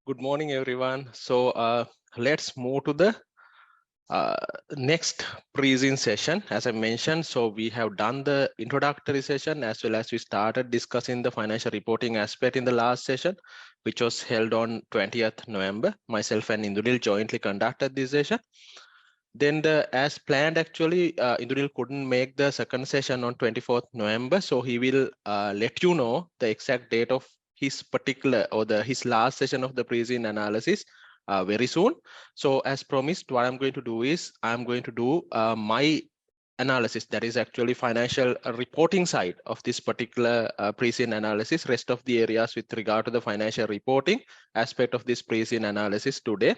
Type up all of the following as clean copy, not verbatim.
Good morning, everyone. So let's move to the next pre-scene session. As I mentioned, so we have done the introductory session as well as we started discussing the financial reporting aspect in the last session, which was held on 20th November. Myself and Indunil jointly conducted this session. Then as planned, actually, Indunil couldn't make the second session on 24th November. So he will let you know the exact date of his particular or his last session of the pre-scene analysis very soon. So as promised, what I'm going to do is I'm going to do my analysis, that is actually financial reporting side of this particular pre-scene analysis. Rest of the areas with regard to the financial reporting aspect of this pre-scene analysis today.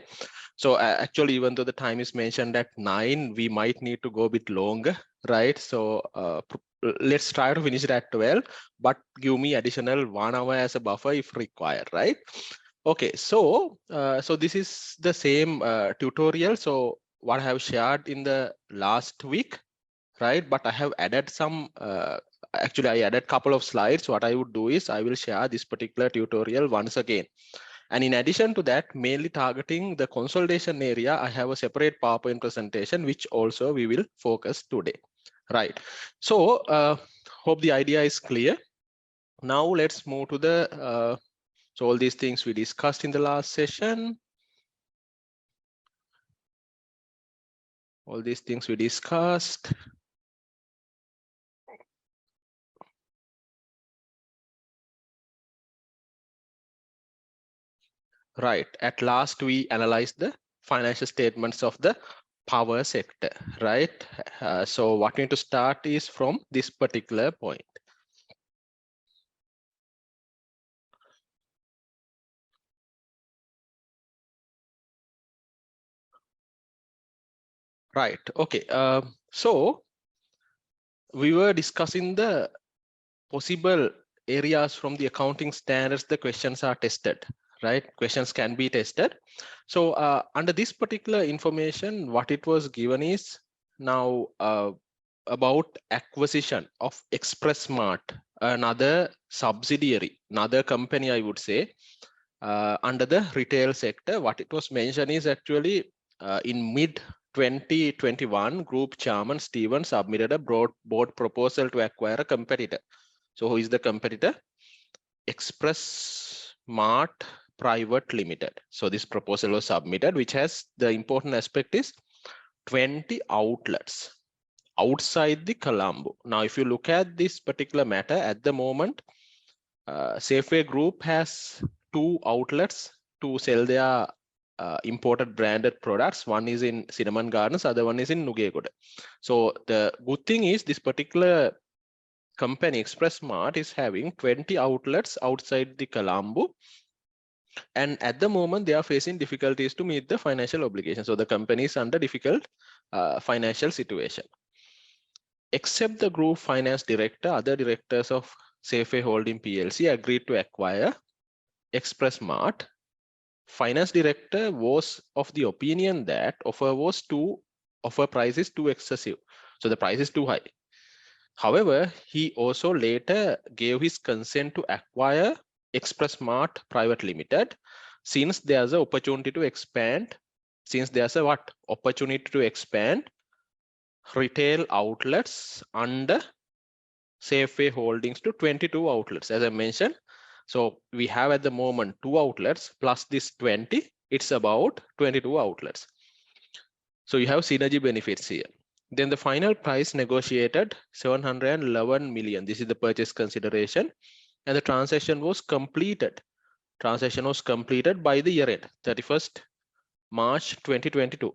So actually, even though the time is mentioned at 9, we might need to go a bit longer, right? So let's try to finish it at 12, but give me additional 1 hour as a buffer if required, right? Okay, so this is the same tutorial. So what I have shared in the last week, right? But I have added some, actually I added a couple of slides. What I would do is I will share this particular tutorial once again. And in addition to that, mainly targeting the consolidation area, I have a separate PowerPoint presentation, which also we will focus today, right? So hope the idea is clear. Now let's move to the, so all these things we discussed in the last session. All these things we discussed. Right, at last we analyzed the financial statements of the power sector, right? So what we need to start is from this particular point. Right, okay, so we were discussing the possible areas from the accounting standards the questions are tested, right? Questions can be tested. So under this particular information, what it was given is now about acquisition of Expressmart, another subsidiary, another company, I would say, under the retail sector. What it was mentioned is actually in mid 2021, Group Chairman Stephen submitted a board proposal to acquire a competitor. So who is the competitor? Expressmart Private Limited. So this proposal was submitted, which has the important aspect is 20 outlets outside the Colombo. Now, if you look at this particular matter at the moment, Safeway Group has 2 outlets to sell their imported branded products. One is in Cinnamon Gardens, other one is in Nugegoda. So the good thing is this particular company Expressmart is having 20 outlets outside the Colombo. And at the moment, they are facing difficulties to meet the financial obligations. So the company is under difficult financial situation. Except the group finance director, other directors of Safeway Holding PLC agreed to acquire Expressmart. Finance director was of the opinion that offer price is too excessive. So the price is too high. However, he also later gave his consent to acquire Expressmart Private Limited since there's an opportunity to expand, opportunity to expand retail outlets under Safeway Holdings to 22 outlets, as I mentioned. So we have at the moment 2 outlets plus this 20, it's about 22 outlets. So you have synergy benefits here. Then the final price negotiated 711 million. This is the purchase consideration. And the transaction was completed. Transaction was completed by the year end, 31st March 2022.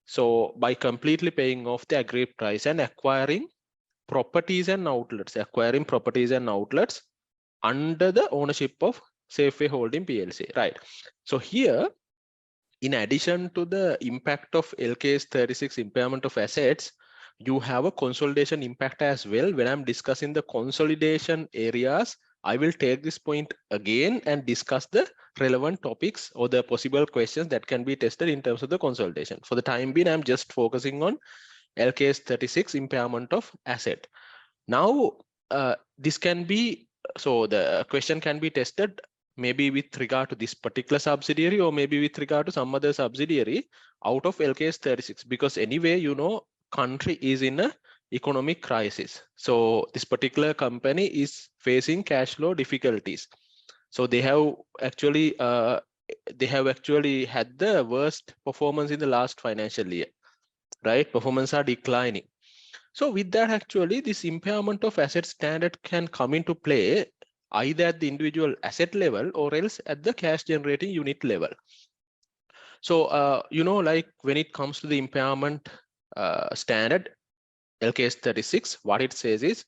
So by completely paying off the agreed price and acquiring properties and outlets under the ownership of Safeway Holding PLC, right? So here, in addition to the impact of LKS 36 impairment of assets, you have a consolidation impact as well. When I'm discussing the consolidation areas, I will take this point again and discuss the relevant topics or the possible questions that can be tested in terms of the consolidation. For the time being, I'm just focusing on LKS 36 impairment of asset. Now, this can be, so the question can be tested maybe with regard to this particular subsidiary or maybe with regard to some other subsidiary out of LKS 36, because anyway, you know, country is in a economic crisis. So this particular company is facing cash flow difficulties. So they have actually had the worst performance in the last financial year, right? Performance are declining. So with that, actually, this impairment of asset standard can come into play either at the individual asset level or else at the cash generating unit level. So, you know, like when it comes to the impairment standard, LKS 36, what it says is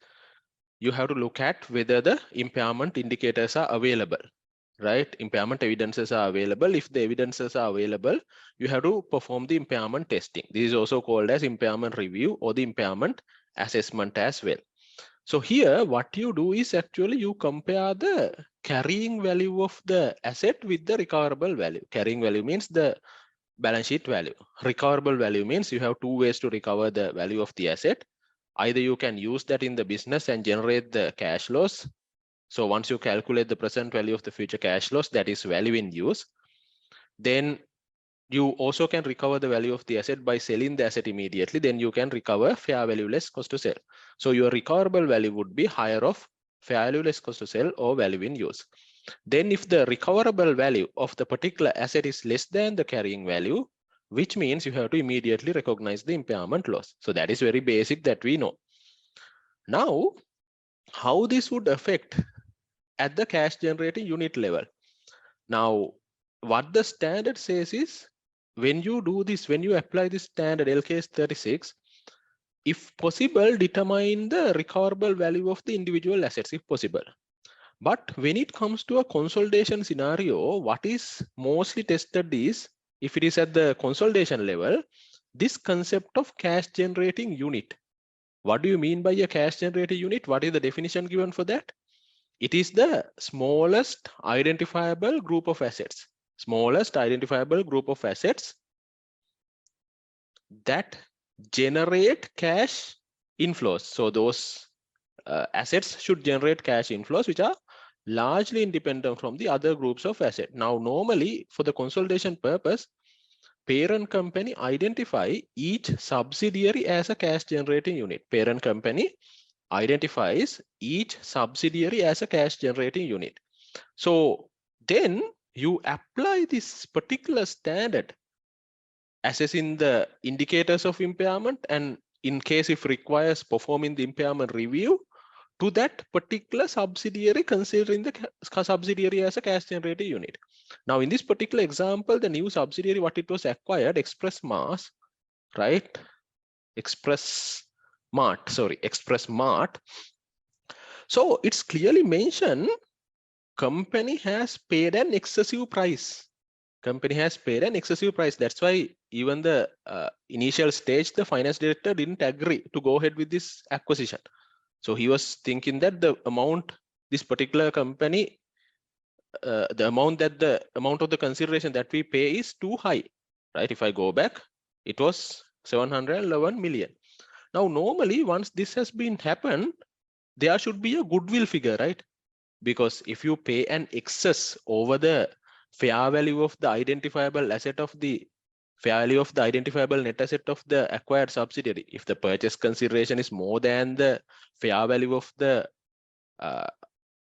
you have to look at whether the impairment indicators are available, right? Impairment evidences are available. If the evidences are available, you have to perform the impairment testing. This is also called as impairment review or the impairment assessment as well. So here, what you do is actually you compare the carrying value of the asset with the recoverable value. Carrying value means the balance sheet value. Recoverable value means you have two ways to recover the value of the asset. Either you can use that in the business and generate the cash flows. So once you calculate the present value of the future cash flows, that is value in use. Then you also can recover the value of the asset by selling the asset immediately. Then you can recover fair value less cost to sell. So your recoverable value would be higher of fair value less cost to sell or value in use. Then if the recoverable value of the particular asset is less than the carrying value, which means you have to immediately recognize the impairment loss. So that is very basic that we know. Now, how this would affect at the cash generating unit level. Now, what the standard says is when you do this, when you apply this standard LKS 36, if possible, determine the recoverable value of the individual assets if possible. But when it comes to a consolidation scenario, what is mostly tested is, if it is at the consolidation level, this concept of cash generating unit. What do you mean by a cash generating unit? What is the definition given for that? It is the smallest identifiable group of assets. Smallest identifiable group of assets that generate cash inflows. So those assets should generate cash inflows which are largely independent from the other groups of assets. Now, normally for the consolidation purpose, parent company identify each subsidiary as a cash generating unit. Parent company identifies each subsidiary as a cash generating unit. So then you apply this particular standard assessing the indicators of impairment, and in case if requires performing the impairment review to that particular subsidiary, considering the subsidiary as a cash generating unit. Now in this particular example, the new subsidiary, what it was acquired, Express Mart. So it's clearly mentioned company has paid an excessive price. Company has paid an excessive price. That's why even the initial stage, the finance director didn't agree to go ahead with this acquisition. So he was thinking that the amount, this particular company, the amount of the consideration that we pay is too high, right? If I go back, it was 711 million. Now, normally, once this has been happened, there should be a goodwill figure, right? Because if you pay an excess over the fair value of the identifiable asset of the fair value of the identifiable net asset of the acquired subsidiary, if the purchase consideration is more than the fair value of the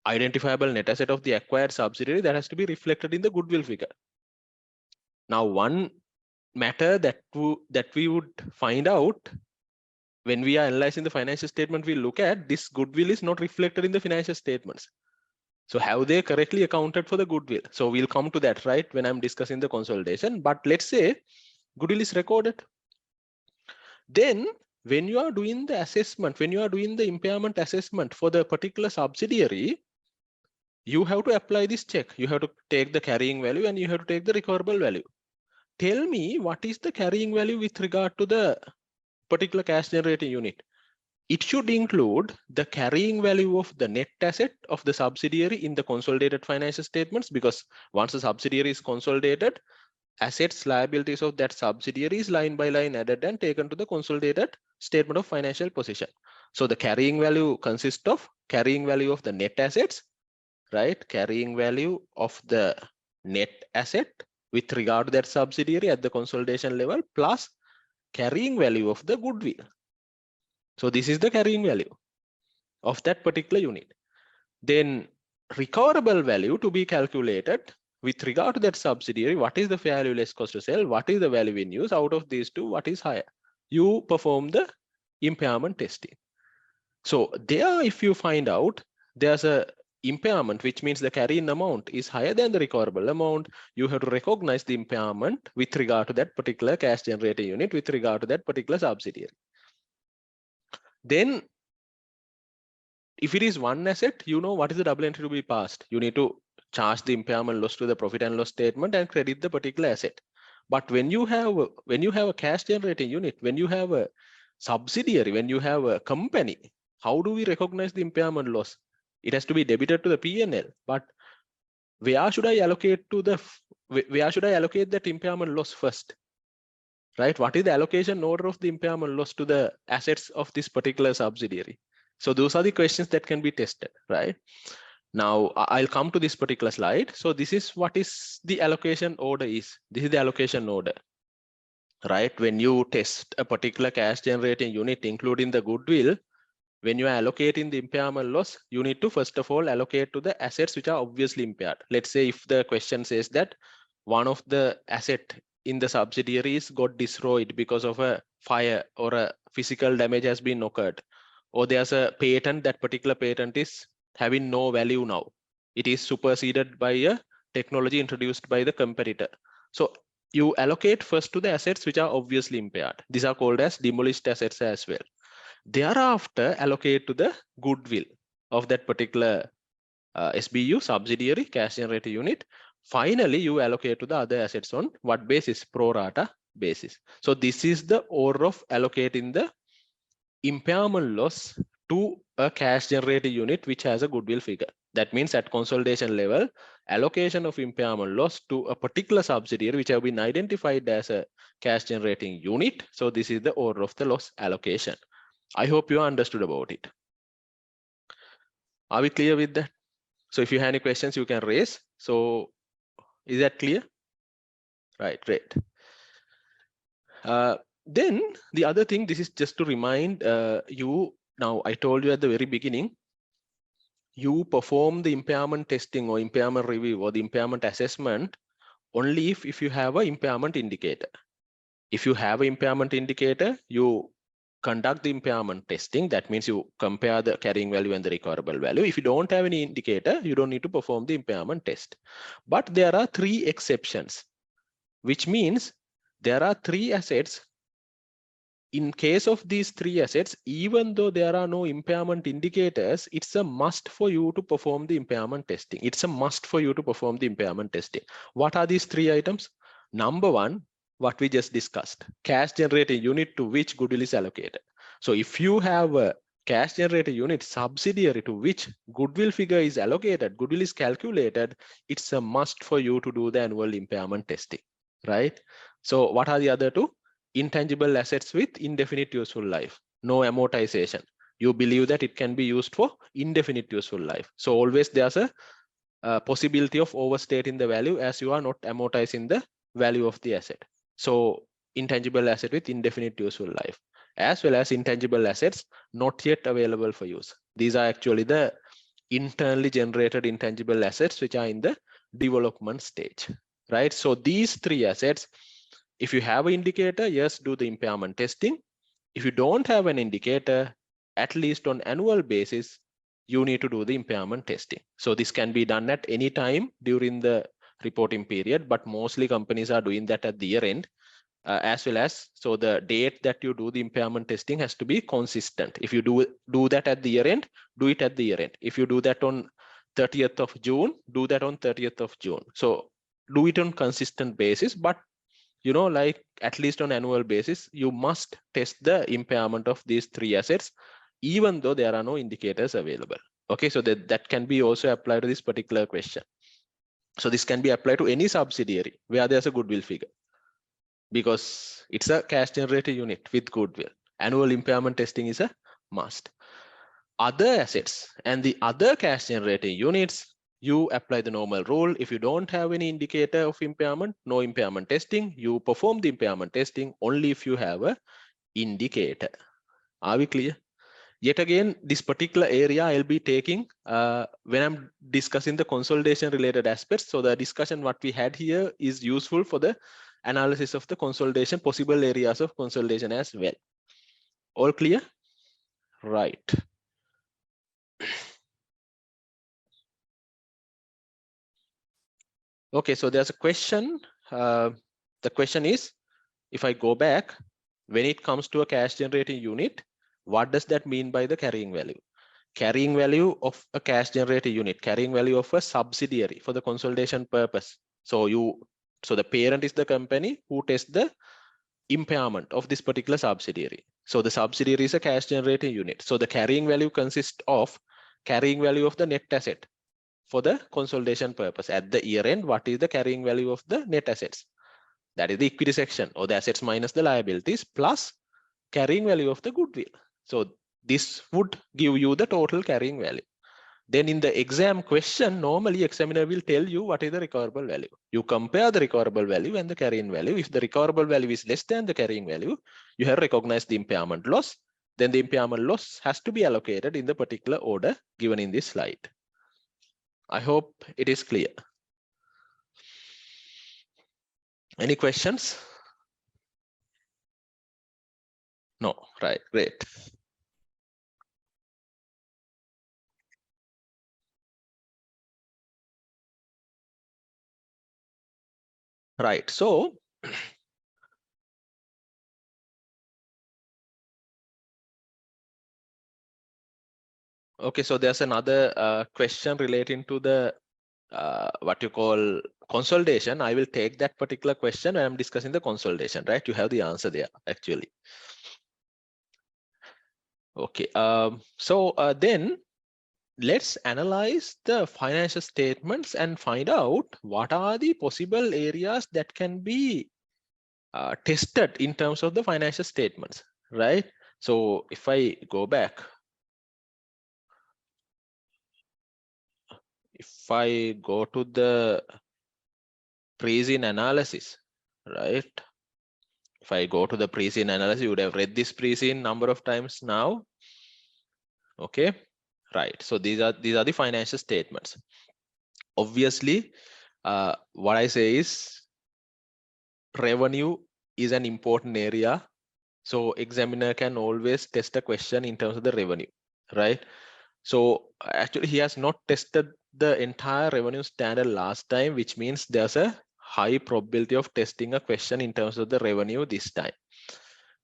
identifiable net asset of the acquired subsidiary, that has to be reflected in the goodwill figure. Now, one matter that we would find out when we are analyzing the financial statement, we look at this goodwill is not reflected in the financial statements. So have they correctly accounted for the goodwill? So we'll come to that, right, when I'm discussing the consolidation. But let's say goodwill is recorded. Then when you are doing the assessment, when you are doing the impairment assessment for the particular subsidiary, you have to apply this check. You have to take the carrying value and you have to take the recoverable value. Tell me what is the carrying value with regard to the particular cash generating unit. It should include the carrying value of the net asset of the subsidiary in the consolidated financial statements, because once the subsidiary is consolidated, assets, liabilities of that subsidiary is line by line added and taken to the consolidated statement of financial position. So the carrying value consists of carrying value of the net assets, right? Carrying value of the net asset with regard to that subsidiary at the consolidation level plus carrying value of the goodwill. So this is the carrying value of that particular unit. Then recoverable value to be calculated with regard to that subsidiary. What is the fair value less cost to sell? What is the value in use? Out of these two, what is higher? You perform the impairment testing. So there, if you find out there's a impairment, which means the carrying amount is higher than the recoverable amount, you have to recognize the impairment with regard to that particular cash generating unit with regard to that particular subsidiary. Then if it is one asset, you know what is the double entry to be passed. You need to charge the impairment loss to the profit and loss statement and credit the particular asset. But when you have a cash generating unit, when you have a subsidiary, when you have a company, how do we recognize the impairment loss? It has to be debited to the P&L. But where should I allocate that impairment loss first? Right? What is the allocation order of the impairment loss to the assets of this particular subsidiary? So those are the questions that can be tested, right? Now I'll come to this particular slide. So this is what is the allocation order is. This is the allocation order, right? When you test a particular cash generating unit, including the goodwill, when you are allocating the impairment loss, you need to first of all allocate to the assets which are obviously impaired. Let's say if the question says that one of the asset in the subsidiaries got destroyed because of a fire or a physical damage has been occurred, or there's a patent, that particular patent is having no value now. It is superseded by a technology introduced by the competitor. So you allocate first to the assets which are obviously impaired. These are called as demolished assets as well. Thereafter, allocate to the goodwill of that particular SBU, subsidiary, cash generator unit. Finally, you allocate to the other assets on what basis? Pro rata basis. So this is the order of allocating the impairment loss to a cash generator unit which has a goodwill figure. That means at consolidation level, allocation of impairment loss to a particular subsidiary which have been identified as a cash generating unit. So this is the order of the loss allocation. I hope you understood about it. Are we clear with that? So if you have any questions, you can raise. So is that clear? Right, great. Then the other thing, this is just to remind you, now I told you at the very beginning, you perform the impairment testing or impairment review or the impairment assessment only if you have an impairment indicator. If you have an impairment indicator, you conduct the impairment testing. That means you compare the carrying value and the recoverable value. If you don't have any indicator, you don't need to perform the impairment test. But there are 3 exceptions, which means there are 3 assets. In case of these 3 assets, even though there are no impairment indicators, it's a must for you to perform the impairment testing. It's a must for you to perform the impairment testing. What are these 3 items? Number 1, what we just discussed, cash generating unit to which goodwill is allocated. So if you have a cash generating unit subsidiary to which goodwill figure is allocated, goodwill is calculated, it's a must for you to do the annual impairment testing, right? So what are the other 2? Intangible assets with indefinite useful life, no amortization. You believe that it can be used for indefinite useful life. So always there's a possibility of overstating the value as you are not amortizing the value of the asset. So intangible asset with indefinite useful life, as well as intangible assets not yet available for use. These are actually the internally generated intangible assets which are in the development stage, right? So these 3 assets, if you have an indicator, yes, do the impairment testing. If you don't have an indicator, at least on annual basis, you need to do the impairment testing. So this can be done at any time during the reporting period, but mostly companies are doing that at the year end, as well as, so the date that you do the impairment testing has to be consistent. If you do that at the year end, do it at the year end. If you do that on 30th of June, do that on 30th of June. So do it on consistent basis, but like at least on annual basis, you must test the impairment of these 3 assets, even though there are no indicators available. Okay, so that can be also applied to this particular question. So this can be applied to any subsidiary where there's a goodwill figure, because it's a cash generating unit with goodwill. Annual impairment testing is a must. Other assets and the other cash generating units, you apply the normal rule. If you don't have any indicator of impairment, no impairment testing. You perform the impairment testing only if you have a indicator. Are we clear? Yet again, this particular area I'll be taking when I'm discussing the consolidation related aspects. So the discussion what we had here is useful for the analysis of the consolidation, possible areas of consolidation as well. All clear? Right. Okay, so there's a question. The question is, if I go back, when it comes to a cash generating unit, what does that mean by the carrying value? Carrying value of a cash generating unit, carrying value of a subsidiary for the consolidation purpose. So the parent is the company who tests the impairment of this particular subsidiary. So the subsidiary is a cash generating unit. So the carrying value consists of carrying value of the net asset for the consolidation purpose. At the year end, what is the carrying value of the net assets? That is the equity section, or the assets minus the liabilities plus carrying value of the goodwill. So this would give you the total carrying value. Then in the exam question, normally examiner will tell you what is the recoverable value. You compare the recoverable value and the carrying value. If the recoverable value is less than the carrying value, you have recognized the impairment loss. Then the impairment loss has to be allocated in the particular order given in this slide. I hope it is clear. Any questions? No, right, great. Right, so okay, so there's another question relating to the what you call consolidation. I will take that particular question when I'm discussing the consolidation, right? You have the answer there actually. Okay, so then let's analyze the financial statements and find out what are the possible areas that can be tested in terms of the financial statements, right? So if I go back, if I go to the pre-scene analysis, right? If I go to the pre-scene analysis, you would have read this pre-scene number of times now. Okay, right. So these are the financial statements. Obviously, what I say is revenue is an important area. So examiner can always test a question in terms of the revenue, right? So actually he has not tested the entire revenue standard last time, which means there's a high probability of testing a question in terms of the revenue this time,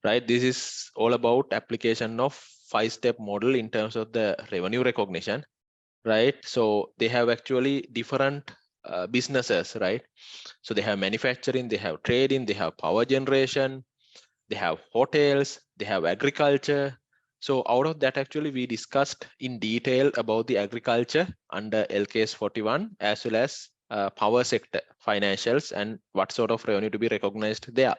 right? This is all about application of 5-step model in terms of the revenue recognition, right? So they have actually different businesses, right? So they have manufacturing, they have trading, they have power generation, they have hotels, they have agriculture. So out of that, actually, we discussed in detail about the agriculture under LKS 41, as well as power sector financials and what sort of revenue to be recognized there.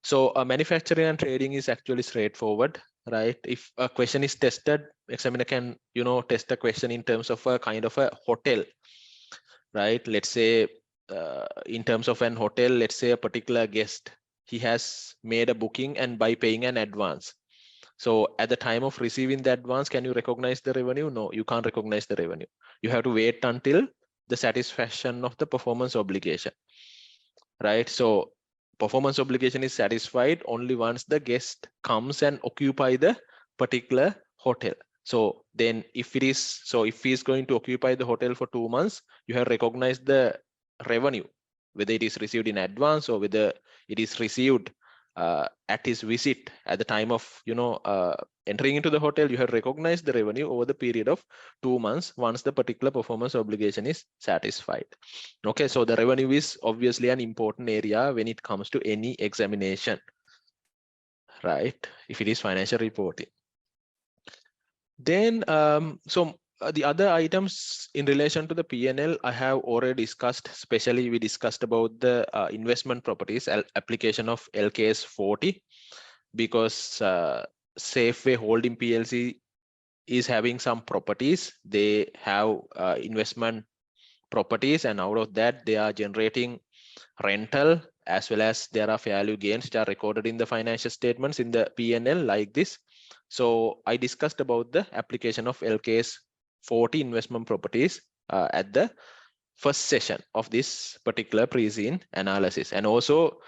So manufacturing and trading is actually straightforward, right? If a question is tested, examiner can, test a question in terms of a kind of a hotel, right? Let's say in terms of an hotel, let's say a particular guest, he has made a booking and by paying an advance. So at the time of receiving the advance, can you recognize the revenue? No, you can't recognize the revenue. You have to wait until the satisfaction of the performance obligation, right? So performance obligation is satisfied only once the guest comes and occupy the particular hotel. So then if he is going to occupy the hotel for 2 months, you have recognized the revenue, whether it is received in advance or whether it is received at his visit at the time of entering into the hotel. You have recognized the revenue over the period of 2 months once the particular performance obligation is satisfied. Okay, so the revenue is obviously an important area when it comes to any examination, right? If it is financial reporting. Then the other items in relation to the P&L I have already discussed. Especially we discussed about the investment properties application of LKS 40, because Safeway Holding PLC is having some properties. They have investment properties, and out of that they are generating rental, as well as there are fair value gains which are recorded in the financial statements in the P&L like this. So I discussed about the application of LKS 40 investment properties at the first session of this particular pre-scene analysis. And also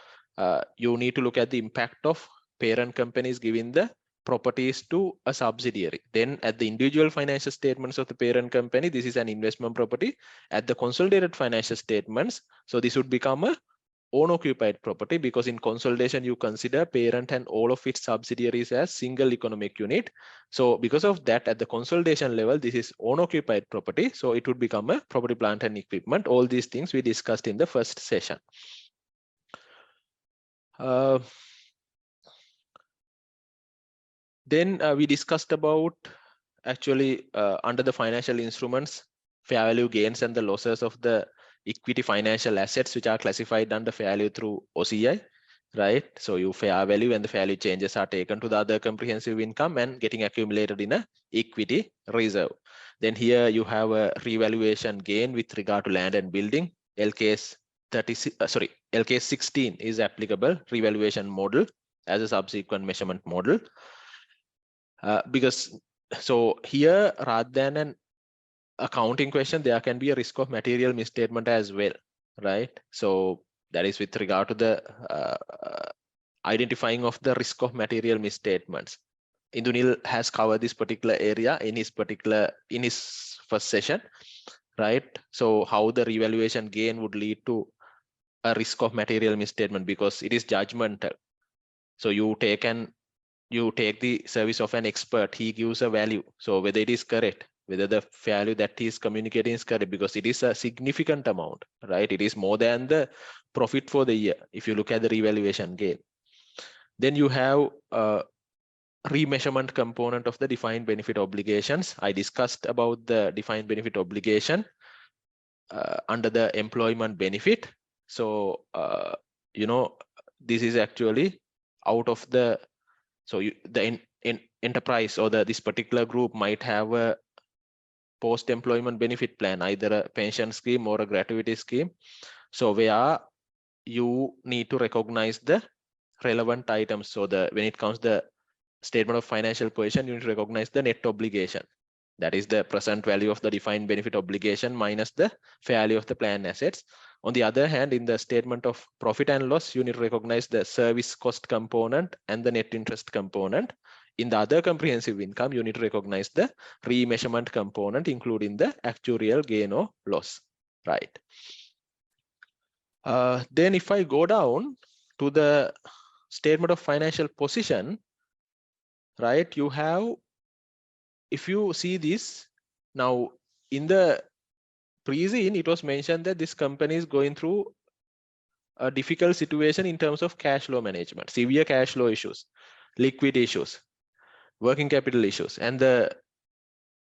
you need to look at the impact of parent companies giving the properties to a subsidiary. Then at the individual financial statements of the parent company, this is an investment property. At the consolidated financial statements, so this would become a own occupied property, because in consolidation you consider parent and all of its subsidiaries as single economic unit. So because of that, at the consolidation level, this is own occupied property, so it would become a property, plant and equipment. All these things we discussed in the first session. Then we discussed about actually under the financial instruments, fair value gains and the losses of the equity financial assets, which are classified under fair value through OCI, right? So you fair value and the fair value changes are taken to the other comprehensive income and getting accumulated in a equity reserve. Then here you have a revaluation gain with regard to land and building. LKS 16 is applicable revaluation model as a subsequent measurement model. Because so here, rather than an accounting question, there can be a risk of material misstatement as well, right? So that is with regard to the identifying of the risk of material misstatements. Indunil has covered this particular area in his first session, right? So how the revaluation gain would lead to a risk of material misstatement, because it is judgmental. So you take the service of an expert, he gives a value. So whether it is correct, whether the value that he is communicating is correct, because it is a significant amount, right? It is more than the profit for the year, if you look at the revaluation gain. Then you have a remeasurement component of the defined benefit obligations. I discussed about the defined benefit obligation under the employment benefit. So, this is actually out of the, so the enterprise or this particular group might have a post-employment benefit plan, either a pension scheme or a gratuity scheme. So where you need to recognize the relevant items. So when it comes to the statement of financial position, you need to recognize the net obligation. That is the present value of the defined benefit obligation minus the fair value of the plan assets. On the other hand, in the statement of profit and loss, you need to recognize the service cost component and the net interest component. In the other comprehensive income, you need to recognize the remeasurement component, including the actuarial gain or loss, right? Then if I go down to the statement of financial position, right, you have, if you see this now in the pre-scene, it was mentioned that this company is going through a difficult situation in terms of cash flow management, severe cash flow issues, liquidity issues, working capital issues, and the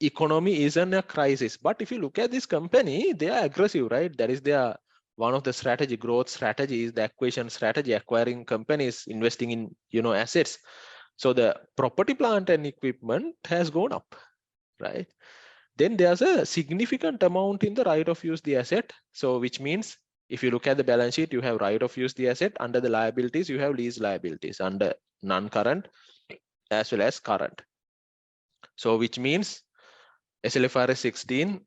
economy is in a crisis. But if you look at this company, they are aggressive, right? That is their one of the growth strategy is the acquisition strategy, acquiring companies, investing in assets. So the property, plant and equipment has gone up, right? Then there's a significant amount in the right of use the asset. So which means if you look at the balance sheet, you have right of use the asset. Under the liabilities, you have lease liabilities under non-current as well as current. So which means SLFRS 16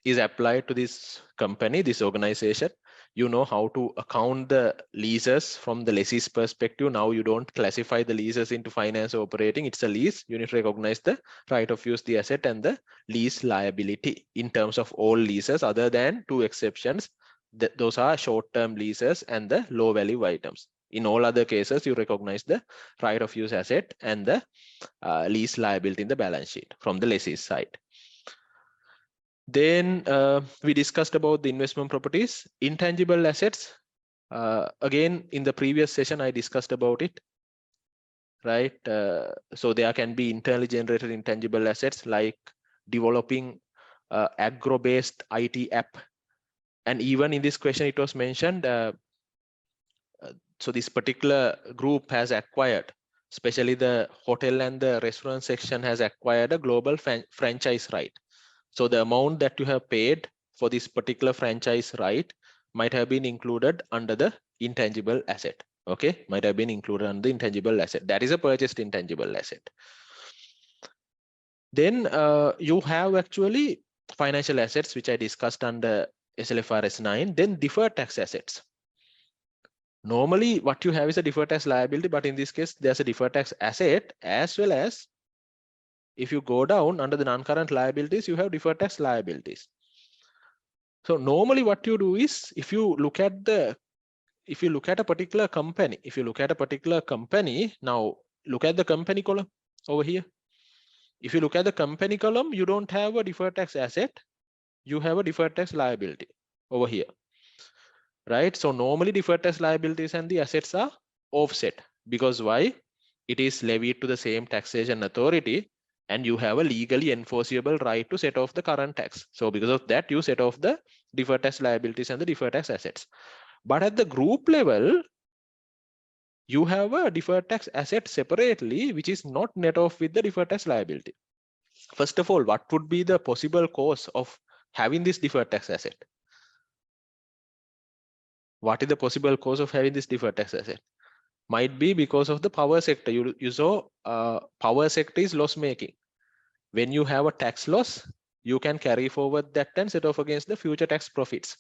is applied to this company, this organization. You know how to account the leases from the lessee's perspective. Now you don't classify the leases into finance or operating. It's a lease. You need to recognize the right of use the asset and the lease liability in terms of all leases, other than two exceptions. Those are short-term leases and the low value items. In all other cases, you recognize the right of use asset and the lease liability in the balance sheet from the lessee's side. Then we discussed about the investment properties, intangible assets. Again, in the previous session, I discussed about it, right? So there can be internally generated intangible assets like developing agro-based IT app. And even in this question, it was mentioned, so this particular group has acquired, especially the hotel and the restaurant section has acquired a global franchise right. So the amount that you have paid for this particular franchise right might have been included under the intangible asset. Okay, might have been included under the intangible asset. That is a purchased intangible asset. Then you have actually financial assets, which I discussed under SLFRS 9. Then deferred tax assets. Normally, what you have is a deferred tax liability, but in this case, there's a deferred tax asset, as well as if you go down under the non-current liabilities, you have deferred tax liabilities. So normally what you do is, if you look at a particular company, now look at the company column over here. If you look at the company column, you don't have a deferred tax asset, you have a deferred tax liability over here, right? So normally deferred tax liabilities and the assets are offset, because why? It is levied to the same taxation authority, and you have a legally enforceable right to set off the current tax. So because of that, you set off the deferred tax liabilities and the deferred tax assets. But at the group level, you have a deferred tax asset separately, which is not net off with the deferred tax liability. First of all, what would be the possible cause of having this deferred tax asset? What is the possible cause of having this deferred tax asset? Might be because of the power sector. You saw power sector is loss making. When you have a tax loss, you can carry forward that and set off against the future tax profits,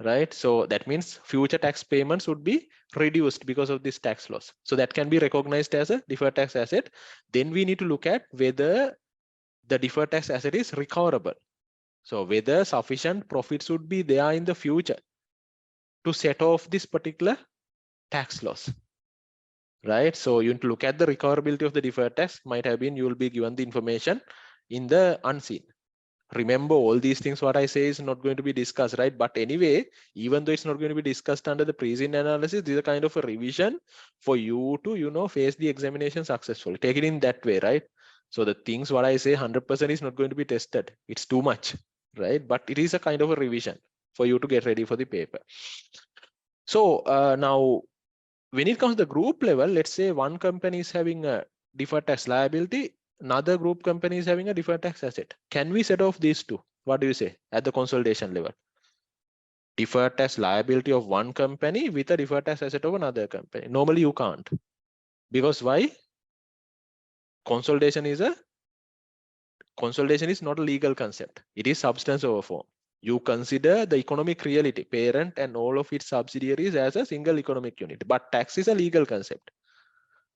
right? So that means future tax payments would be reduced because of this tax loss. So that can be recognized as a deferred tax asset. Then we need to look at whether the deferred tax asset is recoverable. So whether sufficient profits would be there in the future to set off this particular tax loss, right? So you need to look at the recoverability of the deferred tax. Might have been you will be given the information in the unseen. Remember, all these things what I say is not going to be discussed, right? But anyway, even though it's not going to be discussed under the pre-scene analysis, this is a kind of a revision for you to face the examination successfully. Take it in that way, right? So the things what I say 100% is not going to be tested. It's too much, right? But it is a kind of a revision for you to get ready for the paper. So now when it comes to the group level, let's say one company is having a deferred tax liability, another group company is having a deferred tax asset. Can we set off these two? What do you say at the consolidation level? Deferred tax liability of one company with a deferred tax asset of another company. Normally you can't. Because why? Consolidation is not a legal concept. It is substance over form. You consider the economic reality, parent and all of its subsidiaries as a single economic unit. But tax is a legal concept.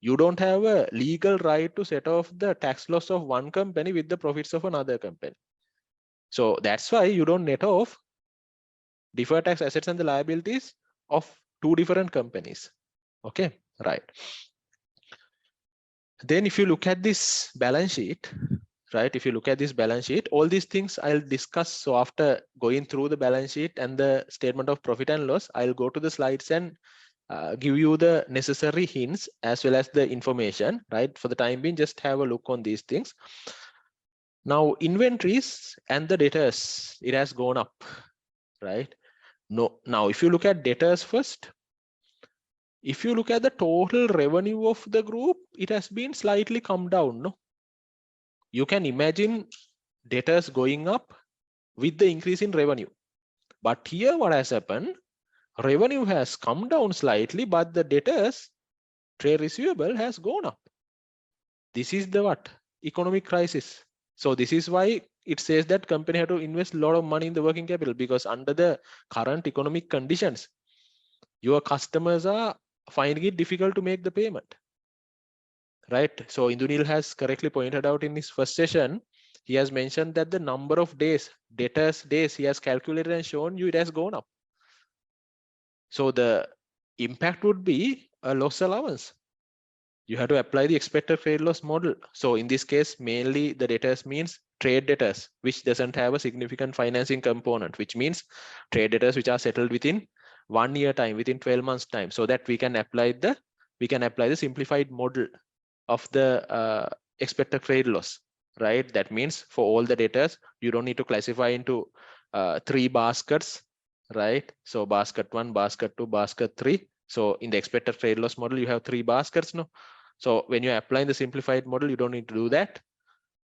You don't have a legal right to set off the tax loss of one company with the profits of another company. So that's why you don't net off deferred tax assets and the liabilities of two different companies. Okay, right. Then if you look at this balance sheet, right? If you look at this balance sheet, all these things I'll discuss. So after going through the balance sheet and the statement of profit and loss, I'll go to the slides and give you the necessary hints as well as the information, right? For the time being, just have a look on these things. Now, inventories and the debtors, it has gone up, right? No, now if you look at debtors first, if you look at the total revenue of the group, it has been slightly come down, no? You can imagine debtors going up with the increase in revenue. But here what has happened, revenue has come down slightly, but the debtors, trade receivable has gone up. This is the what? Economic crisis. So this is why it says that company had to invest a lot of money in the working capital, because under the current economic conditions, your customers are finding it difficult to make the payment, right? So Indunil has correctly pointed out in his first session, he has mentioned that the number of days, debtors days, he has calculated and shown you it has gone up. So the impact would be a loss allowance. You have to apply the expected credit loss model. So in this case, mainly the debtors means trade debtors, which doesn't have a significant financing component, which means trade debtors which are settled within 1 year time, within 12 months time, so that we can apply the simplified model of the expected credit loss, right? That means for all the debtors, you don't need to classify into 3 baskets, right? So basket 1, basket 2, basket 3. So in the expected credit loss model, you have 3 baskets, no? So when you're applying the simplified model, you don't need to do that.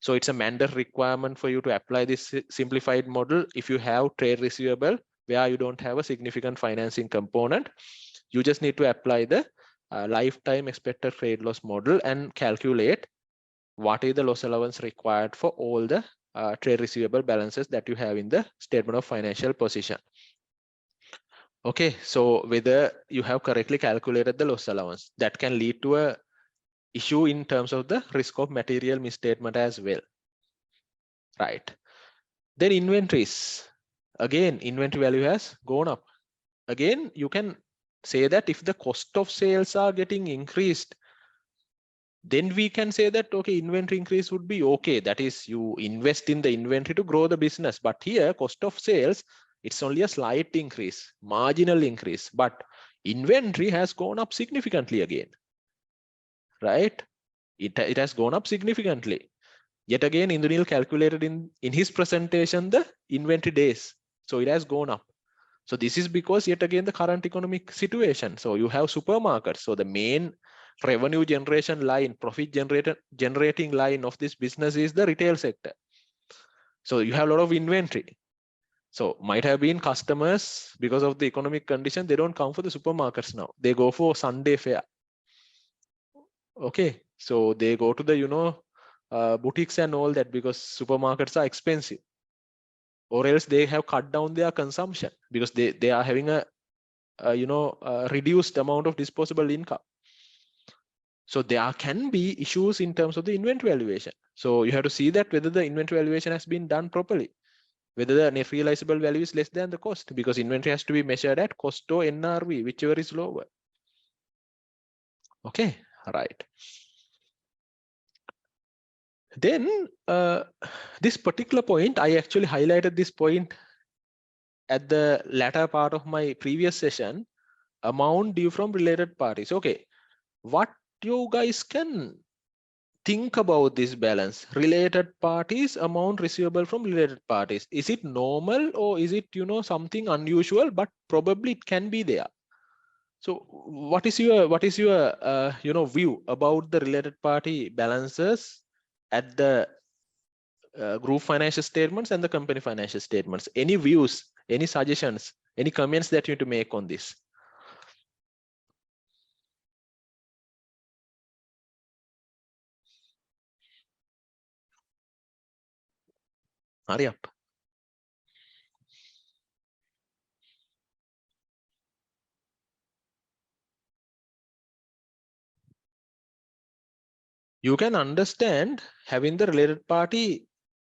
So it's a mandatory requirement for you to apply this simplified model if you have trade receivable where you don't have a significant financing component. You just need to apply the lifetime expected trade loss model and calculate what is the loss allowance required for all the trade receivable balances that you have in the statement of financial position. Okay, so whether you have correctly calculated the loss allowance, that can lead to a issue in terms of the risk of material misstatement as well. Right. Then inventories. Again, inventory value has gone up. Again, you can say that if the cost of sales are getting increased, then we can say that, okay, inventory increase would be okay. That is, you invest in the inventory to grow the business. But here, cost of sales, it's only a slight increase, marginal increase. But inventory has gone up significantly again, right? It has gone up significantly. Yet again, Indunil calculated in his presentation the inventory days. So it has gone up. So this is because yet again the current economic situation. So you have supermarkets. So the main revenue generation line, profit generating line of this business is the retail sector. So you have a lot of inventory. So might have been customers, because of the economic condition, they don't come for the supermarkets now. They go for Sunday fair. Okay, so they go to the boutiques and all that because supermarkets are expensive, or else they have cut down their consumption because they are having a reduced amount of disposable income. So there can be issues in terms of the inventory valuation. So you have to see that whether the inventory valuation has been done properly, whether the net realizable value is less than the cost, because inventory has to be measured at cost or NRV, whichever is lower. Okay, right. Then this particular point, I actually highlighted this point at the latter part of my previous session, amount due from related parties. Okay, what you guys can think about this balance? Related parties, amount receivable from related parties. Is it normal or is it something unusual? But probably it can be there. So what is your view about the related party balances at the group financial statements and the company financial statements? Any views, any suggestions, any comments that you need to make on this? Hurry up. You can understand having the related party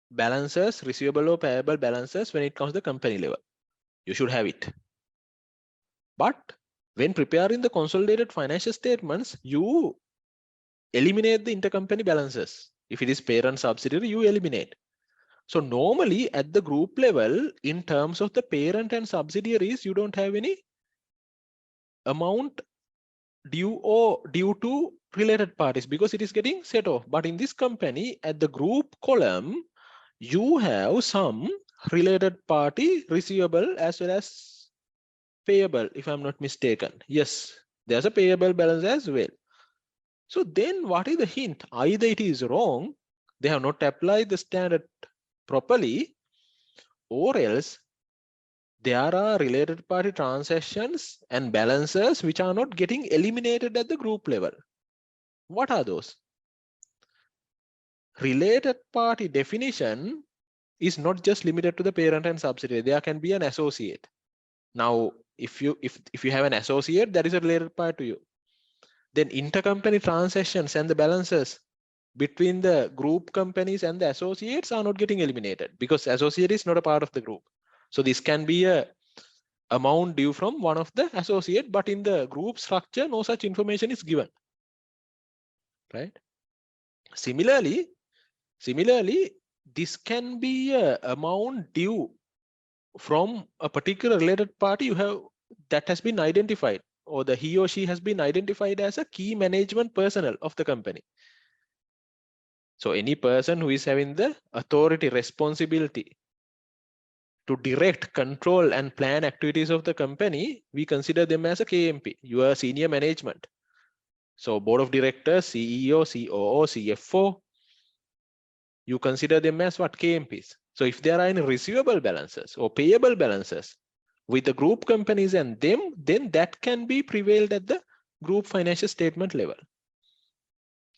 balances, receivable or payable balances when it comes to the company level. You should have it. But when preparing the consolidated financial statements, you eliminate the intercompany balances. If it is parent subsidiary, you eliminate. So normally at the group level, in terms of the parent and subsidiaries, you don't have any amount due to related parties because it is getting set off. But in this company, at the group column, you have some related party receivable as well as payable, if I'm not mistaken. Yes, there's a payable balance as well. So then what is the hint? Either it is wrong, they have not applied the standard properly, or else there are related party transactions and balances which are not getting eliminated at the group level. What are those? Related party definition is not just limited to the parent and subsidiary. There can be an associate. Now, if you have an associate, that is a related party to you. Then intercompany transactions and the balances between the group companies and the associates are not getting eliminated because associate is not a part of the group. So this can be a amount due from one of the associate, but in the group structure, no such information is given, right? Similarly, this can be a amount due from a particular related party you have that has been identified, or he or she has been identified as a key management personnel of the company. So any person who is having the authority, responsibility to direct, control, and plan activities of the company, we consider them as a KMP, your senior management. So board of directors, CEO, COO, CFO, you consider them as what? KMPs. So if there are any receivable balances or payable balances with the group companies and them, then that can be prevailed at the group financial statement level.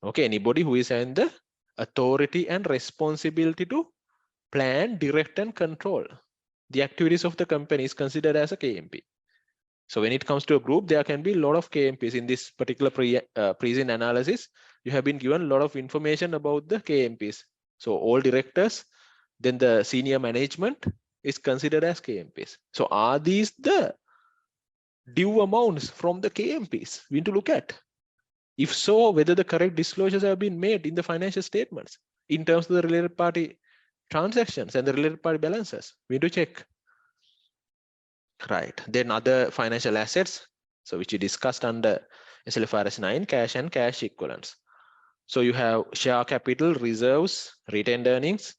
Okay, anybody who is in the authority and responsibility to plan, direct, and control the activities of the company is considered as a KMP. So when it comes to a group, there can be a lot of KMPs. In this particular present analysis, you have been given a lot of information about the KMPs. So all directors, then the senior management is considered as KMPs. So are these the due amounts from the KMPs we need to look at? If so, whether the correct disclosures have been made in the financial statements in terms of the related party transactions and the related party balances, we need to check. Right. Then other financial assets, so which we discussed under SLFRS 9, cash and cash equivalents. So you have share capital, reserves, retained earnings,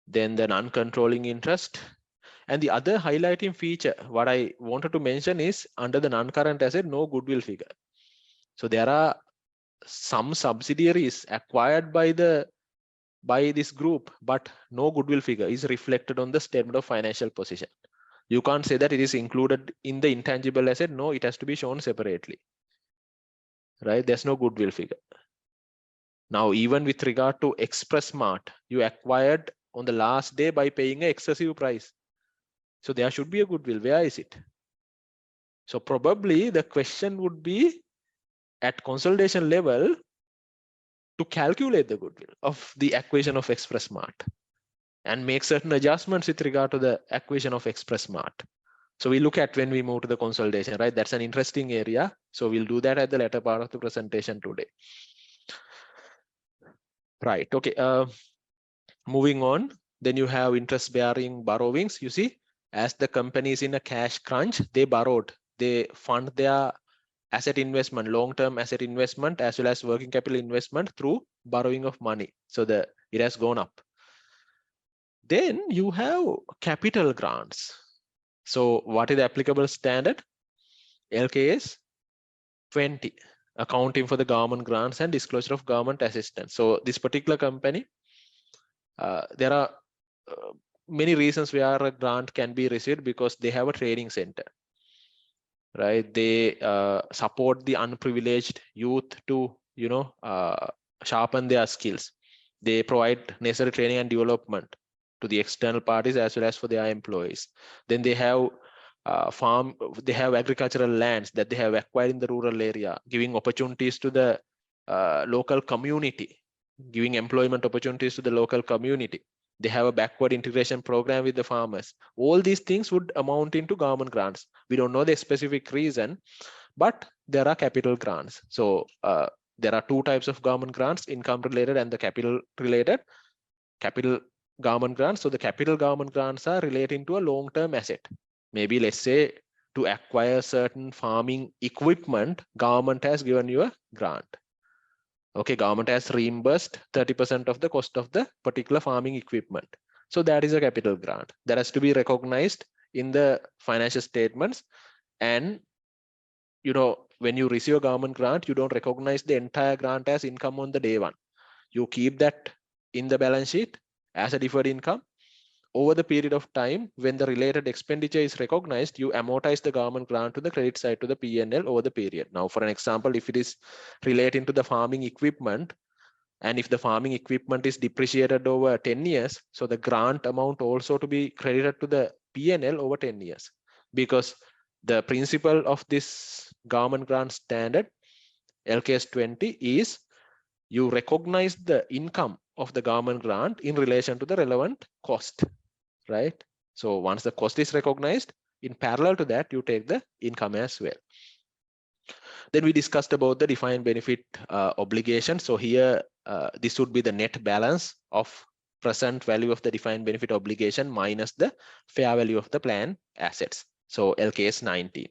then the non-controlling interest. And the other highlighting feature, what I wanted to mention is under the non-current asset, no goodwill figure. So there are some subsidiaries acquired by this group, but no goodwill figure is reflected on the statement of financial position. You can't say that it is included in the intangible asset. No, it has to be shown separately. Right? There's no goodwill figure. Now, even with regard to Expressmart, you acquired on the last day by paying an excessive price. So there should be a goodwill. Where is it? So probably the question would be at consolidation level to calculate the goodwill of the acquisition of Expressmart and make certain adjustments with regard to the acquisition of Expressmart. So we look at when we move to the consolidation, right? That's an interesting area. So we'll do that at the later part of the presentation today. Right, okay. Moving on, then you have interest-bearing borrowings. You see, as the company is in a cash crunch, they borrowed. They fund their asset investment, long-term asset investment, as well as working capital investment through borrowing of money. So it has gone up. Then you have capital grants. So what is the applicable standard? LKS 20, accounting for the government grants and disclosure of government assistance. So this particular company, there are many reasons where a grant can be received because they have a training center, right? They support the unprivileged youth to, sharpen their skills. They provide necessary training and development to the external parties as well as for their employees. Then they have they have agricultural lands that they have acquired in the rural area, giving opportunities to the local community, giving employment opportunities to the local community. They have a backward integration program with the farmers. All these things would amount into government grants. We don't know the specific reason, but there are capital grants. So there are two types of government grants, income related and the capital related. Capital government grants. So the capital government grants are relating to a long-term asset. Maybe let's say to acquire certain farming equipment, government has given you a grant. Okay, government has reimbursed 30% of the cost of the particular farming equipment. So that is a capital grant that has to be recognized in the financial statements. And when you receive a government grant, you don't recognize the entire grant as income on the day one. You keep that in the balance sheet as a deferred income. Over the period of time, when the related expenditure is recognized, you amortize the government grant to the credit side to the P&L over the period. Now, for an example, if it is relating to the farming equipment, and if the farming equipment is depreciated over 10 years, so the grant amount also to be credited to the P&L over 10 years. Because the principle of this government grant standard, LKS 20, is you recognize the income of the government grant in relation to the relevant cost, right? So once the cost is recognized, in parallel to that, you take the income as well. Then we discussed about the defined benefit obligation. So here, this would be the net balance of present value of the defined benefit obligation minus the fair value of the plan assets. So LKS 19.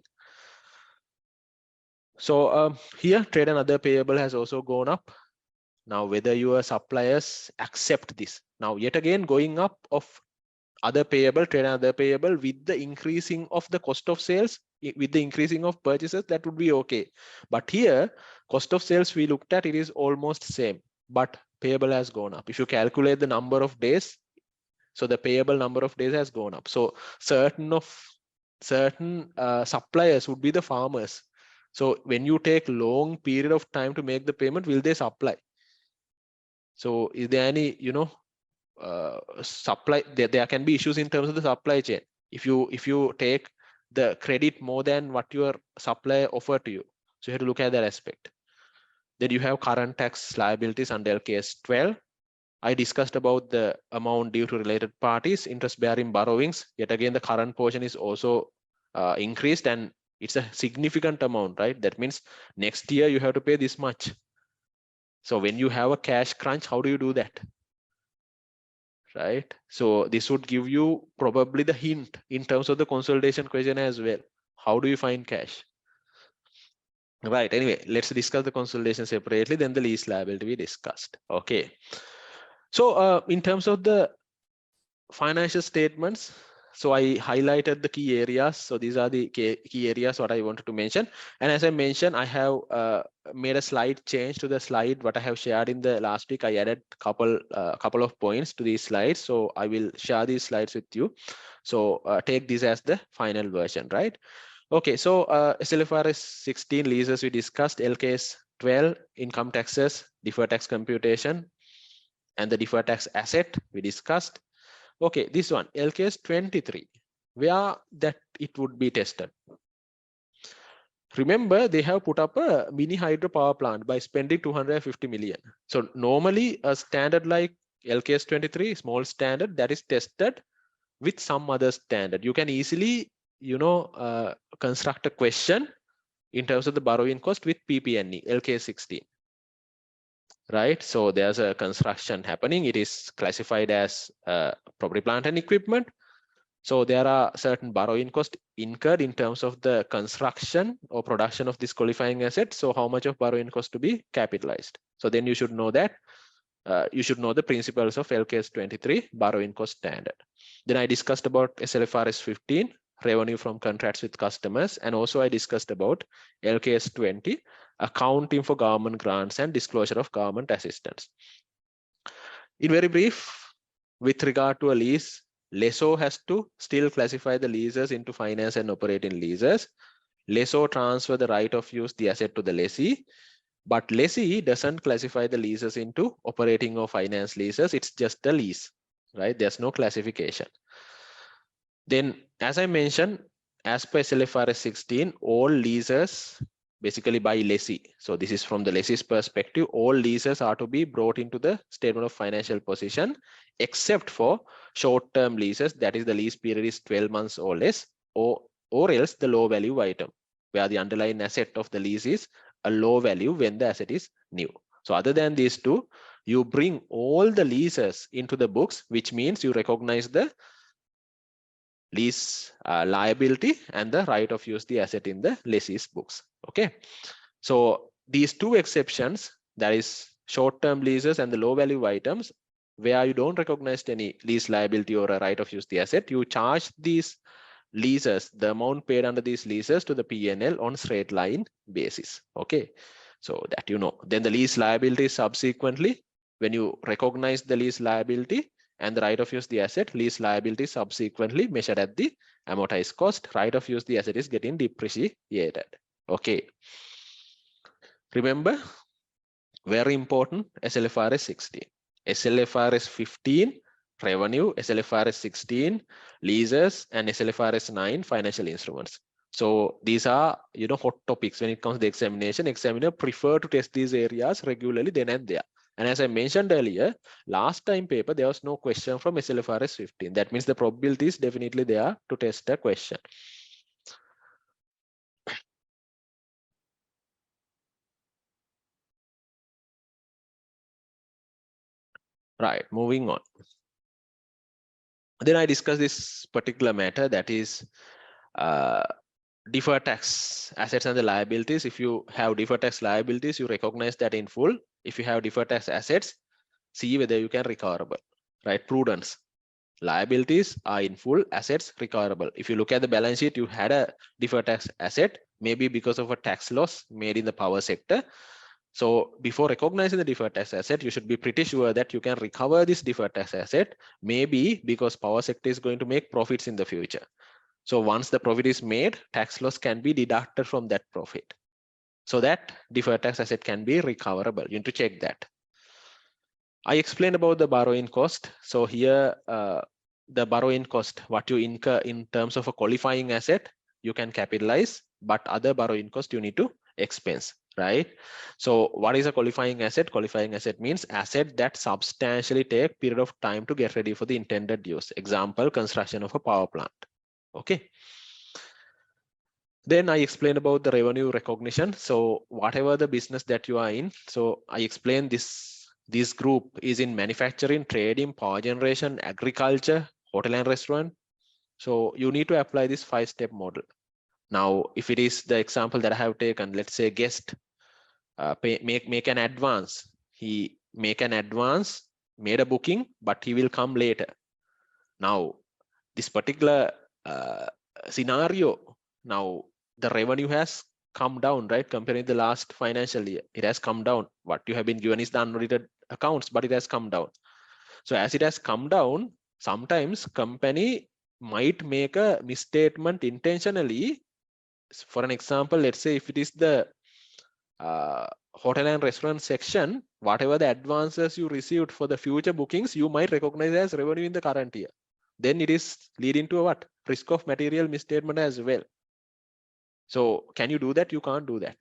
So here, trade and other payable has also gone up. Now, whether your suppliers accept this. Now, yet again, going up of other payable, trade and other payable with the increasing of the cost of sales, with the increasing of purchases, that would be okay. But here, cost of sales we looked at, it is almost same. but payable has gone up. If you calculate the number of days, so the payable number of days has gone up. So certain suppliers would be the farmers. So when you take long period of time to make the payment, will they supply? So is there any, supply, there can be issues in terms of the supply chain. If you take the credit more than what your supplier offered to you. So you have to look at that aspect. Then you have current tax liabilities under LKS 12. I discussed about the amount due to related parties, interest-bearing borrowings. Yet again, the current portion is also increased, and it's a significant amount, right? That means next year you have to pay this much. So when you have a cash crunch, how do you do that? Right? So this would give you probably the hint in terms of the consolidation question as well. How do you find cash? Right. Anyway, let's discuss the consolidation separately, then the lease liability we discussed. Okay. So in terms of the financial statements, so I highlighted the key areas. So these are the key areas what I wanted to mention. And as I mentioned, I have made a slight change to the slide what I have shared in the last week. I added couple of points to these slides. So I will share these slides with you. So take this as the final version, right? Okay, so SLFRS 16 leases we discussed, LKS 12 income taxes, deferred tax computation, and the deferred tax asset we discussed. Okay, this one, LKS 23, where that it would be tested. Remember, they have put up a mini hydro power plant by spending 250 million. So normally a standard like LKS 23, small standard, that is tested with some other standard. You can easily, construct a question in terms of the borrowing cost with PP&E, LKS 16. Right, so there's a construction happening. It is classified as property, plant and equipment. So there are certain borrowing costs incurred in terms of the construction or production of this qualifying asset. So how much of borrowing cost to be capitalized? So then you should know that you should know the principles of LKS 23 borrowing cost standard. Then I discussed about SLFRS 15, revenue from contracts with customers, and also I discussed about LKS 20, accounting for government grants and disclosure of government assistance. In very brief, with regard to a lease, lessor has to still classify the leases into finance and operating leases. Lessor transfer the right of use the asset to the lessee, but lessee doesn't classify the leases into operating or finance leases. It's just a lease, right? There's no classification. Then, as I mentioned, as per SLFRS 16, all leases basically by lessee. So this is from the lessee's perspective. All leases are to be brought into the statement of financial position, except for short-term leases. That is, the lease period is 12 months or less, or else the low value item, where the underlying asset of the lease is a low value when the asset is new. So other than these two, you bring all the leases into the books, which means you recognize the lease liability and the right of use the asset in the lessee's books. Okay, so these two exceptions, that is short-term leases and the low value items, where you don't recognize any lease liability or a right of use the asset, you charge these leases, the amount paid under these leases, to the P&L on straight line basis. Okay, so that you know. Then the lease liability subsequently, when you recognize the lease liability and the right of use the asset, lease liability subsequently measured at the amortized cost, right of use the asset is getting depreciated. Okay, remember, very important, SLFRS 16, SLFRS 15 revenue, SLFRS 16 leases, and SLFRS 9 financial instruments. So these are, hot topics when it comes to the examination. Examiner prefer to test these areas regularly then and there. And as I mentioned earlier, last time paper, there was no question from SLFRS 15. That means the probability is definitely there to test a question. Right, moving on. Then I discussed this particular matter, that is deferred tax assets and the liabilities. If you have deferred tax liabilities, you recognize that in full. If you have deferred tax assets, see whether you can recoverable, right? Prudence. Liabilities are in full, assets recoverable. If you look at the balance sheet, you had a deferred tax asset, maybe because of a tax loss made in the power sector. So before recognizing the deferred tax asset, you should be pretty sure that you can recover this deferred tax asset, maybe because power sector is going to make profits in the future. So once the profit is made, tax loss can be deducted from that profit. So that deferred tax asset can be recoverable. You need to check that. I explained about the borrowing cost. So here, the borrowing cost, what you incur in terms of a qualifying asset, you can capitalize, but other borrowing cost you need to expense, right? So what is a qualifying asset? Qualifying asset means asset that substantially take period of time to get ready for the intended use. Example, construction of a power plant. Okay. Then I explained about the revenue recognition. So whatever the business that you are in, so I explained this group is in manufacturing, trading, power generation, agriculture, hotel and restaurant. So you need to apply this 5-step model. Now, if it is the example that I have taken, let's say guest make an advance. He make an advance, made a booking, but he will come later. Now, this particular scenario, now the revenue has come down, right? Comparing the last financial year, it has come down. What you have been given is the unaudited accounts, but it has come down. So as it has come down, sometimes company might make a misstatement intentionally. For an example, let's say if it is the hotel and restaurant section, whatever the advances you received for the future bookings, you might recognize as revenue in the current year. Then it is leading to a what? Risk of material misstatement as well. So can you do that? You can't do that.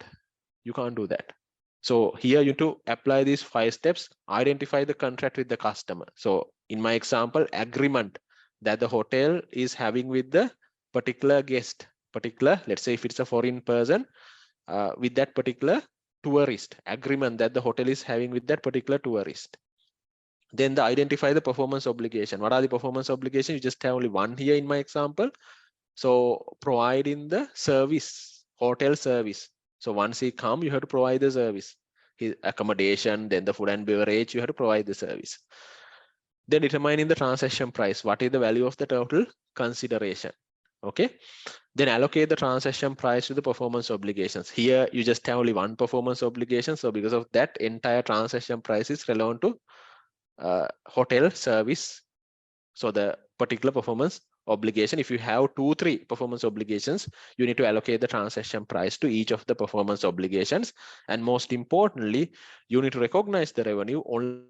You can't do that. So here you need to apply these 5 steps, identify the contract with the customer. So in my example, agreement that the hotel is having with the particular guest, let's say if it's a foreign person, with that particular tourist, agreement that the hotel is having with that particular tourist. Then identify the performance obligation. What are the performance obligations? You just have only one here in my example. So providing the service, hotel service. So once he come, you have to provide the service. His accommodation, then the food and beverage, you have to provide the service. Then determining the transaction price. What is the value of the total consideration? Okay. Then allocate the transaction price to the performance obligations. Here you just have only one performance obligation. So because of that, entire transaction price is relevant to hotel service. So the particular performance obligation, if you have 2-3 performance obligations, you need to allocate the transaction price to each of the performance obligations. And most importantly, you need to recognize the revenue only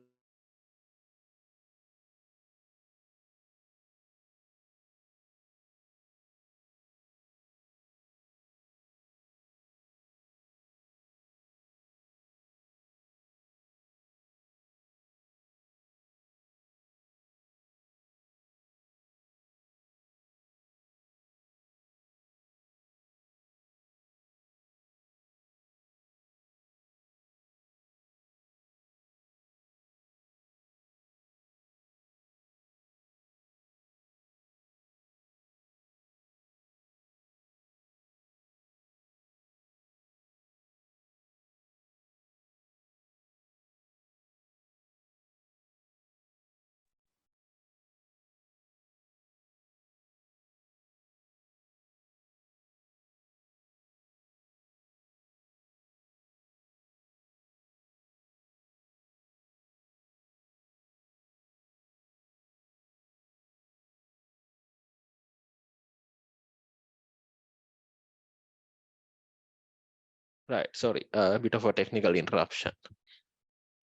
right. Sorry, a bit of a technical interruption.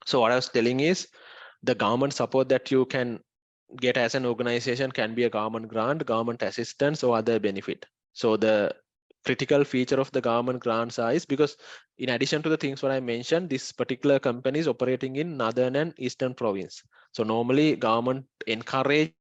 So what I was telling is the government support that you can get as an organization can be a government grant, government assistance, or other benefit. So the critical feature of the government grants is because in addition to the things what I mentioned, this particular company is operating in northern and eastern province. So normally government encourage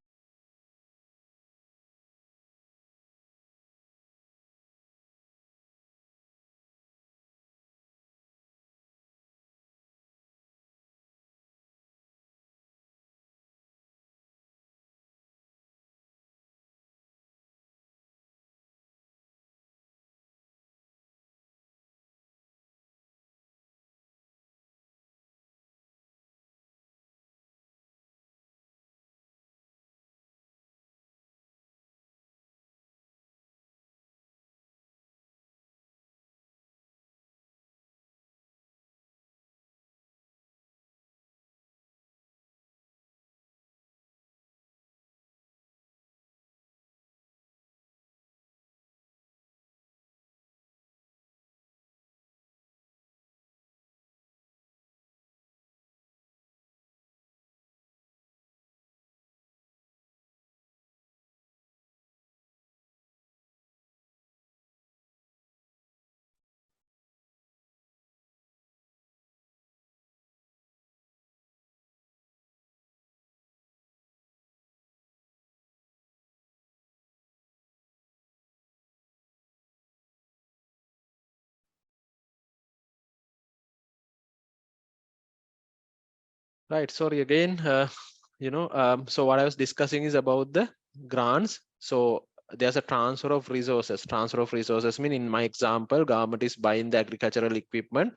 Right. Sorry again. So what I was discussing is about the grants. So there's a transfer of resources. Transfer of resources mean, in my example, government is buying the agricultural equipment.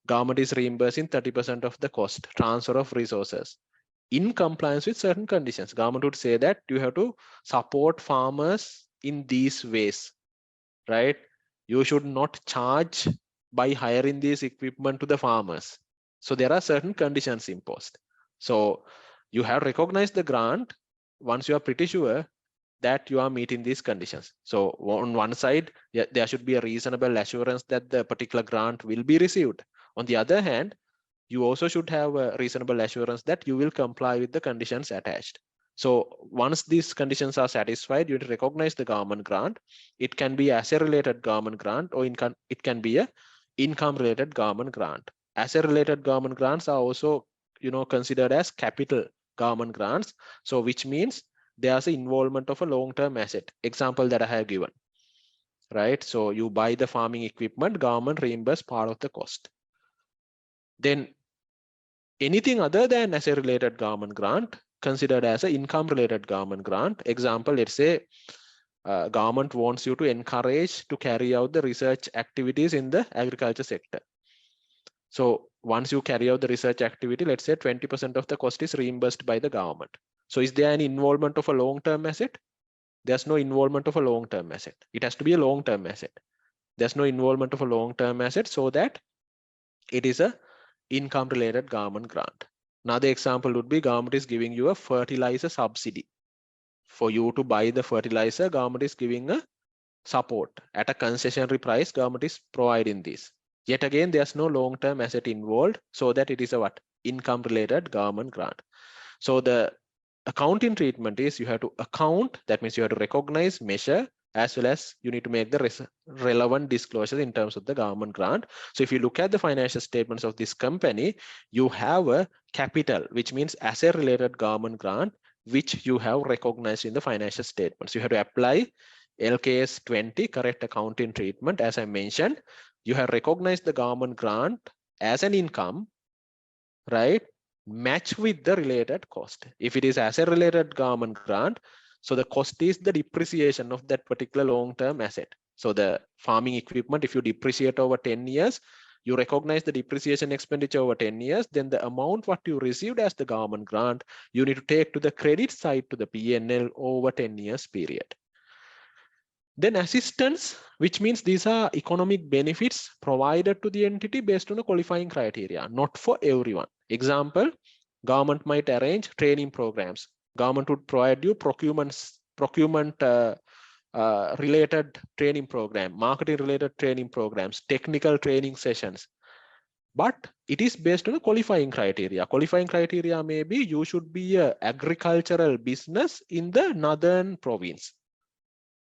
Government is reimbursing 30% of the cost. Transfer of resources in compliance with certain conditions. Government would say that you have to support farmers in these ways, right? You should not charge by hiring this equipment to the farmers. So there are certain conditions imposed. So you have recognized the grant once you are pretty sure that you are meeting these conditions. So on one side, there should be a reasonable assurance that the particular grant will be received. On the other hand, you also should have a reasonable assurance that you will comply with the conditions attached. So once these conditions are satisfied, you recognize the government grant. It can be asset related government grant, or it can be a income related government grant. Asset related government grants are also considered as capital government grants. So which means there's an involvement of a long-term asset. Example that I have given, right? So you buy the farming equipment, government reimburse part of the cost. Then anything other than asset related government grant considered as an income related government grant. Example, let's say government wants you to encourage to carry out the research activities in the agriculture sector. So once you carry out the research activity, let's say 20% of the cost is reimbursed by the government. So is there an involvement of a long-term asset? There's no involvement of a long-term asset. It has to be a long-term asset. There's no involvement of a long-term asset, so that it is a income related government grant. Another example would be government is giving you a fertilizer subsidy. For you to buy the fertilizer, government is giving a support at a concessionary price. Government is providing this. Yet again, there's no long-term asset involved, so that it is a what? Income related government grant. So the accounting treatment is you have to account, that means you have to recognize, measure, as well as you need to make the relevant disclosures in terms of the government grant. So if you look at the financial statements of this company, you have a capital, which means asset related government grant, which you have recognized in the financial statements. You have to apply LKS 20, correct accounting treatment. As I mentioned, you have recognized the government grant as an income, right? Match with the related cost. If it is asset related government grant, so the cost is the depreciation of that particular long-term asset. So the farming equipment, if you depreciate over 10 years, you recognize the depreciation expenditure over 10 years, then the amount what you received as the government grant, you need to take to the credit side to the P&L over 10 years period. Then assistance, which means these are economic benefits provided to the entity based on a qualifying criteria, not for everyone. Example, government might arrange training programs. Government would provide you procurement related training program, marketing related training programs, technical training sessions. But it is based on a qualifying criteria. Qualifying criteria may be you should be an agricultural business in the northern province.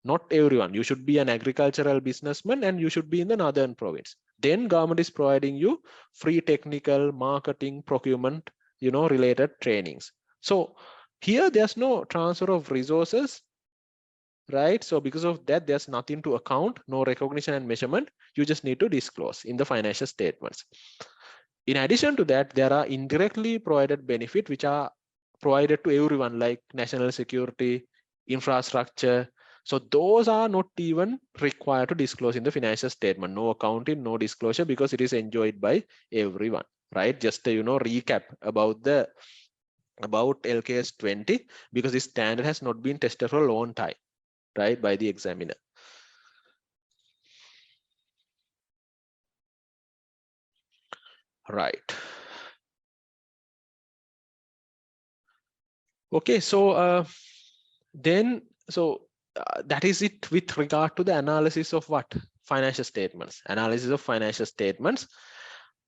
Not everyone. You should be an agricultural businessman and you should be in the northern province. Then government is providing you free technical, marketing, procurement, related trainings. So here there's no transfer of resources, right? So because of that, there's nothing to account, no recognition and measurement. You just need to disclose in the financial statements. In addition to that, there are indirectly provided benefits which are provided to everyone, like national security, infrastructure. So those are not even required to disclose in the financial statement. No accounting, no disclosure, because it is enjoyed by everyone, right? Just recap about LKS 20, because this standard has not been tested for a long time, right, by the examiner. Right. Okay, so that is it with regard to the analysis of what? Financial statements. Analysis of financial statements.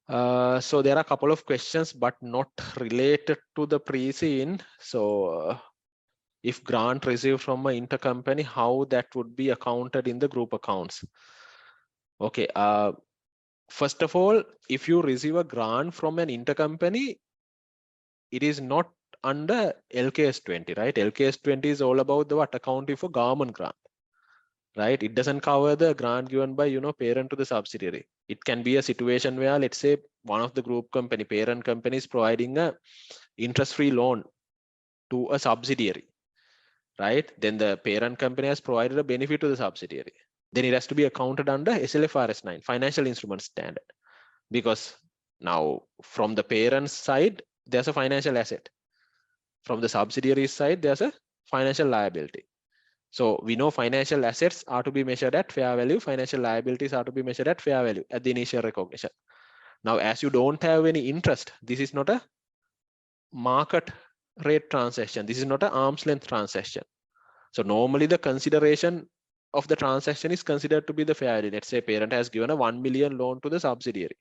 So there are a couple of questions, but not related to the pre-scene. So if grant received from an intercompany, how that would be accounted in the group accounts? Okay. First of all, if you receive a grant from an intercompany, it is not under LKS 20, right? LKS 20 is all about the what? Accounting for government grant, right? It doesn't cover the grant given by, parent to the subsidiary. It can be a situation where, let's say, one of the group company, parent company is providing a interest-free loan to a subsidiary, right? Then the parent company has provided a benefit to the subsidiary. Then it has to be accounted under SLFRS 9, Financial Instrument Standard. Because now from the parent's side, there's a financial asset. From the subsidiary side, there's a financial liability. So we know financial assets are to be measured at fair value. Financial liabilities are to be measured at fair value at the initial recognition. Now, as you don't have any interest, this is not a market rate transaction. This is not an arm's length transaction. So normally the consideration of the transaction is considered to be the fair value. Let's say parent has given a 1 million loan to the subsidiary.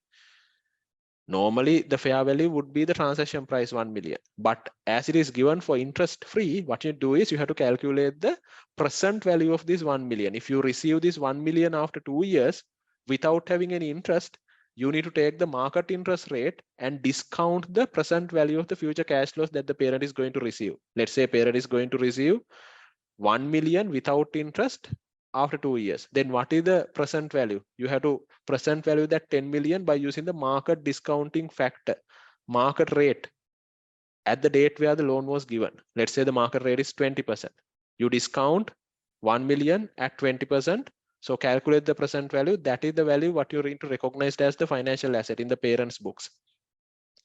Normally the fair value would be the transaction price 1 million, but as it is given for interest free, what you do is you have to calculate the present value of this 1 million. If you receive this 1 million after 2 years without having any interest, you need to take the market interest rate and discount the present value of the future cash flows that the parent is going to receive. Let's say parent is going to receive 1 million without interest after 2 years. Then what is the present value? You have to present value that 10 million by using the market discounting factor, market rate at the date where the loan was given. Let's say the market rate is 20%. You discount 1 million at 20%. So calculate the present value. That is the value what you're going to recognize as the financial asset in the parent's books.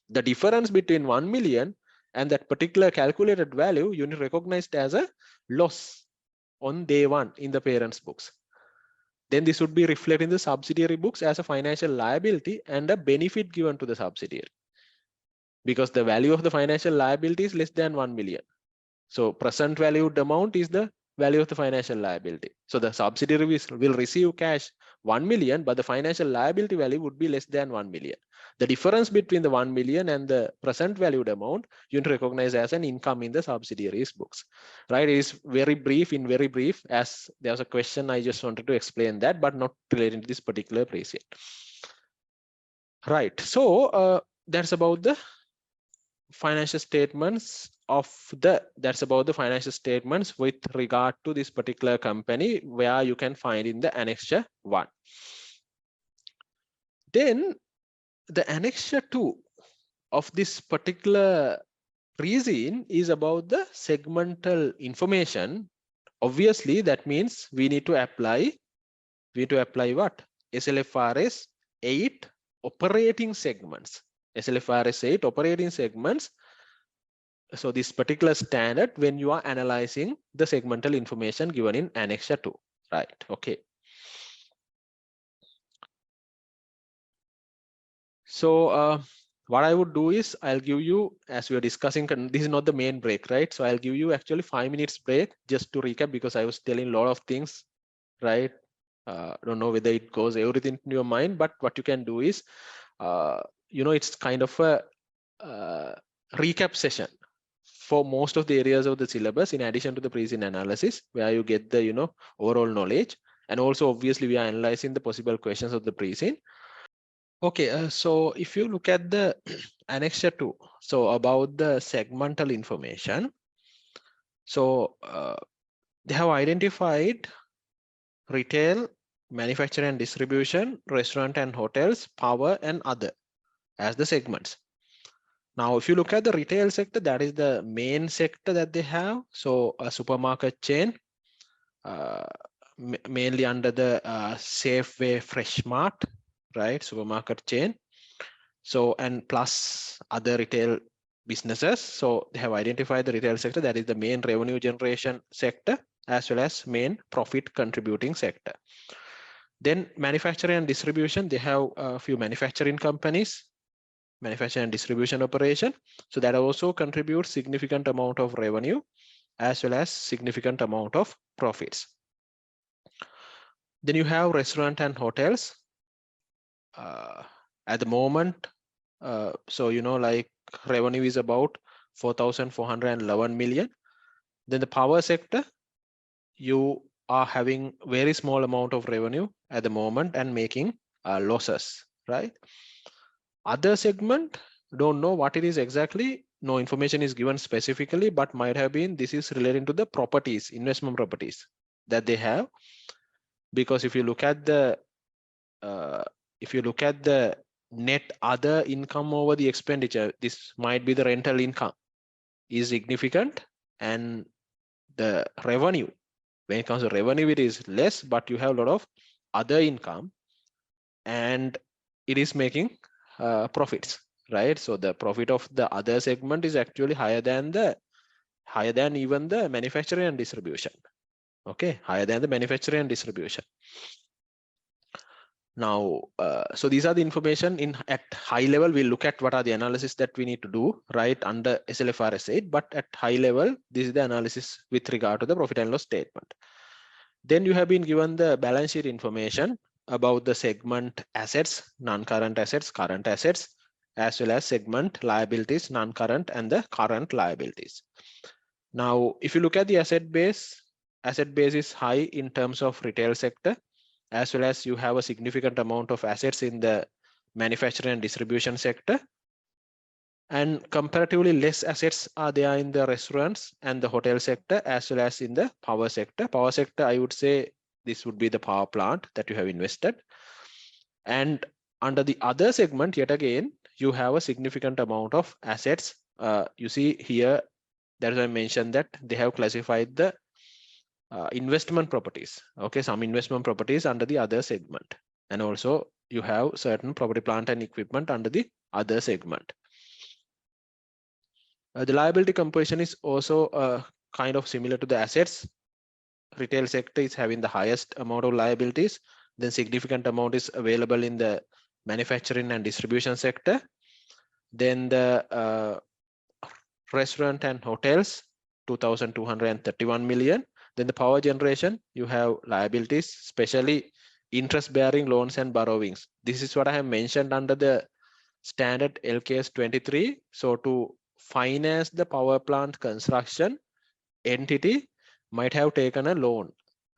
The difference between 1 million and that particular calculated value, you need recognized as a loss on day one in the parent's books. Then this would be reflected in the subsidiary books as a financial liability and a benefit given to the subsidiary, because the value of the financial liability is less than 1 million. So present valued amount is the value of the financial liability. So the subsidiary will receive cash 1 million, but the financial liability value would be less than 1 million. The difference between the 1 million and the present valued amount, you need to recognize as an income in the subsidiaries books, right? It is very brief, as there was a question, I just wanted to explain that, but not relating to this particular precinct. Right, so that's about the financial statements that's about the financial statements with regard to this particular company, where you can find in the annexure 1. Then the annexure 2 of this particular reason is about the segmental information. Obviously that means we need to apply what? SLFRS 8 operating segments. SLFRS 8 operating segments. So this particular standard when you are analyzing the segmental information given in annexure 2, right? Okay. So what I would do is I'll give you, as we are discussing, this is not the main break, right? So I'll give you actually 5 minutes break just to recap, because I was telling a lot of things, right? I don't know whether it goes everything in your mind, but what you can do is, it's kind of a recap session for most of the areas of the syllabus, in addition to the pre-scene analysis, where you get the overall knowledge, and also obviously we are analyzing the possible questions of the pre-scene. Okay, so if you look at the annexure 2, so about the segmental information, so they have identified retail, manufacturing and distribution, restaurant and hotels, power and other as the segments. Now, if you look at the retail sector, that is the main sector that they have. So a supermarket chain, mainly under the Safeway Fresh Mart, right? Supermarket chain. So, and plus other retail businesses. So they have identified the retail sector, that is the main revenue generation sector, as well as main profit contributing sector. Then manufacturing and distribution, they have a few manufacturing companies, manufacturing and distribution operation. So that also contributes significant amount of revenue as well as significant amount of profits. Then you have restaurant and hotels. At the moment, so like revenue is about 4,411 million. Then the power sector, you are having very small amount of revenue at the moment and making losses, right? Other segment, don't know what it is exactly. No information is given specifically, but might have been this is relating to the properties, investment properties that they have. because if you look at the net other income over the expenditure, this might be the rental income is significant, and the revenue, when it comes to revenue, it is less, but you have a lot of other income and it is making profits, right? So the profit of the other segment is actually higher than even the manufacturing and distribution. Okay, higher than the manufacturing and distribution. Now, so these are the information in at high level. We'll look at what are the analysis that we need to do right under SLFRS 8, but at high level, this is the analysis with regard to the profit and loss statement. Then you have been given the balance sheet information about the segment assets, non-current assets, current assets, as well as segment liabilities, non-current and the current liabilities. Now, if you look at the asset base is high in terms of retail sector, as well as you have a significant amount of assets in the manufacturing and distribution sector. And comparatively less assets are there in the restaurants and the hotel sector, as well as in the power sector. Power sector, I would say this would be the power plant that you have invested. And under the other segment, yet again, you have a significant amount of assets. You see here, that is I mentioned that they have classified the investment properties. Okay, some investment properties under the other segment. And also you have certain property, plant and equipment under the other segment. The liability composition is also kind of similar to the assets. Retail sector is having the highest amount of liabilities. Then significant amount is available in the manufacturing and distribution sector. Then the restaurant and hotels, 2,231 million. Then the power generation, you have liabilities, especially interest-bearing loans and borrowings. This is what I have mentioned under the standard LKS 23. So to finance the power plant construction, entity might have taken a loan,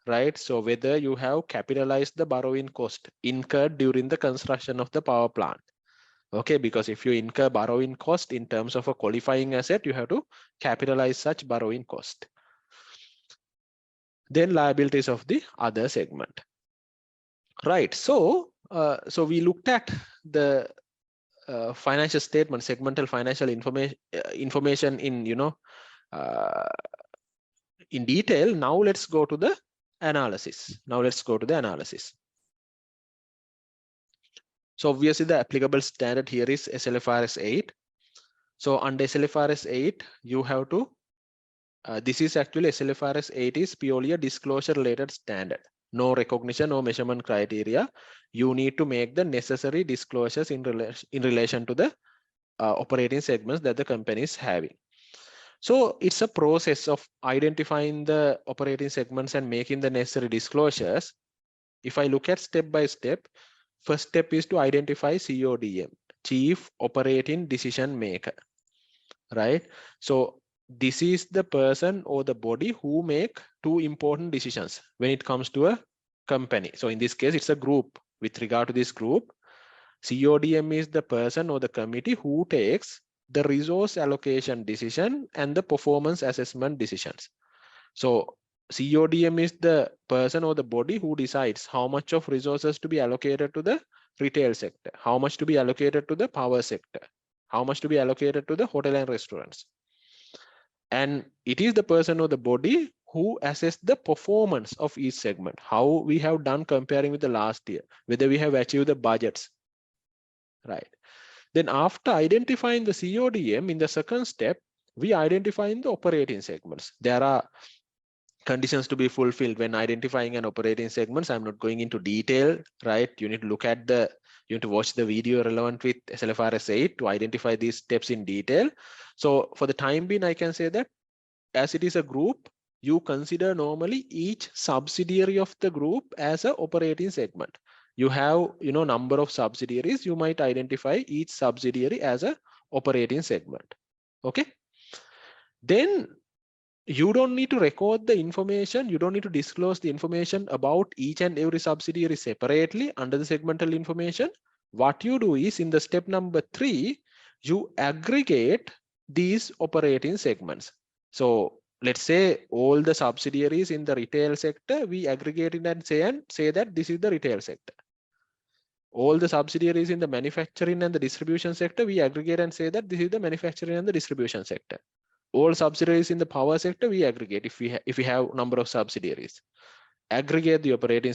right? So whether you have capitalized the borrowing cost incurred during the construction of the power plant. Okay, because if you incur borrowing cost in terms of a qualifying asset, you have to capitalize such borrowing cost. Then liabilities of the other segment. Right, so so we looked at the financial statement, segmental financial information in, you know, in detail. Now let's go to the analysis. So obviously the applicable standard here is SLFRS 8. So under SLFRS 8, you have to, this is actually SLFRS 8 is purely a disclosure related standard. No recognition or measurement criteria. You need to make the necessary disclosures in relation to the operating segments that the company is having. So it's a process of identifying the operating segments and making the necessary disclosures. If I look at step by step, first step is to identify CODM, Chief Operating Decision Maker, right? So this is the person or the body who make two important decisions when it comes to a company. So in this case, it's a group. With regard to this group, CODM is the person or the committee who takes the resource allocation decision and the performance assessment decisions. So CODM is the person or the body who decides how much of resources to be allocated to the retail sector, how much to be allocated to the power sector, how much to be allocated to the hotel and restaurants. And it is the person or the body who assess the performance of each segment, how we have done comparing with the last year, whether we have achieved the budgets, right? Then after identifying the CODM, in the second step, we identifying the operating segments. There are conditions to be fulfilled when identifying an operating segments. I'm not going into detail, right? You need to look at the, you need to watch the video relevant with SLFRS 8 to identify these steps in detail. So for the time being, I can say that as it is a group, you consider normally each subsidiary of the group as an operating segment. You have, you know, number of subsidiaries, you might identify each subsidiary as a operating segment. Okay. Then you don't need to record the information. You don't need to disclose the information about each and every subsidiary separately under the segmental information. What you do is in the step number 3, you aggregate these operating segments. So let's say all the subsidiaries in the retail sector, we aggregate it and say that this is the retail sector. All the subsidiaries in the manufacturing and the distribution sector, we aggregate and say that this is the manufacturing and the distribution sector. All subsidiaries in the power sector, we aggregate if we have number of subsidiaries. Aggregate the operating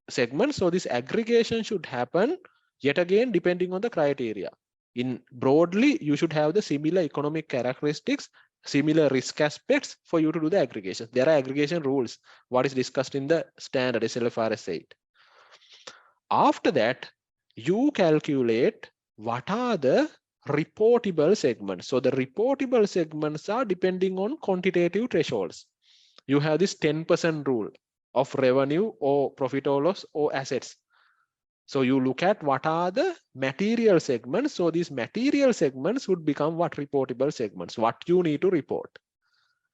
segment. So this aggregation should happen yet again depending on the criteria. In broadly, you should have the similar economic characteristics, similar risk aspects for you to do the aggregation. There are aggregation rules, what is discussed in the standard SLFRS 8. After that, you calculate what are the reportable segments. So the reportable segments are depending on quantitative thresholds. You have this 10% rule of revenue or profit or loss or assets. So you look at what are the material segments. So these material segments would become what reportable segments, what you need to report.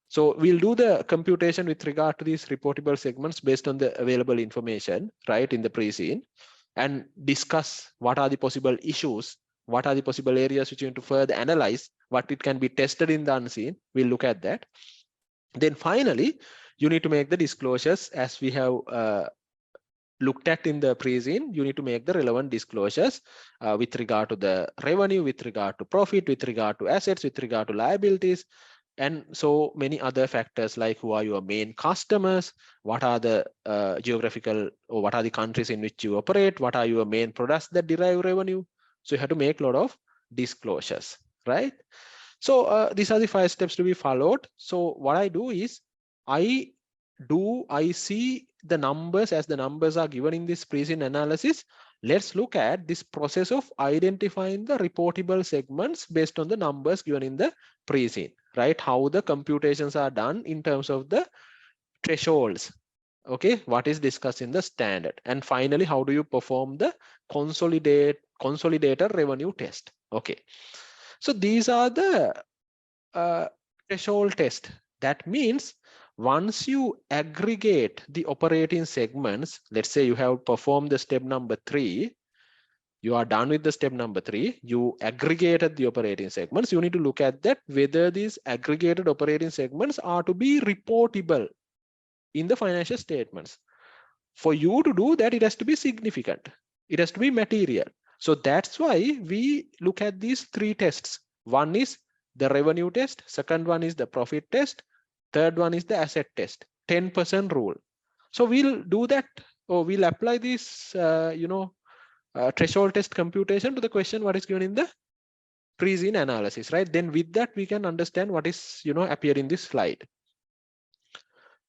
So we'll do the computation with regard to these reportable segments based on the available information, right, in the pre-scene, and discuss what are the possible issues, what are the possible areas which you need to further analyze, what it can be tested in the unseen. We'll look at that. Then finally, you need to make the disclosures as we have looked at in the pre-scene. You need to make the relevant disclosures with regard to the revenue, with regard to profit, with regard to assets, with regard to liabilities, and so many other factors like who are your main customers, what are the geographical or what are the countries in which you operate, what are your main products that derive revenue. So you have to make a lot of disclosures, right? So these are the 5 steps to be followed. So what I do is I see the numbers as the numbers are given in this pre-scene analysis. Let's look at this process of identifying the reportable segments based on the numbers given in the pre-scene, right? How the computations are done in terms of the thresholds. Okay, what is discussed in the standard. And finally, how do you perform the consolidated revenue test? Okay, so these are the threshold test. That means once you aggregate the operating segments, let's say you have performed the step number 3, you are done with the step number 3, you aggregated the operating segments, you need to look at that whether these aggregated operating segments are to be reportable in the financial statements. For you to do that, it has to be significant. It has to be material. So that's why we look at these 3 tests. One is the revenue test, second one is the profit test, third one is the asset test, 10% rule. So we'll do that, or we'll apply this, threshold test computation to the question what is given in the pre-scene analysis, right? Then with that, we can understand what is, appear in this slide.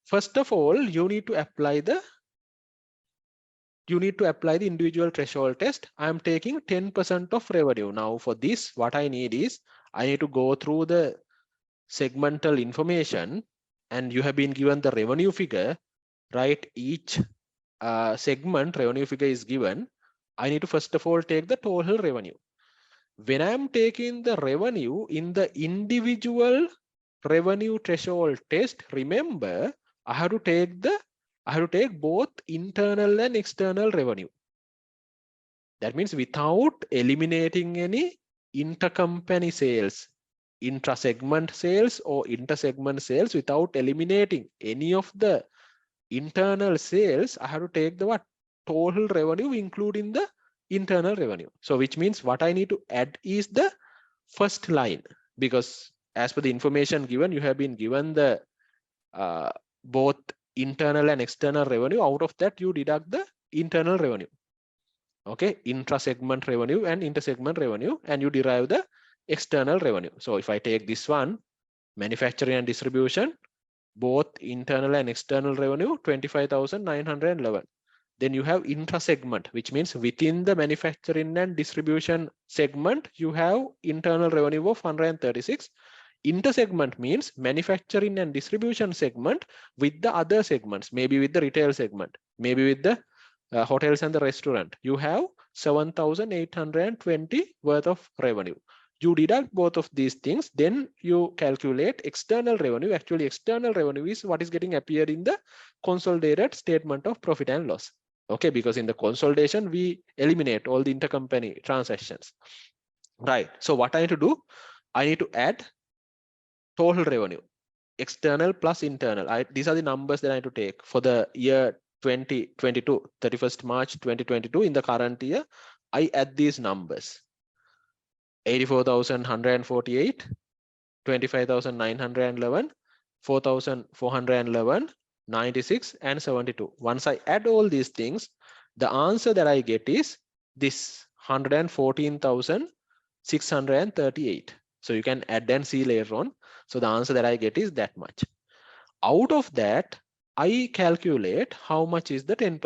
First of all, you need to apply the individual threshold test. I'm taking 10% of revenue. Now for this, what I need is, I need to go through the segmental information, and you have been given the revenue figure, right? Each segment revenue figure is given. I need to first of all take the total revenue. When I'm taking the revenue in the individual revenue threshold test, remember, I have to take both internal and external revenue. That means without eliminating any intercompany sales, intra-segment sales or inter-segment sales, without eliminating any of the internal sales, I have to take the total revenue including the internal revenue. So which means what I need to add is the first line, because as per the information given, you have been given the both internal and external revenue. Out of that, you deduct the internal revenue. Okay, intra-segment revenue and inter-segment revenue, and you derive the external revenue. So if I take this one, manufacturing and distribution, both internal and external revenue, 25,911. Then you have intra-segment, which means within the manufacturing and distribution segment, you have internal revenue of 136. Inter-segment means manufacturing and distribution segment with the other segments, maybe with the retail segment, maybe with the hotels and the restaurant. You have 7,820 worth of revenue. You deduct both of these things, then you calculate external revenue. Actually, external revenue is what is getting appeared in the consolidated statement of profit and loss. Okay, because in the consolidation, we eliminate all the intercompany transactions. Right. So what I need to do, I need to add total revenue. external plus internal. These are the numbers that I need to take for the year 2022, 31st March 2022. In the current year, I add these numbers: 84,148, 25,911, 4,411, 96, and 72. Once I add all these things, the answer that I get is this 114,638. So you can add and see later on. So the answer that I get is that much. Out of that, I calculate how much is the 10%.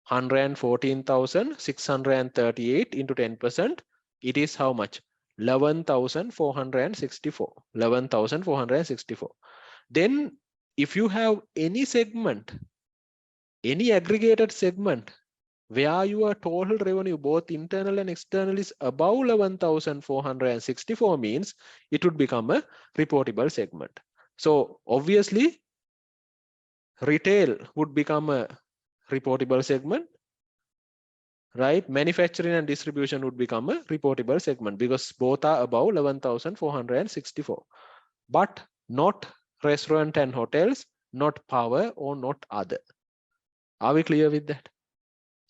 114,638 into 10%, it is how much? 11,464. 11,464. Then if you have any segment, any aggregated segment where your total revenue, both internal and external, is above 11,464, means it would become a reportable segment. So obviously, retail would become a reportable segment, right? Manufacturing and distribution would become a reportable segment because both are above 11,464, but not restaurant and hotels, not power, or not other. Are we clear with that?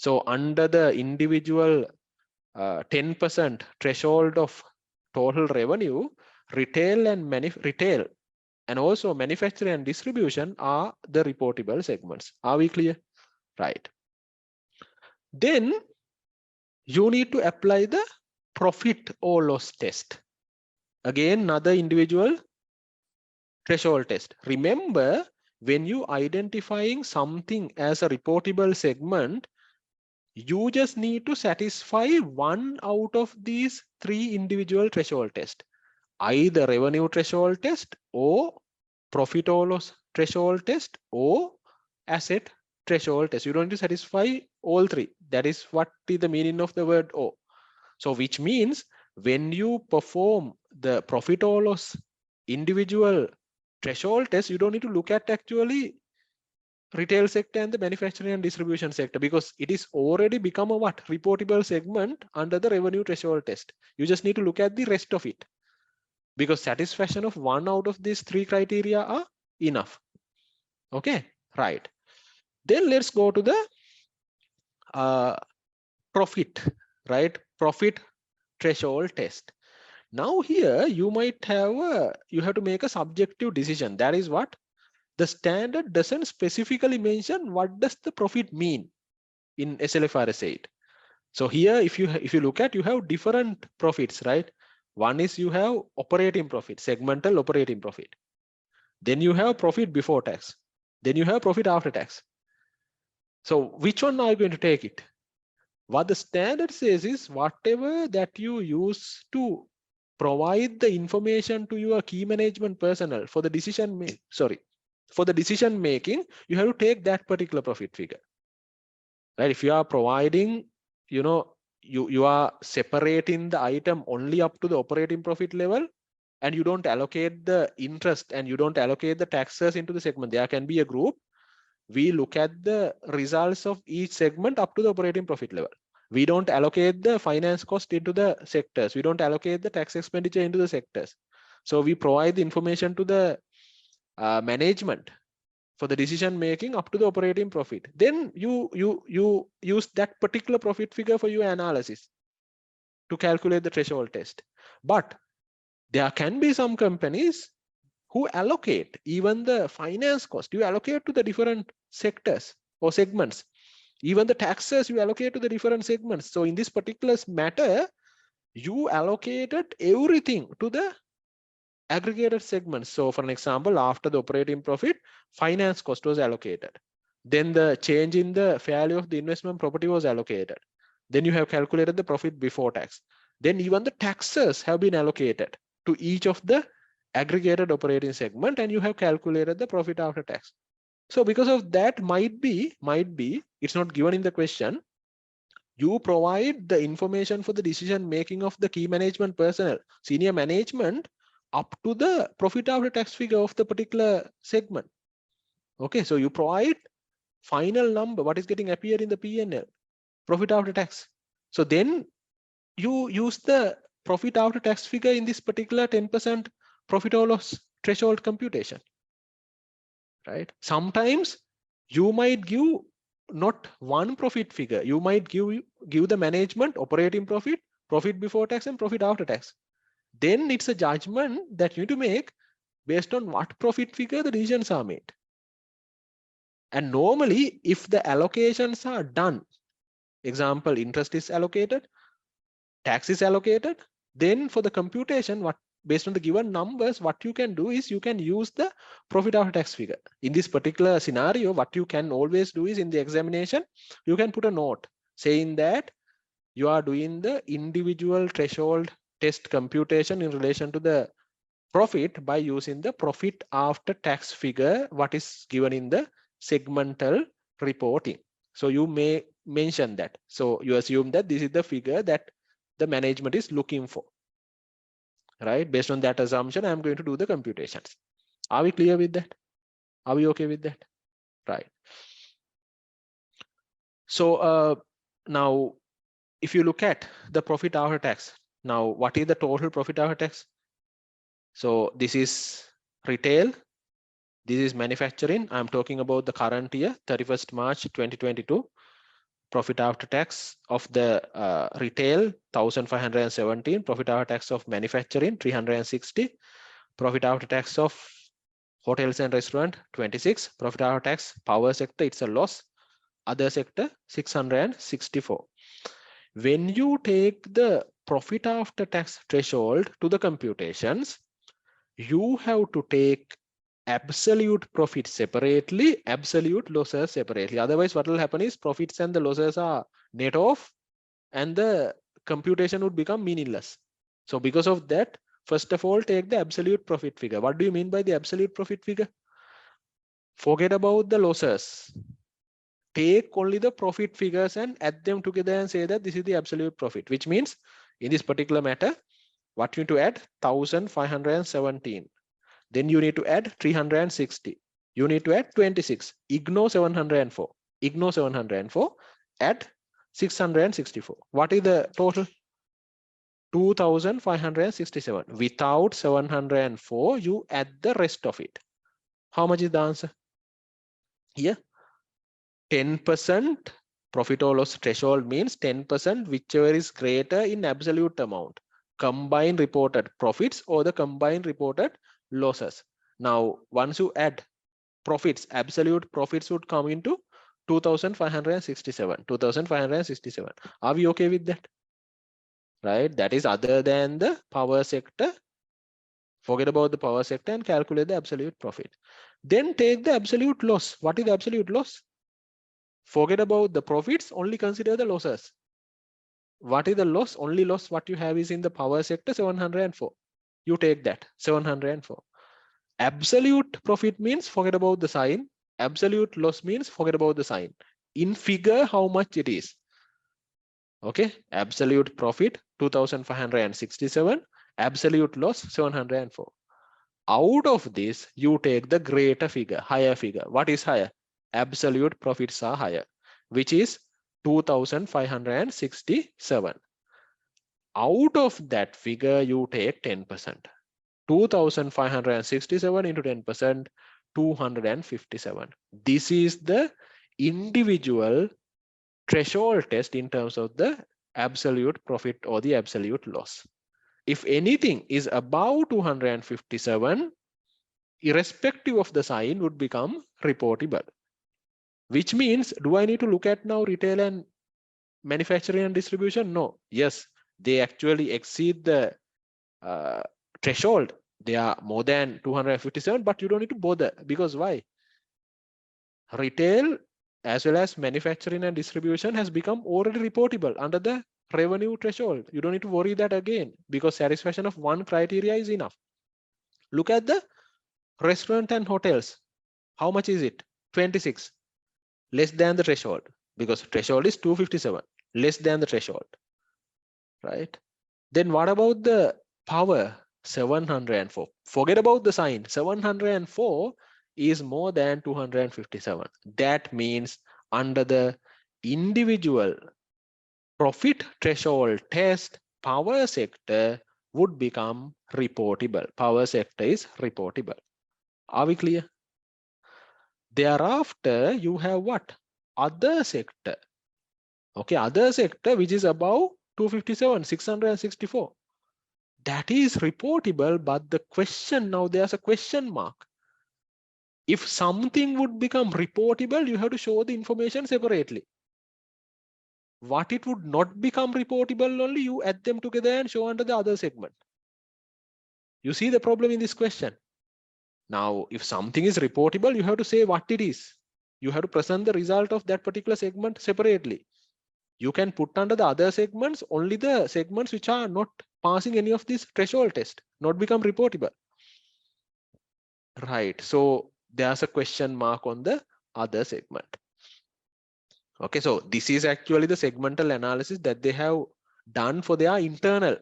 So under the individual 10% threshold of total revenue, retail and also manufacturing and distribution are the reportable segments. Are we clear? Right. Then you need to apply the profit or loss test. Again, another individual threshold test. Remember, when you identifying something as a reportable segment, you just need to satisfy one out of these three individual threshold tests, either revenue threshold test or profit or loss threshold test or asset threshold test. You don't need to satisfy all three. That is what is the meaning of the word O. So which means when you perform the profit or loss individual threshold test, you don't need to look at actually retail sector and the manufacturing and distribution sector, because it is already become a what? Reportable segment under the revenue threshold test. You just need to look at the rest of it, because satisfaction of one out of these three criteria are enough. Okay, right. Then let's go to the profit, right? Profit threshold test. Now here you might have you have to make a subjective decision. That is what the standard doesn't specifically mention what does the profit mean in SLFRS 8. So here, if you look at, you have different profits, right? One is you have operating profit, segmental operating profit. Then you have profit before tax. Then you have profit after tax. So which one are you going to take it? What the standard says is whatever that you use to provide the information to your key management personnel for the decision making, you have to take that particular profit figure, right? If you are providing, you are separating the item only up to the operating profit level, and you don't allocate the interest and you don't allocate the taxes into the segment, there can be a group. We look at the results of each segment up to the operating profit level. We don't allocate the finance cost into the sectors. We don't allocate the tax expenditure into the sectors. So we provide the information to the management for the decision making up to the operating profit. Then you use that particular profit figure for your analysis to calculate the threshold test. But there can be some companies who allocate even the finance cost. You allocate to the different sectors or segments. Even the taxes you allocate to the different segments. So in this particular matter, you allocated everything to the aggregated segments. So for an example, after the operating profit, finance cost was allocated. Then the change in the value of the investment property was allocated. Then you have calculated the profit before tax. Then even the taxes have been allocated to each of the aggregated operating segment, and you have calculated the profit after tax. So because of that, might be, it's not given in the question, you provide the information for the decision making of the key management personnel, senior management, up to the profit after tax figure of the particular segment. Okay, so you provide final number, what is getting appeared in the P&L, profit after tax. So then you use the profit after tax figure in this particular 10% profit or loss threshold computation. right? Sometimes you might give not one profit figure. You might give the management operating profit, profit before tax, and profit after tax. Then it's a judgment that you need to make based on what profit figure the decisions are made. And normally, if the allocations are done, example, interest is allocated, tax is allocated, then for the computation, what based on the given numbers, what you can do is you can use the profit after tax figure. In this particular scenario, what you can always do is in the examination, you can put a note saying that you are doing the individual threshold test computation in relation to the profit by using the profit after tax figure, what is given in the segmental reporting. So you may mention that. So you assume that this is the figure that the management is looking for, right? Based on that assumption, I'm going to do the computations. Are we clear with that? Are we okay with that? Right. So now, if you look at the profit after tax, now what is the total profit after tax? So this is retail. This is manufacturing. I'm talking about the current year, 31st March 2022. Profit after tax of the retail, 1,517. Profit after tax of manufacturing, 360. Profit after tax of hotels and restaurant, 26. Profit after tax, power sector, it's a loss. Other sector, 664. When you take the profit after tax threshold to the computations, you have to take absolute profit separately, absolute losses separately. Otherwise, what will happen is profits and the losses are net off and the computation would become meaningless. So because of that, first of all, take the absolute profit figure. What do you mean by the absolute profit figure? Forget about the losses. Take only the profit figures and add them together and say that this is the absolute profit, which means in this particular matter, what you need to add? 1,517. Then you need to add 360. You need to add 26. Ignore 704. Ignore 704. Add 664. What is the total? 2,567. Without 704, you add the rest of it. How much is the answer? Here, 10% profit or loss threshold means 10%, whichever is greater in absolute amount. Combined reported profits or the combined reported losses. Now, once you add profits, absolute profits would come into 2,567. 2,567. Are we okay with that? Right? That is other than the power sector. Forget about the power sector and calculate the absolute profit. Then take the absolute loss. What is the absolute loss? Forget about the profits, only consider the losses. What is the loss? Only loss what you have is in the power sector, 704. You take that, 704. Absolute profit means forget about the sign. Absolute loss means forget about the sign. In figure, how much it is? Okay, absolute profit 2,567, absolute loss 704. Out of this, you take the greater figure, higher figure. What is higher? Absolute profits are higher, which is 2,567. Out of that figure, you take 10%. 2,567 into 10%, 257. This is the individual threshold test in terms of the absolute profit or the absolute loss. If anything is above 257, irrespective of the sign, would become reportable. Which means, do I need to look at now retail and manufacturing and distribution? No. Yes, they actually exceed the threshold. They are more than 257, but you don't need to bother, because why? Retail as well as manufacturing and distribution has become already reportable under the revenue threshold. You don't need to worry that again, because satisfaction of one criteria is enough. Look at the restaurant and hotels. How much is it? 26. Less than the threshold, because threshold is 257. Less than the threshold, right? Then what about the power? 704. Forget about the sign. 704 is more than 257. That means under the individual profit threshold test, power sector would become reportable. Power sector is reportable. Are we clear? Thereafter, you have what? Other sector. Okay, other sector, which is above 257, 664. That is reportable, but the question now, there's a question mark. If something would become reportable, you have to show the information separately. What it would not become reportable, only you add them together and show under the other segment. You see the problem in this question. Now, if something is reportable, you have to say what it is. You have to present the result of that particular segment separately. You can put under the other segments only the segments which are not passing any of this threshold test, not become reportable. Right. So there's a question mark on the other segment. Okay, so this is actually the segmental analysis that they have done for their internal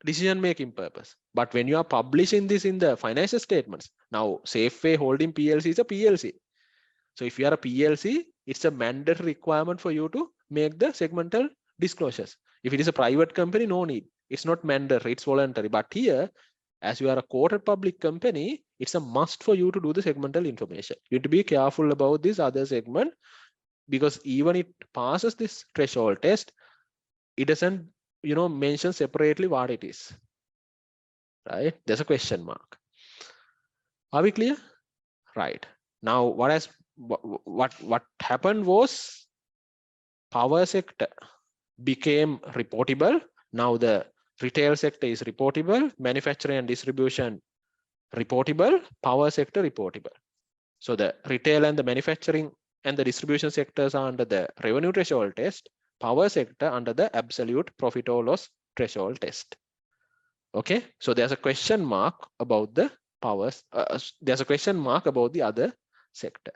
decision-making purpose. But when you are publishing this in the financial statements, now Safeway Holding PLC is a PLC. So if you are a PLC, it's a mandatory requirement for you to make the segmental disclosures. If it is a private company, no need. It's not mandatory, it's voluntary. But here, as you are a quoted public company, it's a must for you to do the segmental information. You need to be careful about this other segment, because even it passes this threshold test, it doesn't, mention separately what it is. Right? There's a question mark. Are we clear? Right. Now, what happened was power sector became reportable. Now the retail sector is reportable, manufacturing and distribution reportable, power sector reportable. So the retail and the manufacturing and the distribution sectors are under the revenue threshold test, power sector under the absolute profit or loss threshold test. Okay, so there's a question mark about the powers. There's a question mark about the other sector.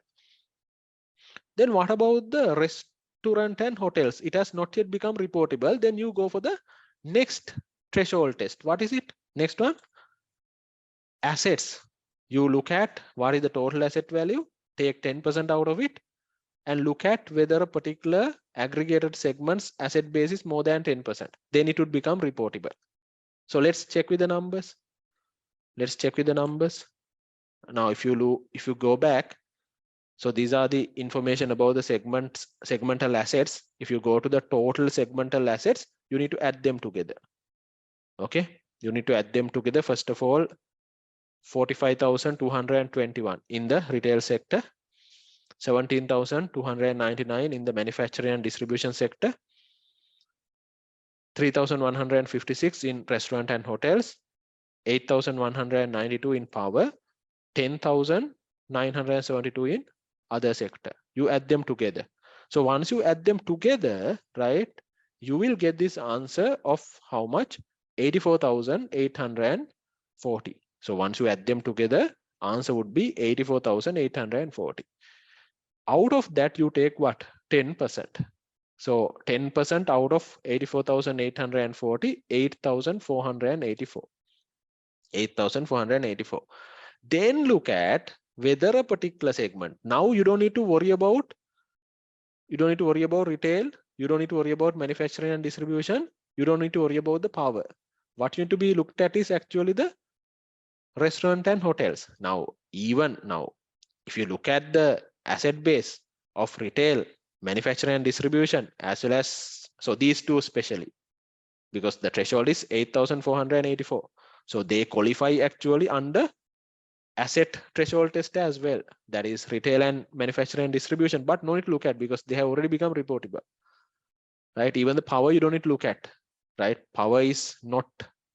Then what about the restaurant and hotels? It has not yet become reportable. Then you go for the next threshold test. What is it? Next one, assets. You look at what is the total asset value, take 10% out of it, and look at whether a particular aggregated segment's asset base is more than 10%. Then it would become reportable. So let's check with the numbers. Let's check with the numbers. Now, if you go back, so these are the information about the segmental assets. If you go to the total segmental assets, you need to add them together. Okay, you need to add them together. First of all, 45,221 in the retail sector, 17,299 in the manufacturing and distribution sector, 3,156 in restaurant and hotels, 8,192 in power, 10,972 in other sector. You add them together. So once you add them together, right, you will get this answer of how much? 84,840. So once you add them together, answer would be 84,840. Out of that, you take what? 10%. So 10% out of 84,840, 8,484. 8,484. Then look at whether a particular segment. Now you don't need to worry about retail. You don't need to worry about manufacturing and distribution. You don't need to worry about the power. What you need to be looked at is actually the restaurant and hotels. Now, even now, if you look at the asset base of retail, manufacturing and distribution, as well as, so these two especially, because the threshold is 8,484. So they qualify actually under asset threshold test as well. That is retail and manufacturing and distribution, but no need to look at because they have already become reportable. Right? Even the power you don't need to look at. Right? Power is not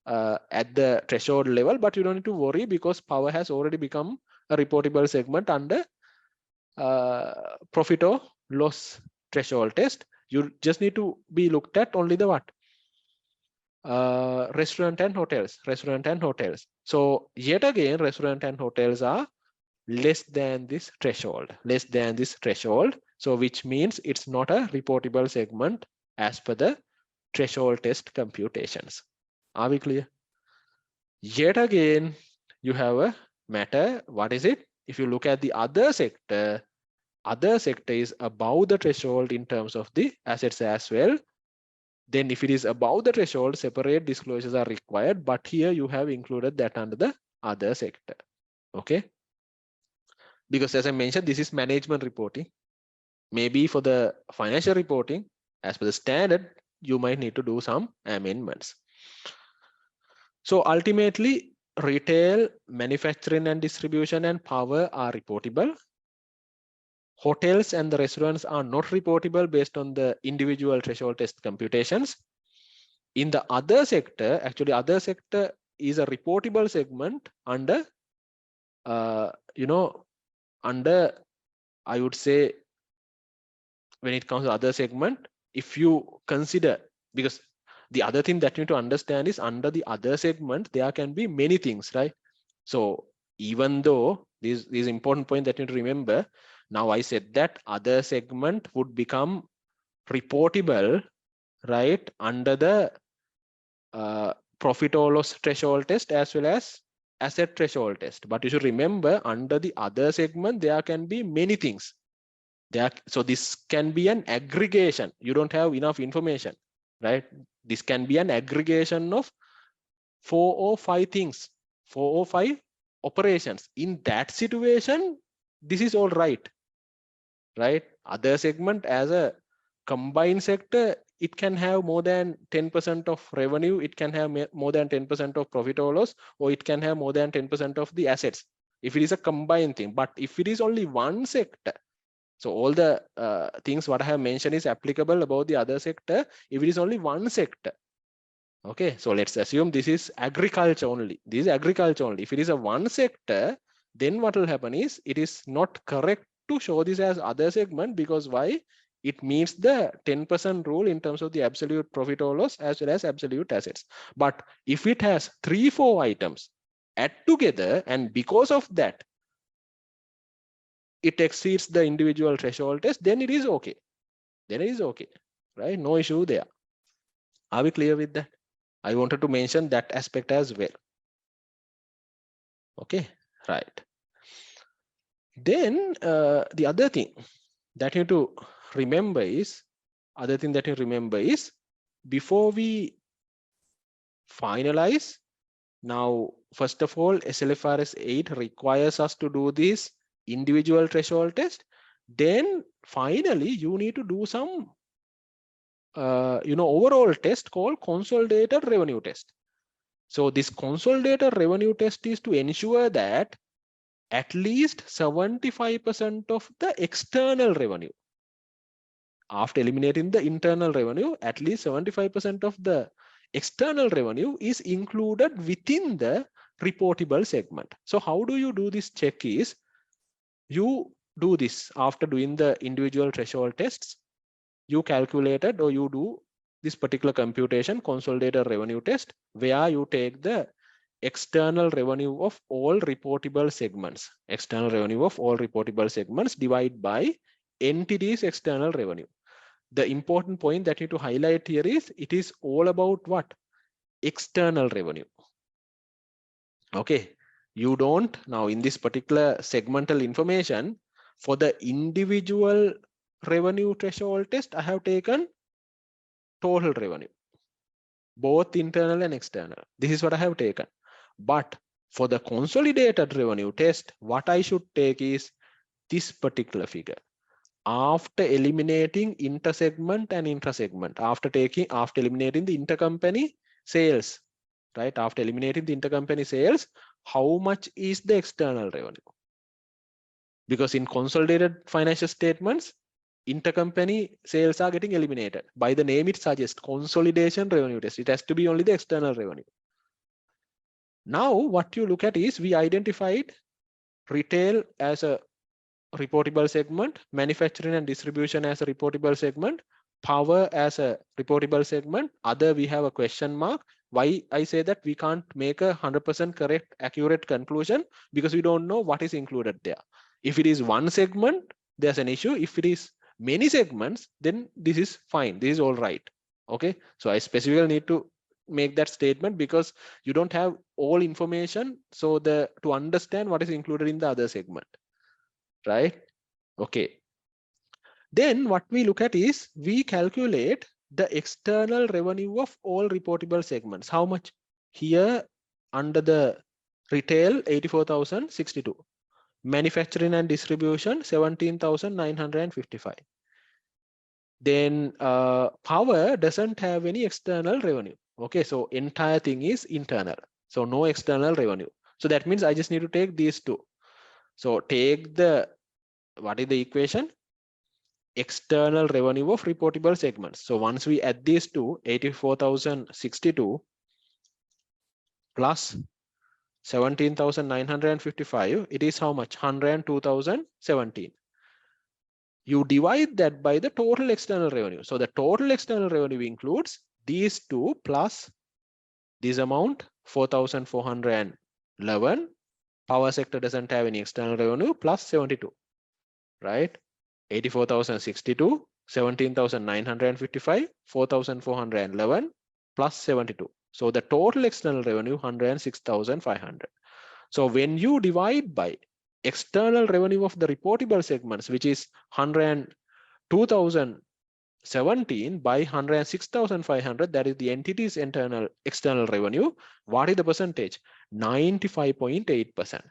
at the threshold level, but you don't need to worry because power has already become a reportable segment under profit or loss threshold test. You just need to be looked at only the what? Restaurant and hotels. So yet again, restaurant and hotels are less than this threshold. So which means it's not a reportable segment as per the threshold test computations. Are we clear? Yet again, you have a matter. What is it? If you look at the other sector is above the threshold in terms of the assets as well. Then if it is above the threshold, separate disclosures are required. But here you have included that under the other sector. Okay. Because as I mentioned, this is management reporting. Maybe for the financial reporting, as per the standard, you might need to do some amendments. So ultimately, retail, manufacturing and distribution and power are reportable. Hotels and the restaurants are not reportable based on the individual threshold test computations. In the other sector, actually other sector is a reportable segment under, under, I would say, when it comes to other segment, if you consider, because the other thing that you need to understand is under the other segment, there can be many things, right? So even though this is important point that you need to remember, now I said that other segment would become reportable, right, under the profit or loss threshold test as well as asset threshold test. But you should remember, under the other segment, there can be many things. So this can be an aggregation. You don't have enough information, right? This can be an aggregation of 4 or 5 things, 4 or 5 operations. In that situation, this is all right, right? Other segment as a combined sector, it can have more than 10% of revenue, it can have more than 10% of profit or loss, or it can have more than 10% of the assets, if it is a combined thing. But if it is only one sector, so all the things what I have mentioned is applicable about the other sector if it is only one sector. Okay, so let's assume this is agriculture only. This is agriculture only. If it is a one sector, then what will happen is it is not correct to show this as other segment, because why? It meets the 10% rule in terms of the absolute profit or loss as well as absolute assets. But if it has 3-4 items add together, and because of that it exceeds the individual threshold test, then it is okay. Then it is okay, right? No issue there. Are we clear with that? I wanted to mention that aspect as well. Okay, right. Then the other thing that you need to remember is, before we finalize, now, first of all, SLFRS 8 requires us to do this individual threshold test. Then finally, you need to do some overall test called consolidated revenue test. So this consolidated revenue test is to ensure that at least 75% of the external revenue, after eliminating the internal revenue, at least 75% of the external revenue is included within the reportable segment. So how do you do this check is, you do this after doing the individual threshold tests, you calculated or you do this particular computation, consolidated revenue test, where you take the external revenue of all reportable segments, divide by entities external revenue. The important point that you need to highlight here is, it is all about what? External revenue. Okay, you don't, now in this particular segmental information, for the individual revenue threshold test, I have taken total revenue, both internal and external. This is what I have taken. But for the consolidated revenue test, what I should take is this particular figure. After eliminating intersegment and intrasegment, after eliminating the intercompany sales, right? After eliminating the intercompany sales, how much is the external revenue? Because in consolidated financial statements, intercompany sales are getting eliminated. By the name it suggests consolidation revenue test. It has to be only the external revenue. Now what you look at is, we identified retail as a reportable segment, manufacturing and distribution as a reportable segment, power as a reportable segment, other we have a question mark. Why I say that we can't make a 100% correct, accurate conclusion, because we don't know what is included there. If it is one segment, there's an issue. If it is many segments, then this is fine. This is all right. Okay, so I specifically need to make that statement because you don't have all information. So to understand what is included in the other segment, right? Okay. Then what we look at is, we calculate the external revenue of all reportable segments. How much? Here under the retail, 84,062. Manufacturing and distribution 17,955. Then power doesn't have any external revenue. Okay, so entire thing is internal, so no external revenue. So that means I just need to take these two. So take the, what is the equation? External revenue of reportable segments. So once we add these two, 84,062 plus 17,955, it is how much? 102,017. You divide that by the total external revenue. So the total external revenue includes these two plus this amount, 4,411. Power sector doesn't have any external revenue, plus 72, right? 84,062, 17,955, 4,411 plus 72. So the total external revenue 106,500. So when you divide by external revenue of the reportable segments, which is 102,017 by 106,500, that is the entity's internal external revenue. What is the percentage? 95.8%.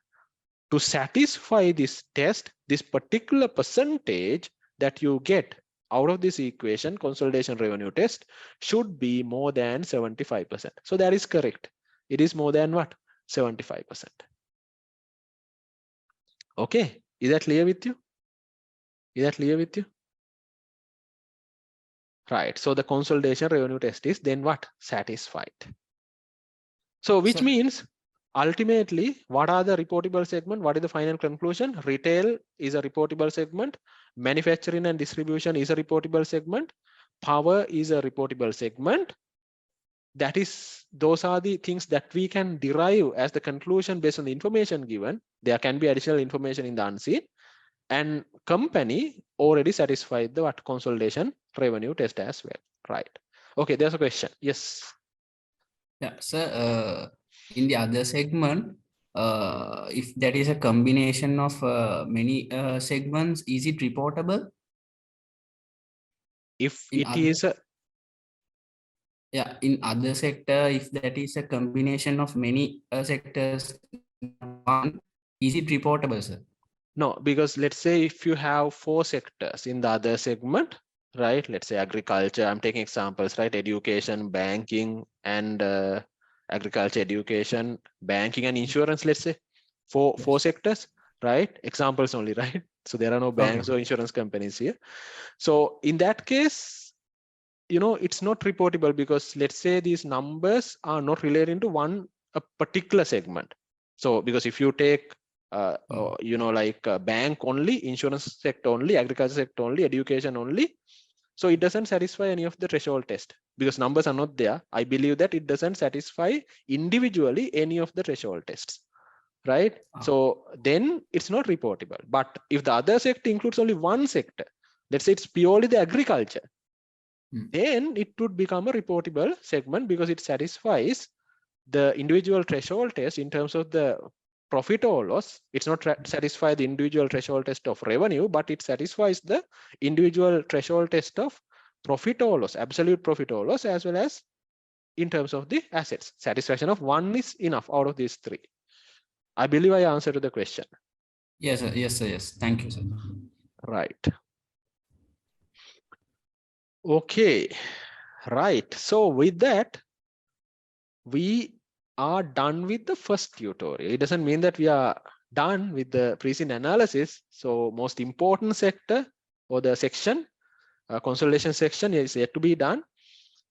To satisfy this test, this particular percentage that you get out of this equation, consolidation revenue test, should be more than 75%. So that is correct. It is more than what? 75%. Okay, is that clear with you? Is that clear with you? Right, so the consolidation revenue test is then what? Satisfied. So which means ultimately, what are the reportable segment? What is the final conclusion? Retail is a reportable segment. Manufacturing and distribution is a reportable segment. Power is a reportable segment. That is, those are the things that we can derive as the conclusion based on the information given. There can be additional information in the unseen. And company already satisfied the what? Consolidation revenue test as well. Right. Okay, there's a question. Yes. Yeah, sir. In the other segment, if that is a combination of many segments, is it reportable? If in it other, is a, yeah, in other sector, if that is a combination of many sectors, one, is it reportable, sir? no, because let's say if you have 4 sectors in the other segment, right? Let's say agriculture, I'm taking examples, right? Education, banking, and agriculture, education, banking, and insurance, let's say four sectors, right? Examples only, right? So there are no banks or insurance companies here. So in that case, it's not reportable because let's say these numbers are not related to a particular segment. So because if you take like bank only, insurance sector only, agriculture sector only, education only, so it doesn't satisfy any of the threshold test because numbers are not there. I believe that it doesn't satisfy individually any of the threshold tests, right? So then it's not reportable. But if the other sector includes only one sector, let's say it's purely the agriculture, then it would become a reportable segment because it satisfies the individual threshold test in terms of the profit or loss. It's not satisfy the individual threshold test of revenue, but it satisfies the individual threshold test of profit or loss, absolute profit or loss, as well as in terms of the assets. Satisfaction of one is enough out of these 3. I believe I answered to the question. Yes, sir. Yes, sir. Yes. Thank you, sir. Right. Okay. Right. So with that, we are done with the first tutorial. It doesn't mean that we are done with the present analysis. So most important sector or the section, consolidation section, is yet to be done.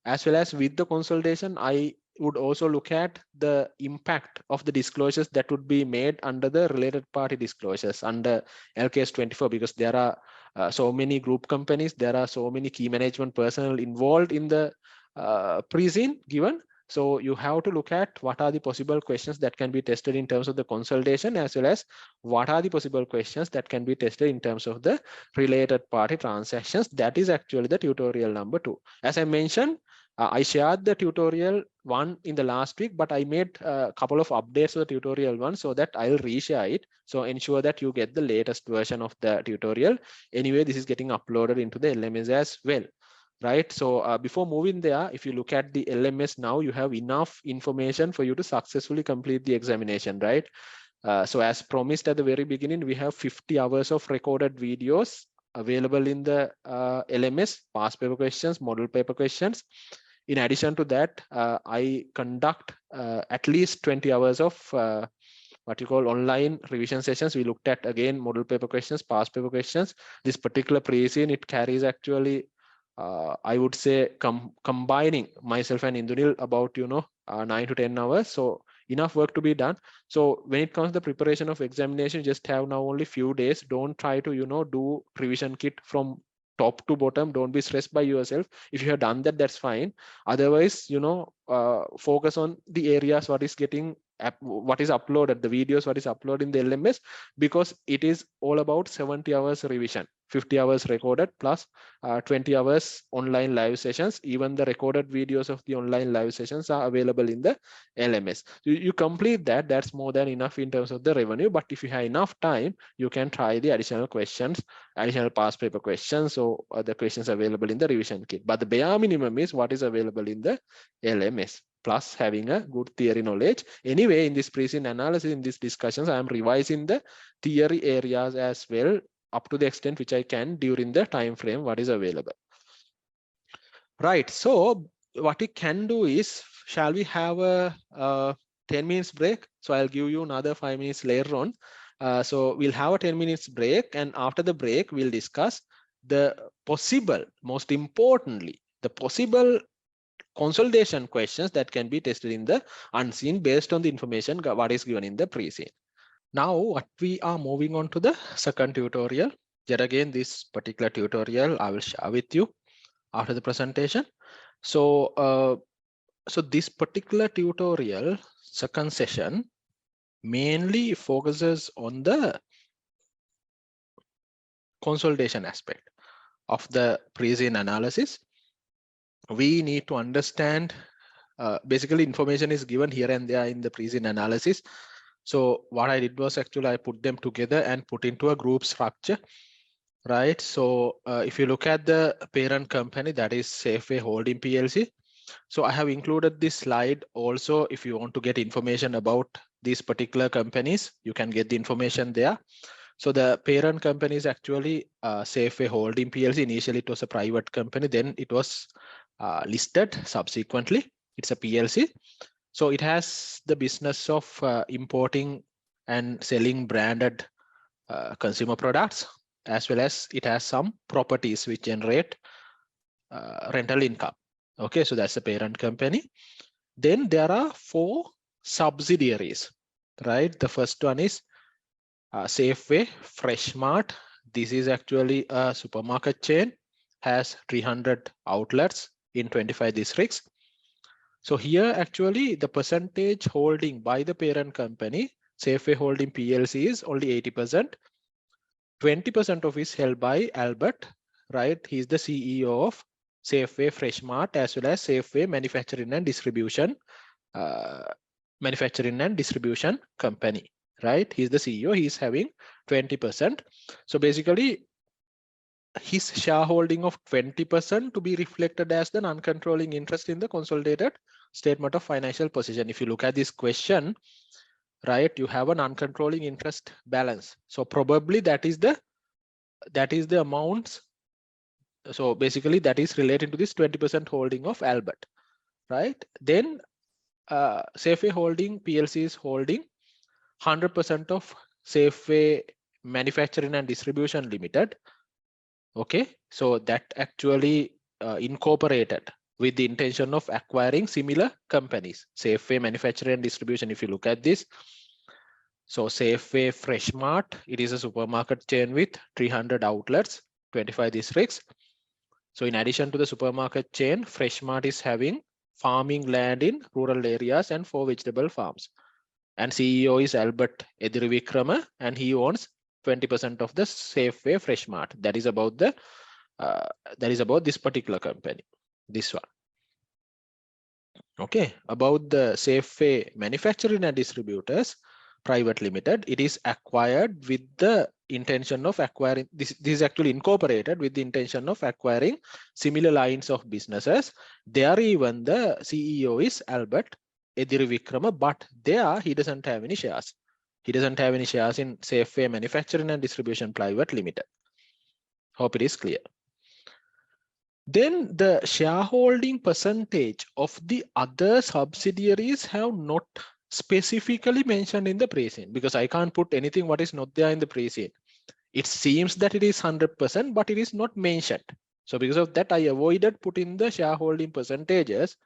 As well as with the consolidation, I would also look at the impact of the disclosures that would be made under the related party disclosures under LKS 24, because there are so many group companies, there are so many key management personnel involved in the pre-scene given. So you have to look at what are the possible questions that can be tested in terms of the consolidation, as well as what are the possible questions that can be tested in terms of the related party transactions. That is actually the tutorial number 2. As I mentioned, I shared the tutorial 1 in the last week, but I made a couple of updates to the tutorial 1 so that I'll reshare it. So ensure that you get the latest version of the tutorial. Anyway, this is getting uploaded into the LMS as well. Right. So before moving there, if you look at the LMS now, you have enough information for you to successfully complete the examination, right? So as promised at the very beginning, we have 50 hours of recorded videos available in the LMS, past paper questions, model paper questions. In addition to that, I conduct at least 20 hours of what you call online revision sessions. We looked at again model paper questions, past paper questions. This particular pre-scene, it carries actually I would say combining myself and Indunil about 9 to 10 hours. So enough work to be done. So when it comes to the preparation of examination, just have now only few days. Don't try to do revision kit from top to bottom. Don't be stressed by yourself. If you have done that, that's fine. Otherwise, focus on the areas what is uploaded, the videos what is uploaded in the LMS, because it is all about 70 hours revision, 50 hours recorded plus 20 hours online live sessions. Even the recorded videos of the online live sessions are available in the LMS. You complete that, that's more than enough in terms of the revenue. But if you have enough time, you can try the additional questions, additional past paper questions, or the questions available in the revision kit. But the bare minimum is what is available in the LMS, plus having a good theory knowledge. Anyway, in this pre-scene analysis, in these discussions, I am revising the theory areas as well, up to the extent which I can during the time frame what is available. Right, so what we can do is, shall we have a 10 minutes break? So I'll give you another 5 minutes later on. So we'll have a 10 minutes break, and after the break, we'll discuss the possible, most importantly, the possible consolidation questions that can be tested in the unseen based on the information what is given in the pre-scene. Now, what we are moving on to the second tutorial. Yet again, this particular tutorial I will share with you after the presentation. So, so this particular tutorial, second session, mainly focuses on the consolidation aspect of the pre-scene analysis. We need to understand, basically information is given here and there in the pre-scene analysis. So what I did was actually I put them together and put into a group structure, right? So if you look at the parent company, that is Safeway Holding PLC. So I have included this slide also. If you want to get information about these particular companies, you can get the information there. So the parent company is actually Safeway Holding PLC. Initially, it was a private company. Then it was listed subsequently. It's a PLC. So it has the business of importing and selling branded consumer products, as well as it has some properties which generate rental income. Okay, so that's the parent company. Then there are 4 subsidiaries, right? The first one is Safeway Fresh Mart. This is actually a supermarket chain, has 300 outlets in 25 districts. So here actually the percentage holding by the parent company, Safeway Holding PLC, is only 80%. 20% of it is held by Albert, right? He's the CEO of Safeway Fresh Mart as well as Safeway Manufacturing and Distribution Company, right? He's the CEO. He's having 20%. So basically, his shareholding of 20% to be reflected as the non-controlling interest in the consolidated statement of financial position. If you look at this question, right, you have a non-controlling interest balance. So probably that is the amounts. So basically that is related to this 20% holding of Albert, right? Then Safeway Holding PLC is holding 100% of Safeway Manufacturing and Distribution Limited. Okay, so that actually incorporated with the intention of acquiring similar companies. Safeway Manufacturing and Distribution, if you look at this, so Safeway Fresh Mart, it is a supermarket chain with 300 outlets, 25 districts. So in addition to the supermarket chain, Fresh Mart is having farming land in rural areas and 4 vegetable farms. And CEO is Albert Edirivikrama, and he owns 20% of the Safeway Fresh Mart. That is about this particular company, this one. Okay, about the Safeway Manufacturing and Distributors Private Limited, it is acquired with the intention of acquiring, this is actually incorporated with the intention of acquiring similar lines of businesses. There even the CEO is Albert Edirivikrama, but there he doesn't have any shares. He doesn't have any shares in Safeway Manufacturing and Distribution Private Limited. Hope it is clear. Then the shareholding percentage of the other subsidiaries have not specifically mentioned in the pre-scene, because I can't put anything what is not there in the pre-scene. It seems that it is 100%, but it is not mentioned. So because of that, I avoided putting the shareholding percentages.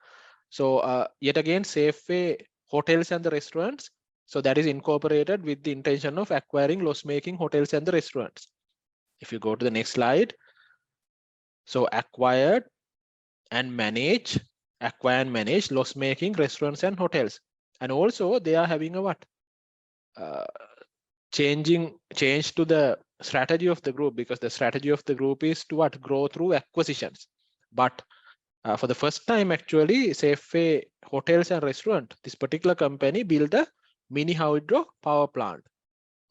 So yet again, Safeway hotels and the restaurants. So that is incorporated with the intention of acquiring loss-making hotels and the restaurants. If you go to the next slide. So acquire and manage loss-making restaurants and hotels. And also they are having a what? Change to the strategy of the group, because the strategy of the group is to what? Grow through acquisitions. But for the first time, actually, Safeway hotels and restaurant, this particular company built a mini hydro power plant,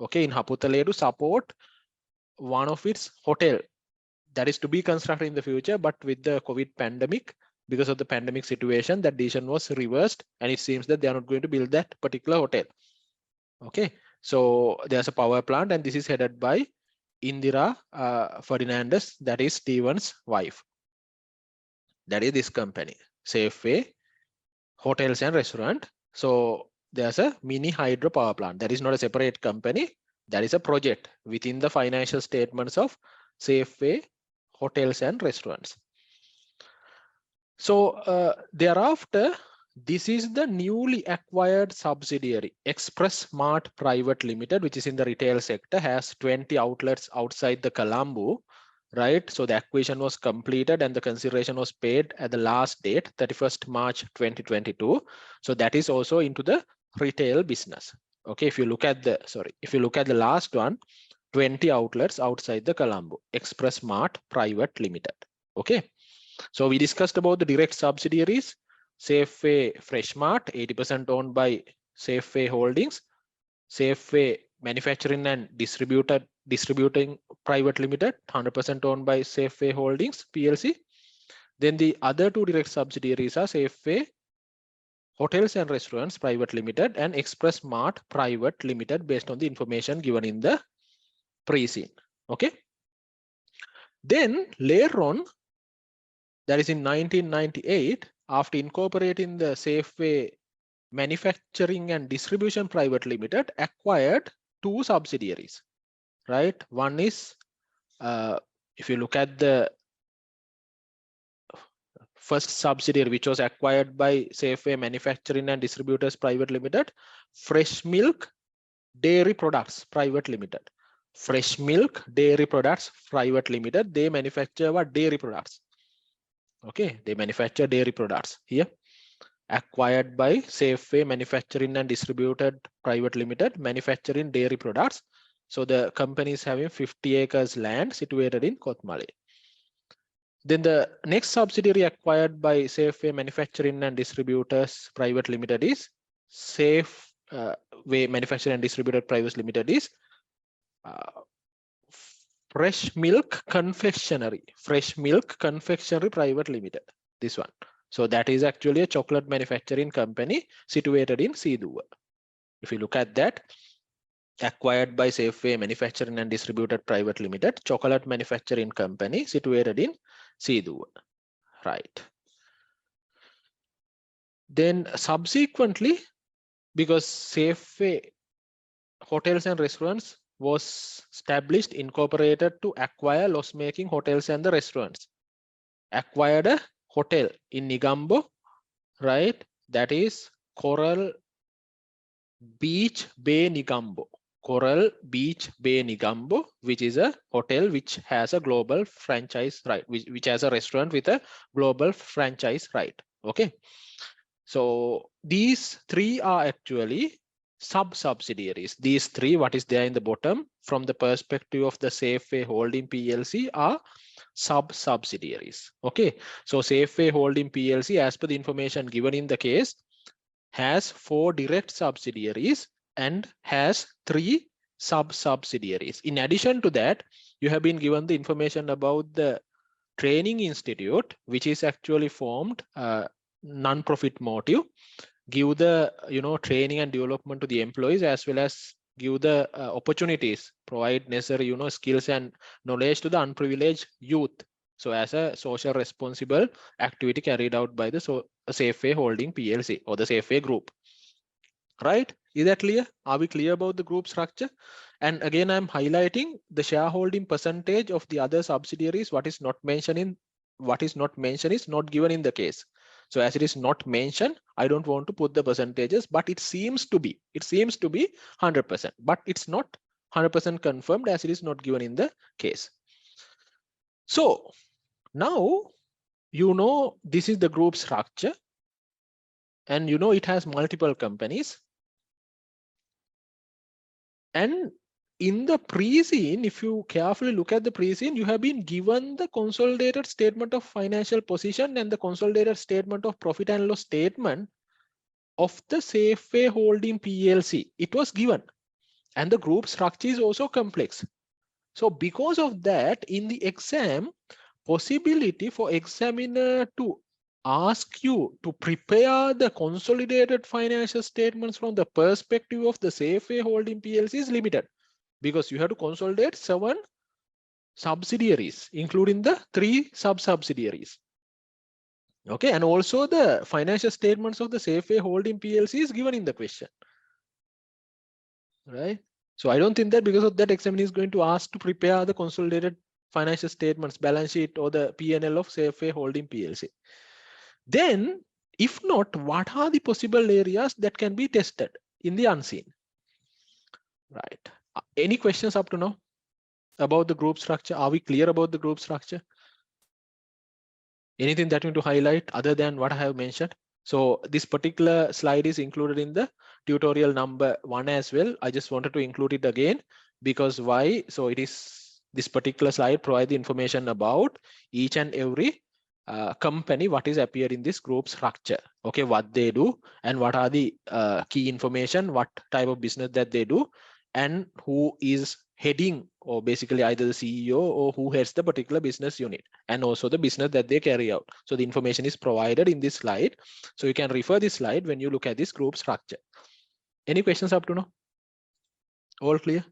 okay, in Haputale to support one of its hotel that is to be constructed in the future. But with the COVID pandemic, because of the pandemic situation, that decision was reversed, and it seems that they are not going to build that particular hotel. Okay, so there's a power plant, and this is headed by Indira Ferdinandez, that is Steven's wife. That is this company, Safeway hotels and restaurant. So there's a mini hydro power plant. That is not a separate company. That is a project within the financial statements of Safeway hotels and restaurants. So thereafter, this is the newly acquired subsidiary, Express Mart Private Limited, which is in the retail sector, has 20 outlets outside the Colombo, right? So the acquisition was completed and the consideration was paid at the last date, 31st March 2022. So that is also into the retail business. Okay, if you look at the last one, 20 outlets outside the Colombo, Express Mart Private Limited. Okay, so we discussed about the direct subsidiaries. Safeway Fresh Mart, 80% owned by Safeway Holdings. Safeway Manufacturing and Distributing Private Limited, 100% owned by Safeway Holdings PLC. Then the other two direct subsidiaries are Safeway Hotels and Restaurants Private Limited and Express Mart Private Limited, based on the information given in the pre-scene. Okay. Then later on, that is in 1998, after incorporating the Safeway Manufacturing and Distribution Private Limited, acquired two subsidiaries, right? One is, if you look at the first subsidiary, which was acquired by Safeway Manufacturing and Distributors Private Limited, Fresh Milk Dairy Products Private Limited. Fresh Milk Dairy Products Private Limited, they manufacture what? Dairy products. Okay, they manufacture dairy products here. Acquired by Safeway Manufacturing and Distributed Private Limited, manufacturing dairy products. So the company is having 50 acres land situated in Kotmale. Then the next subsidiary acquired by Safeway Manufacturing and Distributors Private Limited is Safeway Manufacturing and Distributed Private Limited is Fresh Milk Confectionery Private Limited. This one. So that is actually a chocolate manufacturing company situated in Siduwa. If you look at that, acquired by Safeway Manufacturing and Distributed Private Limited, chocolate manufacturing company situated in Siduwa. Right. Then subsequently, because Safeway Hotels and Restaurants was established, incorporated to acquire loss-making hotels and the restaurants, acquired a hotel in Negombo, right? That is Coral Beach Bay Negombo. Coral Beach Bay Negombo, which is a hotel which has a global franchise right, which has a restaurant with a global franchise right. Okay. So these three are actually sub-subsidiaries. These three, what is there in the bottom, from the perspective of the Safeway Holding PLC, are sub-subsidiaries. Okay, so Safeway Holding PLC, as per the information given in the case, has 4 direct subsidiaries and has 3 sub-subsidiaries. In addition to that, you have been given the information about the training institute, which is actually formed non-profit motive, give the training and development to the employees, as well as give the opportunities, provide necessary, skills and knowledge to the unprivileged youth. So as a social responsible activity carried out by the Safeway Holding PLC or the Safeway Group. Right? Is that clear? Are we clear about the group structure? And again, I'm highlighting the shareholding percentage of the other subsidiaries. What is not mentioned is not given in the case. So as it is not mentioned, I don't want to put the percentages, but it seems to be 100%, but it's not 100% confirmed as it is not given in the case. So now, this is the group structure, and it has multiple companies. And in the pre-scene, if you carefully look at the pre-scene, you have been given the consolidated statement of financial position and the consolidated statement of profit and loss statement of the Safeway Holding PLC. It was given, and the group structure is also complex. So because of that, in the exam, possibility for examiner to ask you to prepare the consolidated financial statements from the perspective of the Safeway Holding PLC is limited, because you have to consolidate 7 subsidiaries, including the 3 sub-subsidiaries. Okay, and also the financial statements of the Safeway Holding PLC is given in the question. Right? So I don't think that because of that, examiner is going to ask to prepare the consolidated financial statements, balance sheet, or the P&L of Safeway Holding PLC. Then, if not, what are the possible areas that can be tested in the unseen? Right. Any questions up to now about the group structure? Are we clear about the group structure? Anything that you want to highlight other than what I have mentioned? So this particular slide is included in the tutorial number 1 as well. I just wanted to include it again because why? So it is this particular slide provides the information about each and every company, what is appeared in this group structure. Okay, what they do and what are the key information, what type of business that they do, and who is heading, or basically either the CEO or who heads the particular business unit, and also the business that they carry out. So the information is provided in this slide. So you can refer this slide when you look at this group structure. Any questions up to now? All clear?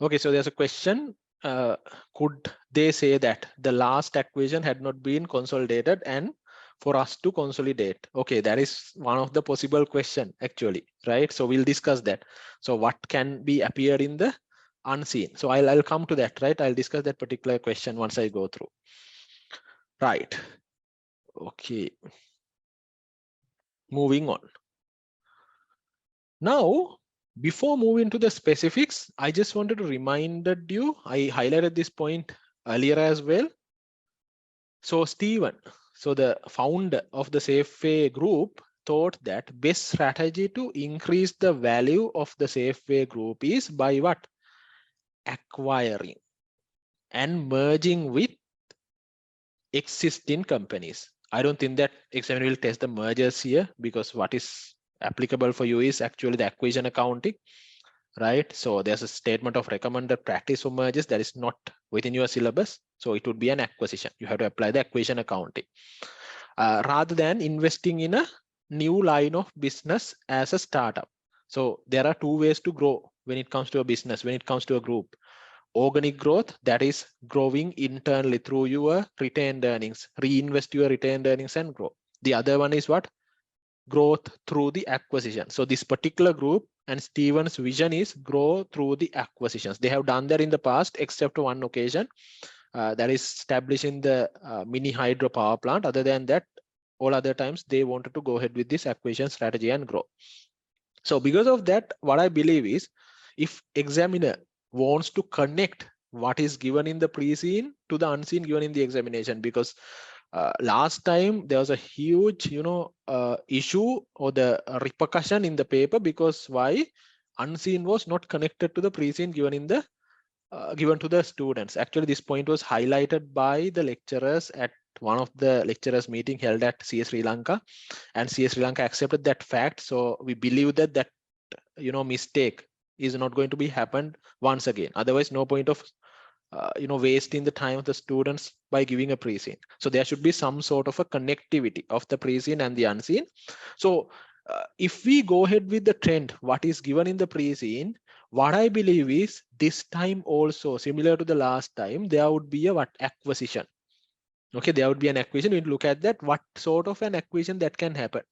Okay, so there's a question. Could they say that the last acquisition had not been consolidated and for us to consolidate? Okay, that is one of the possible question actually, right? So we'll discuss that. So what can be appeared in the unseen? So I'll come to that, right? I'll discuss that particular question once I go through. Right. Okay. Moving on. Now, before moving to the specifics, I just wanted to remind you, I highlighted this point earlier as well. So Stephen, so the founder of the Safeway Group, thought that best strategy to increase the value of the Safeway Group is by what? Acquiring and merging with existing companies. I don't think that examiner will test the mergers here, because what is applicable for you is actually the acquisition accounting, right? So there's a statement of recommended practice for mergers that is not within your syllabus. So it would be an acquisition. You have to apply the acquisition accounting rather than investing in a new line of business as a startup. So there are 2 ways to grow when it comes to a business, when it comes to a group. Organic growth, that is growing internally through your retained earnings, reinvest your retained earnings and grow. The other one is what? Growth through the acquisition. So this particular group and Stephen's vision is grow through the acquisitions. They have done that in the past, except one occasion, that is establishing the mini hydro power plant. Other than that, all other times they wanted to go ahead with this acquisition strategy and grow. So because of that, what I believe is, if examiner wants to connect what is given in the pre-scene to the unseen given in the examination, because last time there was a huge issue or the repercussion in the paper, because why? Unseen was not connected to the pre-scene given in the given to the students. Actually, this point was highlighted by the lecturers at one of the lecturers meeting held at CS Sri Lanka, and CS Sri Lanka accepted that fact. So we believe that that mistake is not going to be happened once again. Otherwise, no point of wasting the time of the students by giving a pre-scene. So there should be some sort of a connectivity of the pre-scene and the unseen. So if we go ahead with the trend, what is given in the pre-scene, what I believe is this time also, similar to the last time, there would be a what acquisition. Okay, there would be an acquisition. We look at that, what sort of an acquisition that can happen.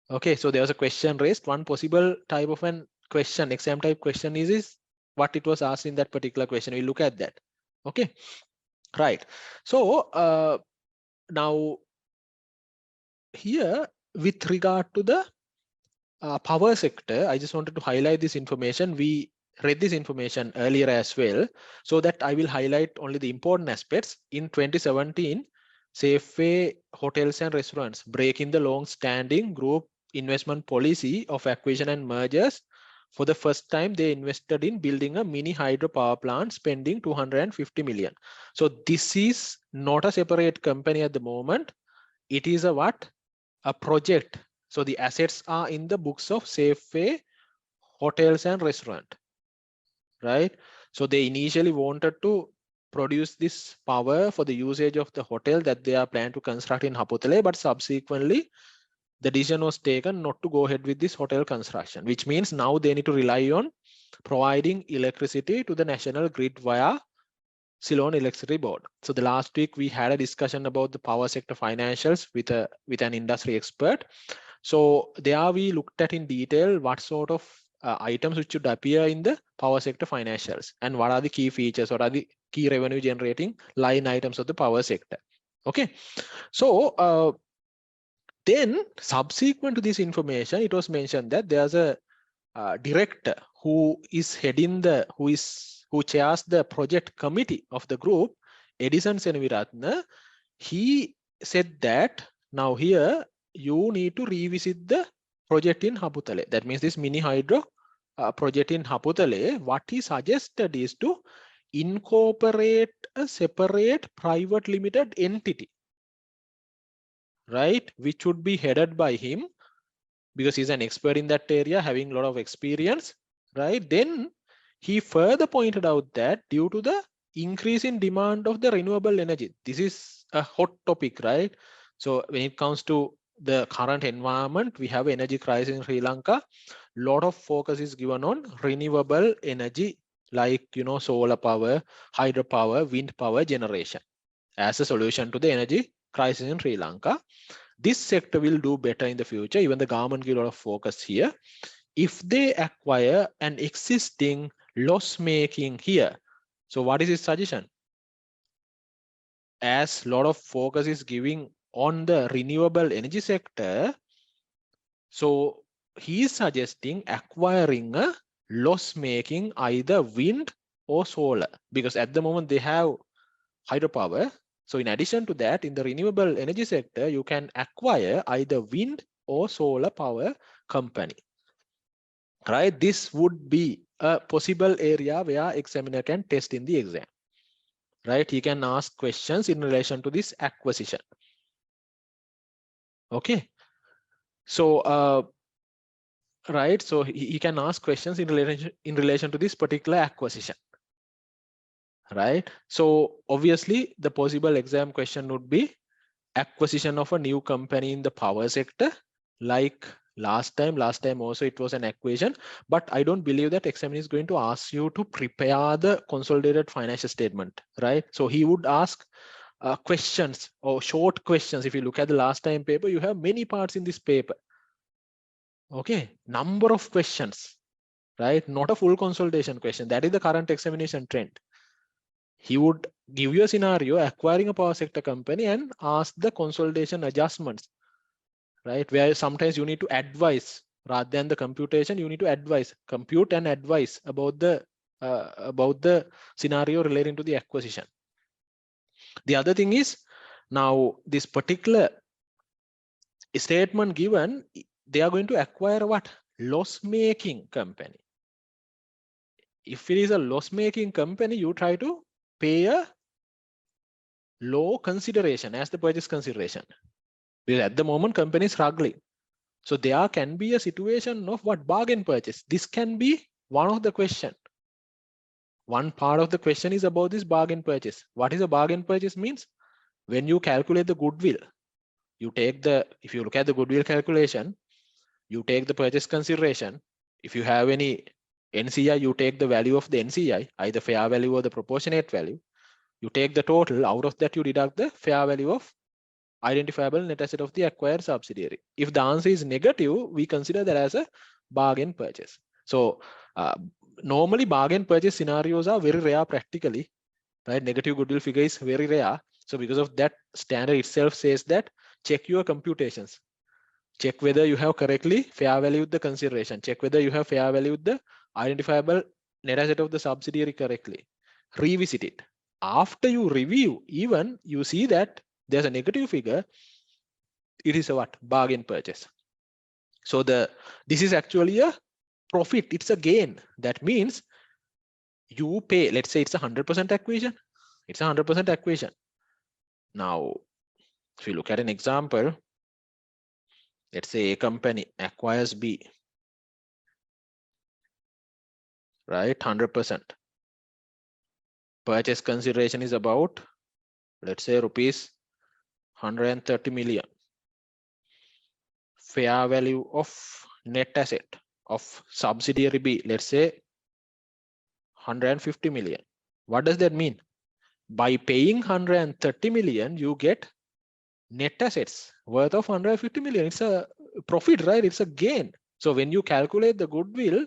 Okay, so there was a question raised. One possible type of an question, exam type question is what it was asked in that particular question. We look at that. Okay, right. So now here with regard to the power sector, I just wanted to highlight this information. We read this information earlier as well, so that I will highlight only the important aspects. In 2017, Safeway Hotels and Restaurants breaking the long-standing group investment policy of acquisition and mergers. For the first time, they invested in building a mini hydropower plant, spending 250 million. So this is not a separate company at the moment. It is a what? A project. So the assets are in the books of Safeway Hotels and Restaurant, right? So they initially wanted to produce this power for the usage of the hotel that they are planning to construct in Haputale, but subsequently the decision was taken not to go ahead with this hotel construction, which means now they need to rely on providing electricity to the national grid via Ceylon Electricity Board. So the last week we had a discussion about the power sector financials with an industry expert. So there we looked at in detail what sort of items which should appear in the power sector financials and what are the key features, what are the key revenue generating line items of the power sector. Okay, so then subsequent to this information, it was mentioned that there's a director who is heading the who chairs the project committee of the group, Edison Senaviratna. He said that now here you need to revisit the project in Haputale. That means this mini hydro project in Haputale. What he suggested is to incorporate a separate private limited entity, right, which would be headed by him, because he's an expert in that area, having a lot of experience, right? Then he further pointed out that due to the increase in demand of the renewable energy, this is a hot topic, right? So when it comes to the current environment, we have energy crisis in Sri Lanka. A lot of focus is given on renewable energy, like, you know, solar power, hydropower, wind power generation as a solution to the energy crisis in Sri Lanka. This sector will do better in the future. Even the government give a lot of focus here. If they acquire an existing loss making here, so what is his suggestion? As a lot of focus is giving on the renewable energy sector, so he is suggesting acquiring a loss making either wind or solar, because at the moment they have hydropower. So in addition to that, in the renewable energy sector, you can acquire either wind or solar power company, right? This would be a possible area where examiner can test in the exam, right? He can ask questions in relation to this acquisition. Okay. So, right. So he can ask questions in relation to this particular acquisition. Right. So obviously the possible exam question would be acquisition of a new company in the power sector, like last time also it was an acquisition, but I don't believe that examiner is going to ask you to prepare the consolidated financial statement, right? So he would ask questions or short questions. If you look at the last time paper, you have many parts in this paper. Okay, number of questions, right? Not a full consolidation question. That is the current examination trend. He would give you a scenario acquiring a power sector company and ask the consolidation adjustments, right? Where sometimes you need to advise rather than the computation, you need to advise, compute and advise about the scenario relating to the acquisition. The other thing is, now this particular statement given, they are going to acquire what? Loss-making company. If it is a loss-making company, you try to pay a low consideration as the purchase consideration, because at the moment company is struggling. So there can be a situation of what? Bargain purchase. This can be one of the question. One part of the question is about this bargain purchase. What is a bargain purchase means? When you calculate the goodwill, you take the, if you look at the goodwill calculation, you take the purchase consideration. If you have any NCI, you take the value of the NCI, either fair value or the proportionate value. You take the total. Out of that, you deduct the fair value of identifiable net asset of the acquired subsidiary. If the answer is negative, we consider that as a bargain purchase. So normally bargain purchase scenarios are very rare practically, right? Negative goodwill figure is very rare. So because of that, standard itself says that check your computations. Check whether you have correctly fair valued the consideration. Check whether you have fair valued the identifiable net asset of the subsidiary correctly. Revisit it. After you review, even you see that there's a negative figure, it is a what? Bargain purchase. So this is actually a profit. It's a gain. That means you pay, let's say it's 100% acquisition. It's 100% acquisition. Now, if you look at an example, let's say a company acquires B, right? 100%. Purchase consideration is about, let's say, rupees 130 million. Fair value of net asset of subsidiary B, let's say 150 million. What does that mean? By paying 130 million, you get net assets worth of 150 million. It's a profit, right? It's a gain. So when you calculate the goodwill,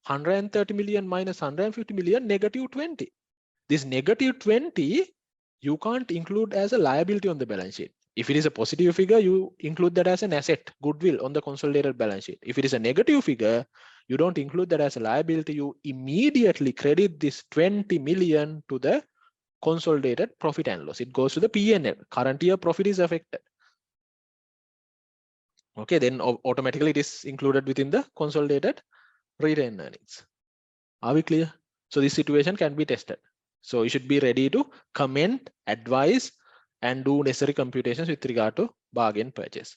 130 million minus 150 million, negative 20. This negative 20, you can't include as a liability on the balance sheet. If it is a positive figure, you include that as an asset, goodwill, on the consolidated balance sheet. If it is a negative figure, you don't include that as a liability. You immediately credit this 20 million to the consolidated profit and loss. It goes to the P&L. Current year profit is affected. Okay, then automatically it is included within the consolidated retained earnings. Are we clear? So this situation can be tested. So you should be ready to comment, advise, and do necessary computations with regard to bargain purchase.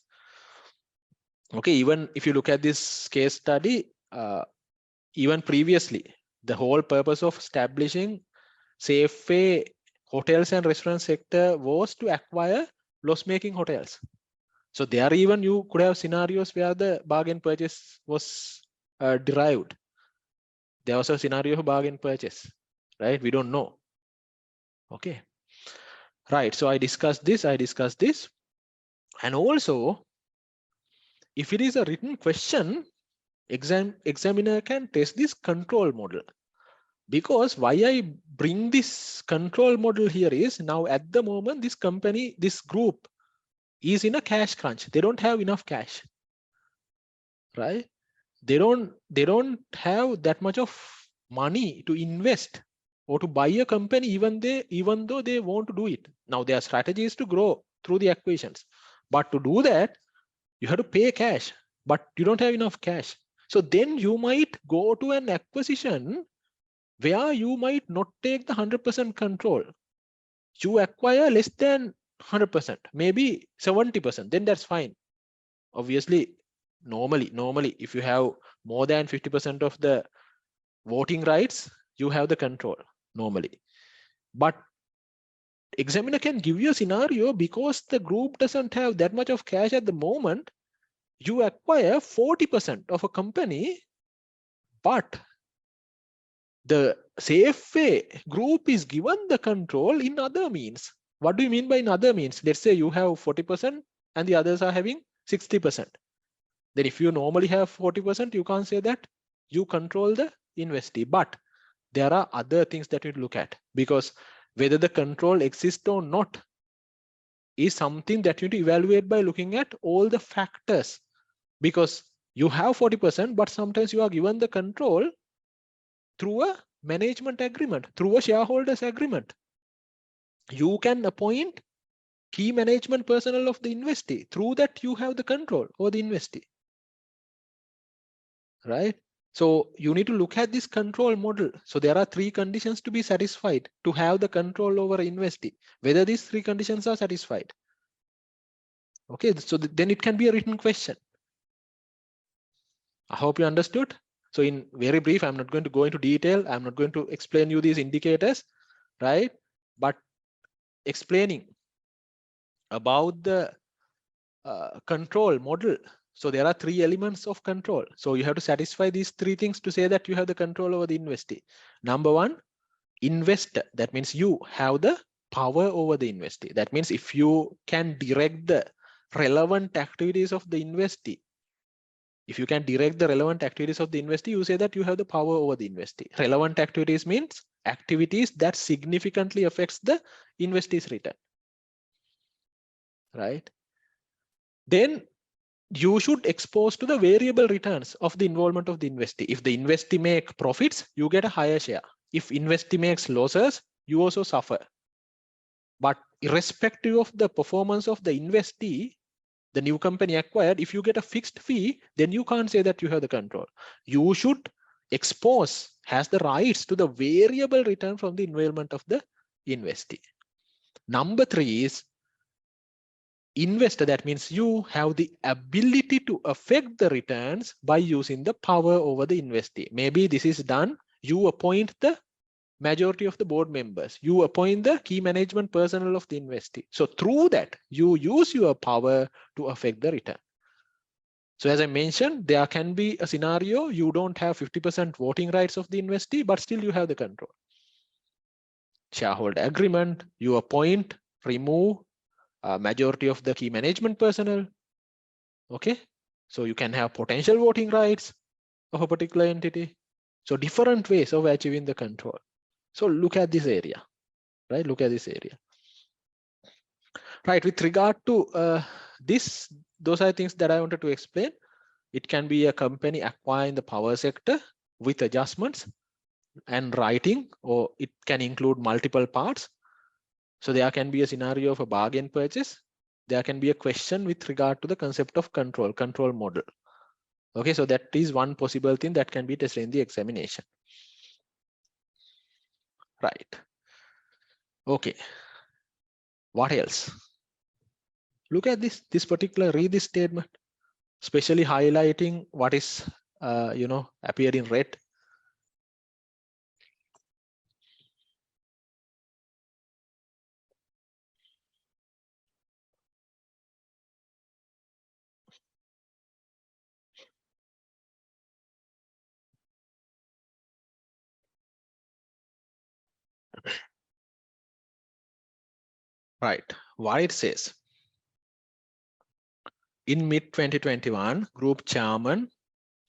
Okay, even if you look at this case study, even previously, the whole purpose of establishing Safeway hotels and restaurant sector was to acquire loss-making hotels. So there even you could have scenarios where the bargain purchase was derived. There was a scenario of bargain purchase, right? We don't know. Okay. Right, so I discussed this. And also, if it is a written question, examiner can test this control model. Because why I bring this control model here is, now at the moment, this company, this group is in a cash crunch. They don't have enough cash, right? They don't have that much of money to invest or to buy a company, even though they want to do it. Now their strategy is to grow through the acquisitions, but to do that, you have to pay cash, but you don't have enough cash. So then you might go to an acquisition where you might not take the 100% control. You acquire less than 100%, maybe 70%, then that's fine. Obviously, normally, if you have more than 50% of the voting rights, you have the control normally. But examiner can give you a scenario because the group doesn't have that much of cash at the moment. You acquire 40% of a company, but the Safeway group is given the control in other means. What do you mean by in other means? Let's say you have 40% and the others are having 60%. Then if you normally have 40%, you can't say that you control the investee. But there are other things that you look at, because whether the control exists or not is something that you need to evaluate by looking at all the factors. Because you have 40%, but sometimes you are given the control through a management agreement, through a shareholders agreement. You can appoint key management personnel of the investee. Through that, you have the control over the investee. Right? So you need to look at this control model. So there are 3 conditions to be satisfied to have the control over investee, whether these 3 conditions are satisfied. Okay, so then it can be a written question. I hope you understood. So in very brief, I'm not going to go into detail. I'm not going to explain you these indicators, right? But explaining about the control model So there are three elements of control. So you have to satisfy these three things to say that you have the control over the investee. Number one, investor. That means you have the power over the investee. That means if you can direct the relevant activities of the investee, if you can direct the relevant activities of the investee, you say that you have the power over the investee. Relevant activities means activities that significantly affects the investee's return, right? Then you should expose to the variable returns of the involvement of the investee. If the investee make profits, you get a higher share. If investee makes losses, you also suffer. But irrespective of the performance of the investee, the new company acquired, if you get a fixed fee, then you can't say that you have the control. You should expose, has the rights to the variable return from the involvement of the investee. Number three is investor. That means you have the ability to affect the returns by using the power over the investee. Maybe this is done, you appoint the majority of the board members, you appoint the key management personnel of the investee. So through that, you use your power to affect the return. So as I mentioned, there can be a scenario you don't have 50% voting rights of the investee, but still you have the control. Shareholder agreement, you appoint, remove majority of the key management personnel. Okay, so you can have potential voting rights of a particular entity. So different ways of achieving the control. So look at this area, right? Look at this area. Right, with regard to this, those are things that I wanted to explain. It can be a company acquiring the power sector with adjustments and writing, or it can include multiple parts. So there can be a scenario of a bargain purchase. There can be a question with regard to the concept of control model. Okay, so that is one possible thing that can be tested in the examination. Right. Okay. What else? Look at this particular, read this statement, especially highlighting what is, appeared in red. Right, what it says. In mid-2021, Group Chairman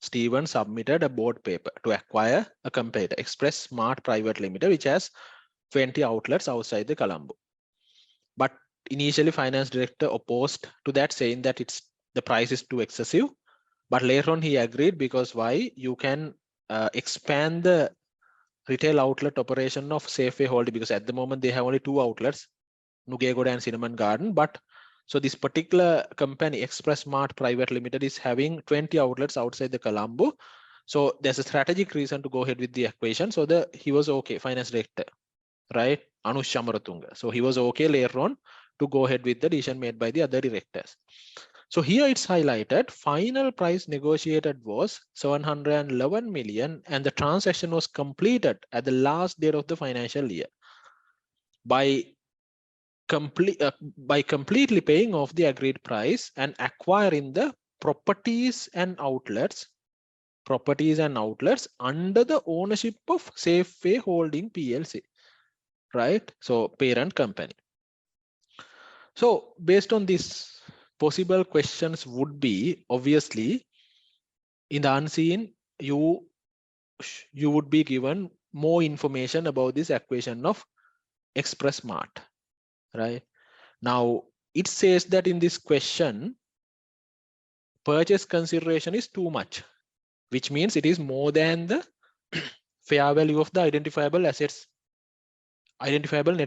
Stephen submitted a board paper to acquire a competitor, Express Smart Private Limited, which has 20 outlets outside the Colombo. But initially, finance director opposed to that, saying that the price is too excessive. But later on, he agreed, because why? You can expand the retail outlet operation of Safeway Holding, because at the moment they have only 2 outlets, Nugegoda and Cinnamon Garden. But so this particular company, Express Mart Private Limited, is having 20 outlets outside the Colombo. So there's a strategic reason to go ahead with the acquisition. So he was okay, finance director, right? Anush Amaratunga. So he was okay later on to go ahead with the decision made by the other directors. So here it's highlighted, final price negotiated was 711 million, and the transaction was completed at the last date of the financial year. By completely paying off the agreed price and acquiring the properties and outlets under the ownership of Safeway Holding PLC, right? So parent company. So based on this, possible questions would be, obviously, in the unseen, you would be given more information about this acquisition of Express Mart, right? Now, it says that in this question, purchase consideration is too much, which means it is more than the fair value of the identifiable net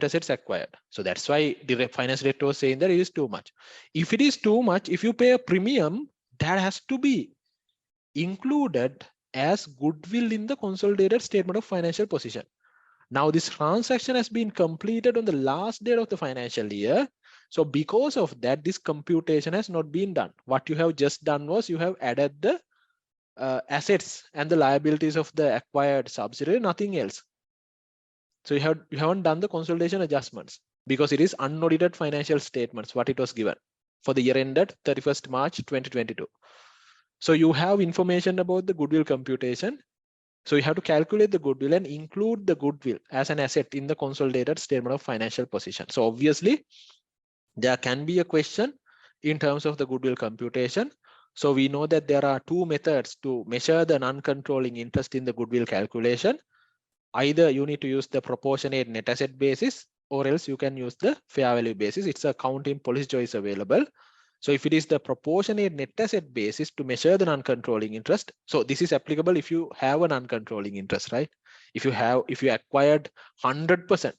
assets acquired. So that's why the finance director was saying that it is too much. If it is too much, if you pay a premium, that has to be included as goodwill in the consolidated statement of financial position. Now this transaction has been completed on the last date of the financial year. So because of that, this computation has not been done. What you have just done was you have added the assets and the liabilities of the acquired subsidiary, nothing else. So you haven't done the consolidation adjustments, because it is unaudited financial statements, what it was given for the year ended 31st March 2022. So you have information about the goodwill computation. So you have to calculate the goodwill and include the goodwill as an asset in the consolidated statement of financial position. So obviously, there can be a question in terms of the goodwill computation. So we know that there are two methods to measure the non-controlling interest in the goodwill calculation. Either you need to use the proportionate net asset basis, or else you can use the fair value basis. It's a accounting policy choice available. So if it is the proportionate net asset basis to measure the non-controlling interest, so this is applicable if you have a non-controlling interest, right? If you acquired 100%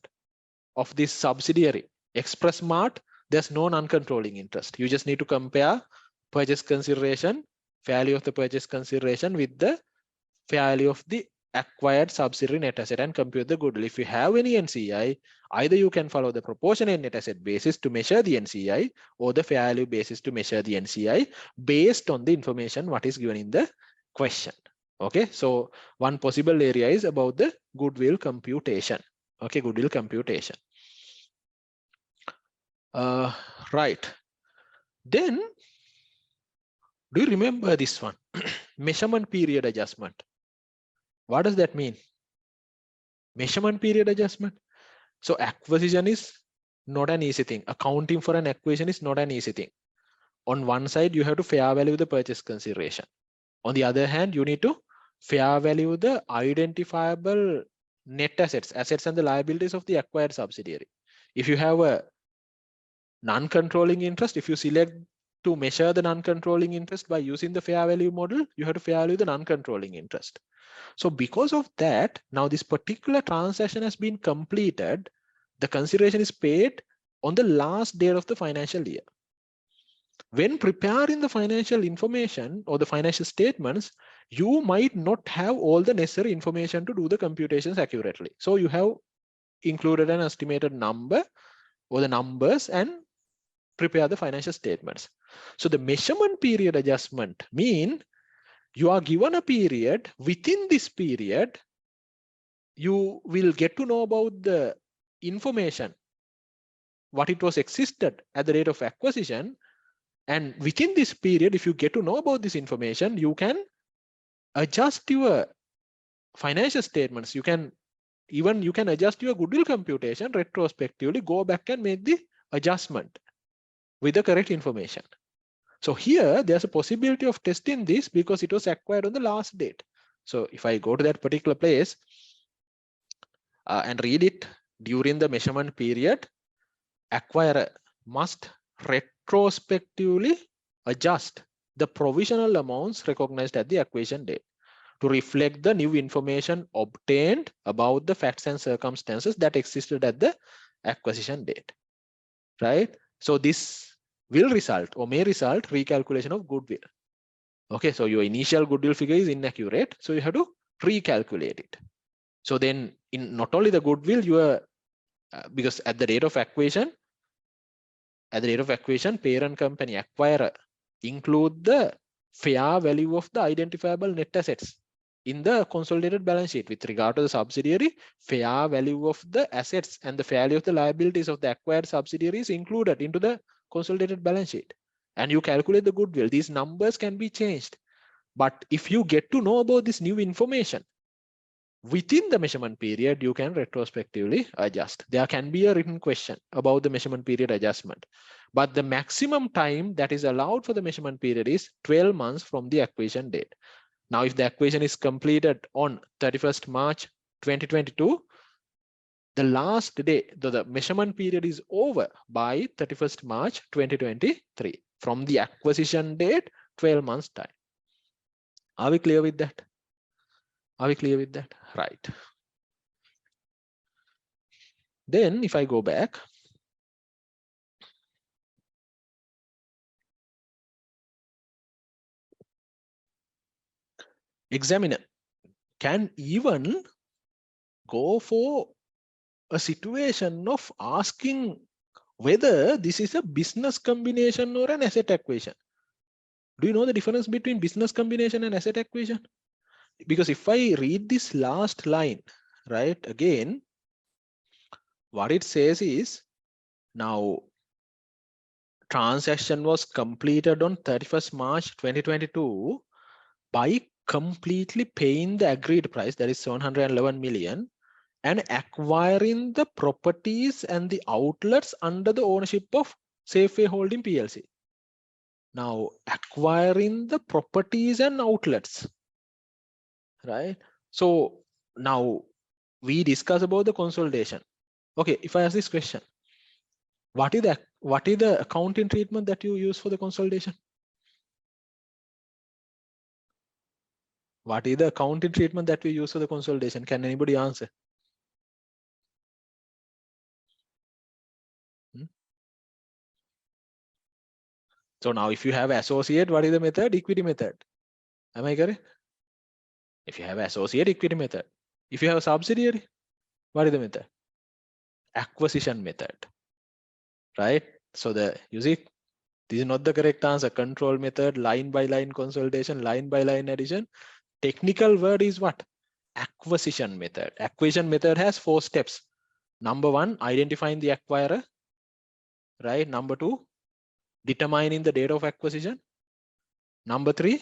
of this subsidiary, Express Mart, there's no non-controlling interest. You just need to compare purchase consideration, value of the purchase consideration with the value of the acquired subsidiary net asset and compute the goodwill. If you have any NCI, either you can follow the proportionate net asset basis to measure the NCI or the fair value basis to measure the NCI based on the information what is given in the question. Okay, so one possible area is about the goodwill computation. Okay, goodwill computation. Right. Then, do you remember this one? Measurement period adjustment. What does that mean? Measurement period adjustment. So acquisition is not an easy thing. Accounting for an acquisition is not an easy thing. On one side, you have to fair value the purchase consideration. On the other hand, you need to fair value the identifiable net assets and the liabilities of the acquired subsidiary. If you have a non-controlling interest, if you select to measure the non-controlling interest by using the fair value model, you have to fair value the non-controlling interest. So because of that, now this particular transaction has been completed, the consideration is paid on the last day of the financial year. When preparing the financial information or the financial statements, you might not have all the necessary information to do the computations accurately. So you have included an estimated number or the numbers and prepare the financial statements. So the measurement period adjustment mean you are given a period. Within this period, you will get to know about the information, what it was existed at the date of acquisition. And within this period, if you get to know about this information, you can adjust your financial statements. You can adjust your goodwill computation retrospectively, go back and make the adjustment with the correct information. So here there's a possibility of testing this because it was acquired on the last date. So if I go to that particular place and read it, during the measurement period, acquirer must retrospectively adjust the provisional amounts recognized at the acquisition date to reflect the new information obtained about the facts and circumstances that existed at the acquisition date, right? So this will result or may result recalculation of goodwill. Okay, so your initial goodwill figure is inaccurate, so you have to recalculate it. So then in not only the goodwill, because at the date of acquisition, parent company acquirer include the fair value of the identifiable net assets in the consolidated balance sheet. With regard to the subsidiary, fair value of the assets and the value of the liabilities of the acquired subsidiary is included into the consolidated balance sheet. And you calculate the goodwill. These numbers can be changed. But if you get to know about this new information, within the measurement period, you can retrospectively adjust. There can be a written question about the measurement period adjustment. But the maximum time that is allowed for the measurement period is 12 months from the acquisition date. Now, if the acquisition is completed on 31st March 2022, the last day, the measurement period is over by 31st March 2023. From the acquisition date, 12 months time. Are we clear with that? Are we clear with that? Right. Then if I go back, examiner can even go for a situation of asking whether this is a business combination or an asset acquisition. Do you know the difference between business combination and asset acquisition? Because if I read this last line, right, again, what it says is, now transaction was completed on 31st March 2022. by completely paying the agreed price, that is 711 million, and acquiring the properties and the outlets under the ownership of Safeway Holding PLC. Now, acquiring the properties and outlets, right? So now we discuss about the consolidation. Okay, if I ask this question, what is the accounting treatment that you use for the consolidation? What is the accounting treatment that we use for the consolidation? Can anybody answer? So now if you have associate, what is the method? Equity method. Am I correct? If you have associate, equity method. If you have a subsidiary, what is the method? Acquisition method, right? So you see, this is not the correct answer. Control method, line by line consolidation, line by line addition. Technical word is what? Acquisition method. Acquisition method has 4 steps. Number 1, identifying the acquirer, right? Number 2, determining the date of acquisition. Number 3,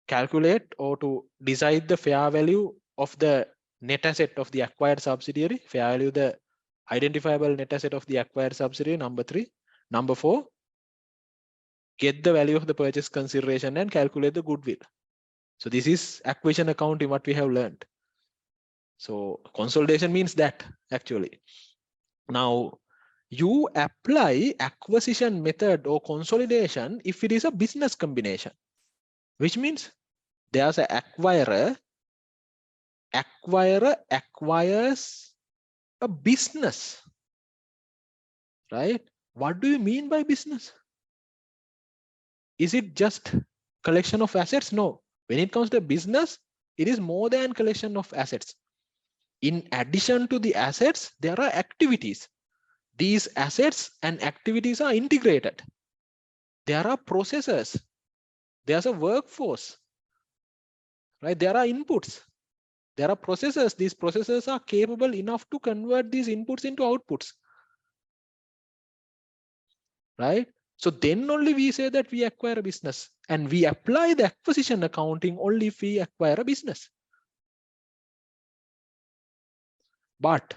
calculate or to decide the fair value of the net asset of the acquired subsidiary, fair value the identifiable net asset of the acquired subsidiary. Number 3. Number 4, get the value of the purchase consideration and calculate the goodwill. So this is acquisition accounting, what we have learned. So consolidation means that actually. Now you apply acquisition method or consolidation if it is a business combination, which means there's an acquirer acquires a business, right? What do you mean by business? Is it just collection of assets? No. When it comes to business, it is more than collection of assets. In addition to the assets, there are activities. These assets and activities are integrated. There are processes. There's a workforce, right? There are inputs. There are processes. These processes are capable enough to convert these inputs into outputs, right? So then only we say that we acquire a business, and we apply the acquisition accounting only if we acquire a business. But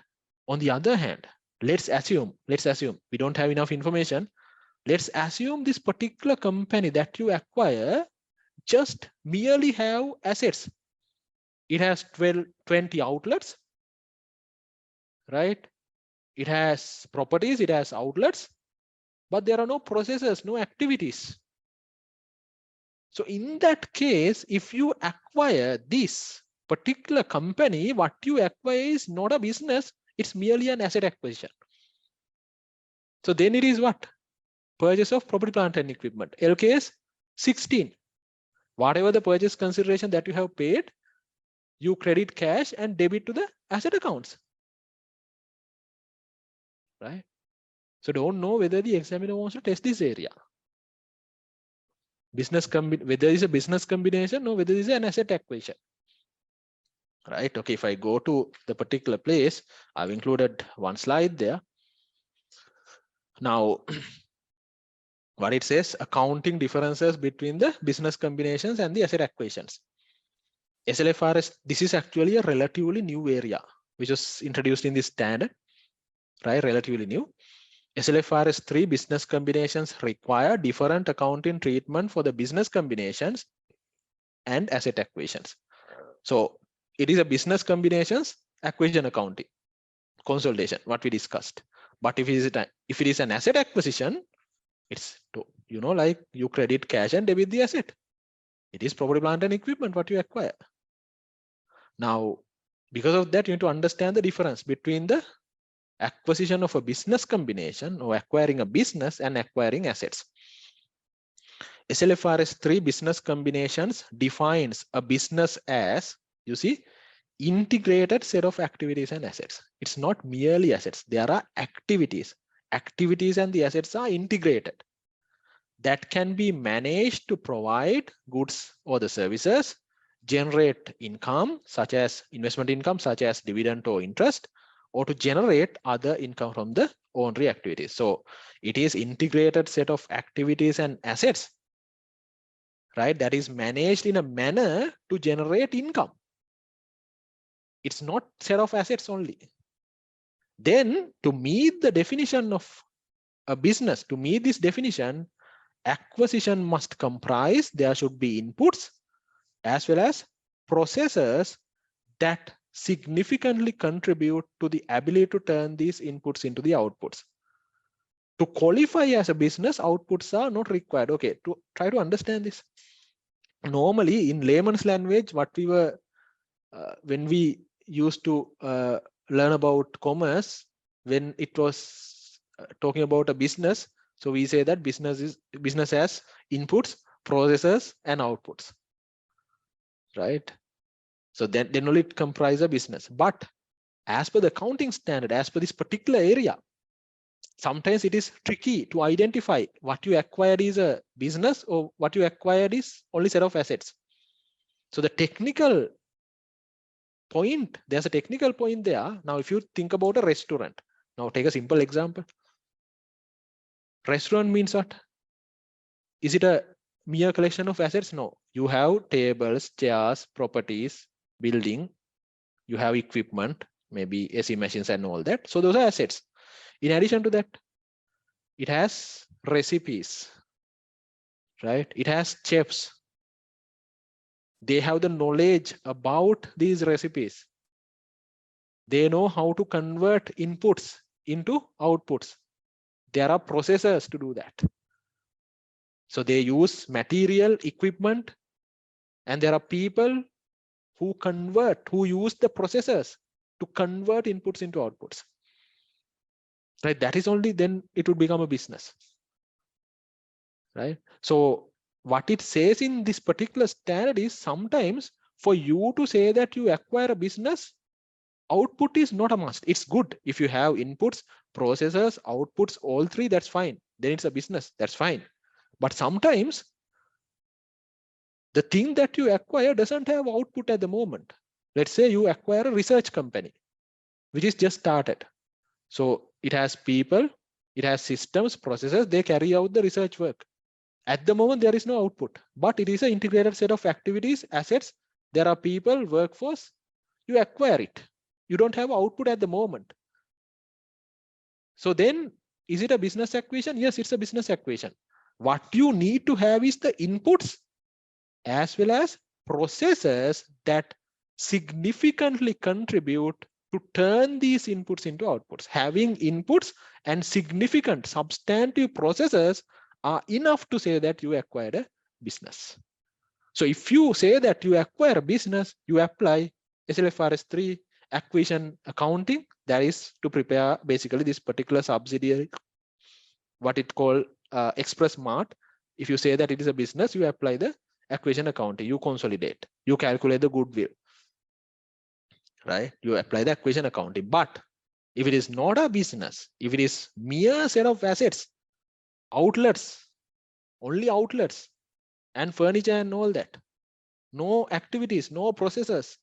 on the other hand, let's assume we don't have enough information. Let's assume this particular company that you acquire just merely have assets. It has 20 outlets, right? It has properties, it has outlets, but there are no processes, no activities. So in that case, if you acquire this particular company, what you acquire is not a business, it's merely an asset acquisition. So then it is what? Purchase of property, plant and equipment. LKS 16. Whatever the purchase consideration that you have paid, you credit cash and debit to the asset accounts, right? So don't know whether the examiner wants to test this area. Whether it's a business combination or whether it's an asset acquisition, right? Okay, if I go to the particular place, I've included one slide there. Now, what it says, accounting differences between the business combinations and the asset acquisitions. SLFRS, this is actually a relatively new area, which was introduced in this standard, right? Relatively new. SLFRS 3 business combinations require different accounting treatment for the business combinations and asset acquisitions. So it is a business combinations, acquisition accounting, consolidation, what we discussed. But if it is an asset acquisition, it's, like you credit cash and debit the asset. It is property, plant and equipment what you acquire. Now, because of that, you need to understand the difference between the acquisition of a business combination or acquiring a business and acquiring assets. SLFRS 3 business combinations defines a business as, you see, integrated set of activities and assets. It's not merely assets. There are activities. Activities and the assets are integrated. That can be managed to provide goods or the services, generate income, such as investment income, such as dividend or interest, or to generate other income from the ordinary activities. So it is integrated set of activities and assets right? That is managed in a manner to generate income. It's not set of assets only. Then to meet the definition of a business, to meet this definition, acquisition must comprise, there should be inputs as well as processes that significantly contribute to the ability to turn these inputs into the outputs. To qualify as a business, outputs are not required. Okay, to try to understand this. Normally in layman's language, what we were, when we used to learn about commerce, when it was talking about a business, so we say that business has inputs, processes, and outputs, right? So then only it comprises a business. But as per the accounting standard, as per this particular area, sometimes it is tricky to identify what you acquired is a business or what you acquired is only set of assets. So the technical point, there's a technical point there. Now, if you think about a restaurant, now take a simple example. Restaurant means what? Is it a mere collection of assets? No, you have tables, chairs, properties, building, you have equipment, maybe AC machines and all that. So those are assets. In addition to that, it has recipes, right? It has chefs. They have the knowledge about these recipes. They know how to convert inputs into outputs. There are processors to do that. So they use material, equipment, and there are people who use the processors to convert inputs into outputs. Right? That is only then it would become a business. Right? So what it says in this particular standard is sometimes for you to say that you acquire a business, output is not a must. It's good if you have inputs, processors, outputs, all three, that's fine. Then it's a business, that's fine. But sometimes the thing that you acquire doesn't have output at the moment. Let's say you acquire a research company, which is just started. So it has people, it has systems, processes, they carry out the research work. At the moment, there is no output, but it is an integrated set of activities, assets. There are people, workforce, you acquire it. You don't have output at the moment. So then, is it a business acquisition? Yes, it's a business acquisition. What you need to have is the inputs as well as processes that significantly contribute to turn these inputs into outputs. Having inputs and significant substantive processes are enough to say that you acquired a business. So if you say that you acquire a business, you apply SLFRS 3 acquisition accounting, that is to prepare basically this particular subsidiary, what it called Express Mart. If you say that it is a business, you apply the acquisition accounting, you consolidate, you calculate the goodwill, right? You apply the acquisition accounting. But if it is not a business, if it is mere set of assets, outlets, only outlets and furniture and all that, no activities, no processes,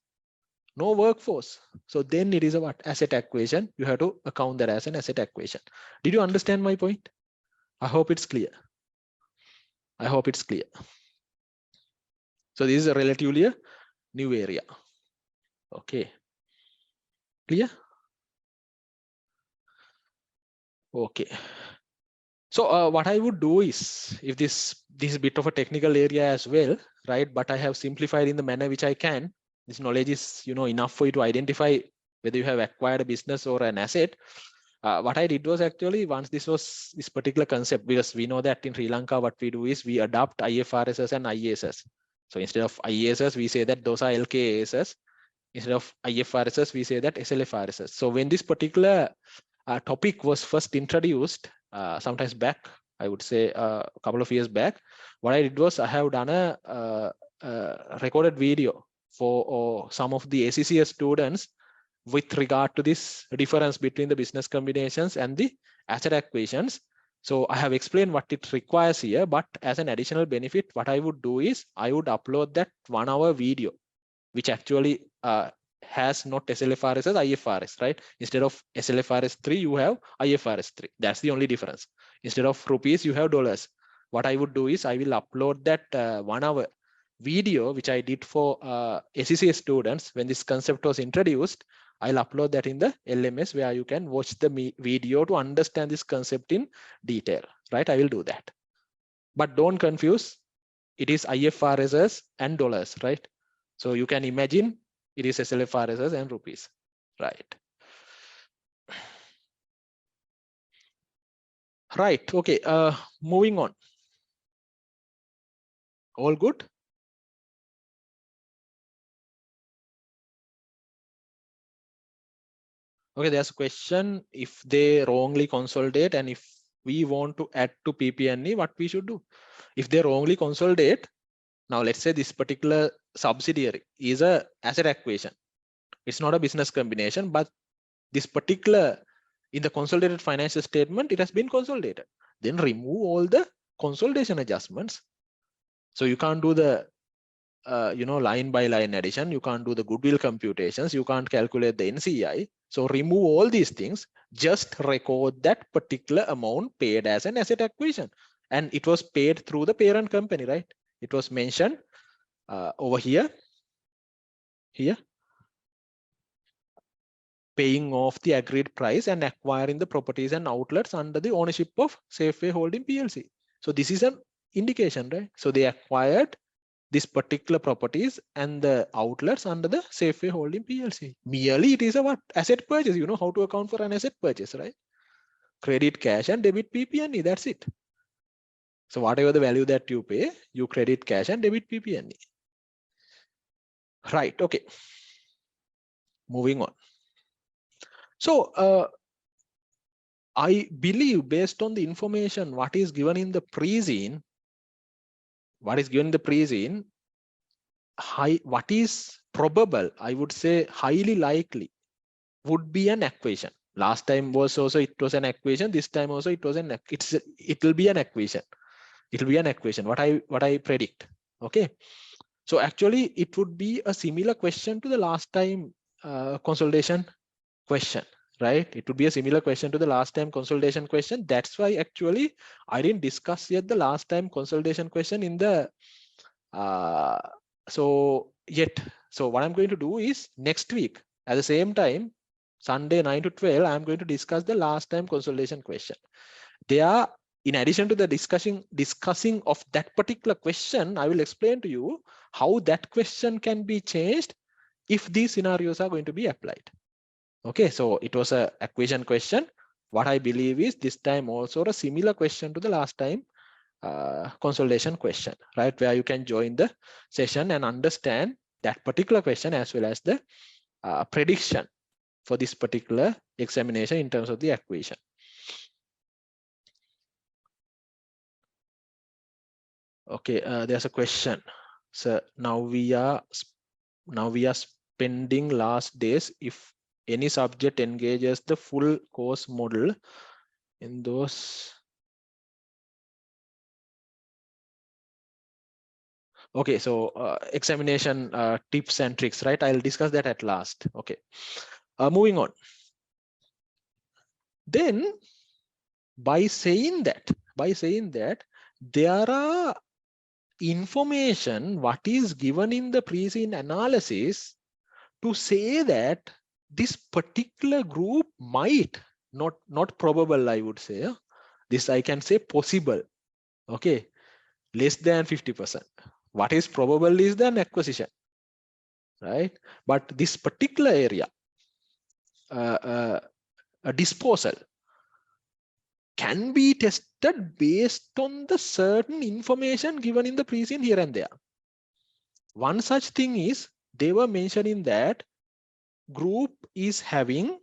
no workforce. So then it is a what? Asset acquisition. You have to account that as an asset acquisition. Did you understand my point? I hope it's clear. I hope it's clear. So this is a relatively a new area. Okay. Clear? Okay. So what I would do is, if this is a bit of a technical area as well, right? But I have simplified in the manner which I can. This knowledge is, enough for you to identify whether you have acquired a business or an asset. What I did was actually, once this particular concept, because we know that in Sri Lanka, what we do is we adopt IFRSs and IASs. So instead of IASs, we say that those are LKASs. Instead of IFRSs, we say that SLFRSs. So when this particular topic was first introduced, sometimes back, I would say a couple of years back, what I did was I have done a recorded video for some of the ACCS students with regard to this difference between the business combinations and the asset acquisitions. So I have explained what it requires here, but as an additional benefit, what I would do is I would upload that 1 hour video, which actually has not SLFRS as IFRS, right? Instead of SLFRS 3, you have IFRS 3. That's the only difference. Instead of rupees, you have dollars. what I would do is I will upload that 1 hour video which I did for SEC students when this concept was introduced. I'll upload that in the LMS where you can watch the video to understand this concept in detail, right? I will do that. But don't confuse, it is IFRSs and dollars, right? So you can imagine it is SLFRSs and rupees, right? Right, okay, moving on. All good? Okay, there's a question, if they wrongly consolidate and if we want to add to PP&E, what we should do? If they wrongly consolidate, now let's say this particular subsidiary is a asset acquisition. It's not a business combination, but this particular, in the consolidated financial statement, it has been consolidated. Then remove all the consolidation adjustments. So you can't do the line by line addition, you can't do the goodwill computations, you can't calculate the NCI. So remove all these things, just record that particular amount paid as an asset acquisition. And it was paid through the parent company, right? It was mentioned over here, paying off the agreed price and acquiring the properties and outlets under the ownership of Safeway Holding PLC. So this is an indication, right? So they acquired this particular properties and the outlets under the Safeway Holding PLC. Merely it is a what? Asset purchase. You know how to account for an asset purchase, right? Credit cash and debit PP&E, that's it. So whatever the value that you pay, you credit cash and debit PP&E. Right, okay. Moving on. So I believe based on the information, what is given in the pre-scene, what is probable, I would say highly likely, would be an acquisition. Last time was also it was an acquisition. This time also it was it will be an acquisition. It will be an acquisition. What I predict. Okay. So actually it would be a similar question to the last time consolidation question, right? It would be a similar question to the last time consolidation question. That's why actually I didn't discuss yet the last time consolidation question in the so what I'm going to do is next week at the same time, Sunday 9 to 12, I'm going to discuss the last time consolidation question. There, in addition to the discussing of that particular question, I will explain to you how that question can be changed if these scenarios are going to be applied. Okay, so it was a acquisition question. What I believe is this time also a similar question to the last time consolidation question, right? Where you can join the session and understand that particular question as well as the prediction for this particular examination in terms of the acquisition. Okay, there's a question. So now we are spending last days. If any subject engages the full course model in those. Okay, so examination tips and tricks, right? I'll discuss that at last. Okay, moving on. Then by saying that there are information what is given in the pre-scene analysis to say that this particular group might not probable, I would say. This I can say possible. Okay, less than 50%. What is probable is the acquisition, right? But this particular area, a disposal, can be tested based on the certain information given in the pre-scene here and there. One such thing is they were mentioning that group is having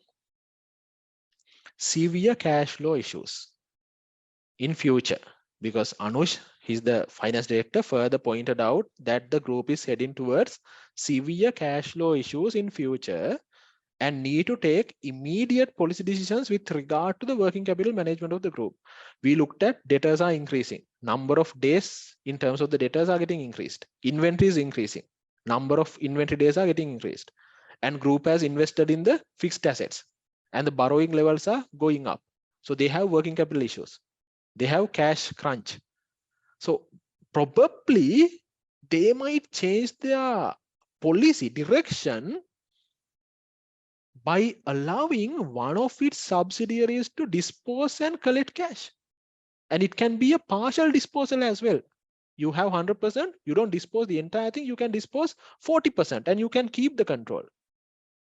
severe cash flow issues in future, because Anush, he's the finance director, further pointed out that the group is heading towards severe cash flow issues in future and need to take immediate policy decisions with regard to the working capital management of the group. We looked at debtors are increasing. Number of days in terms of the debtors are getting increased. Inventory is increasing. Number of inventory days are getting increased. And group has invested in the fixed assets. And the borrowing levels are going up. So they have working capital issues. They have cash crunch. So probably they might change their policy direction by allowing one of its subsidiaries to dispose and collect cash. And it can be a partial disposal as well. You have 100%, you don't dispose the entire thing, you can dispose 40% and you can keep the control.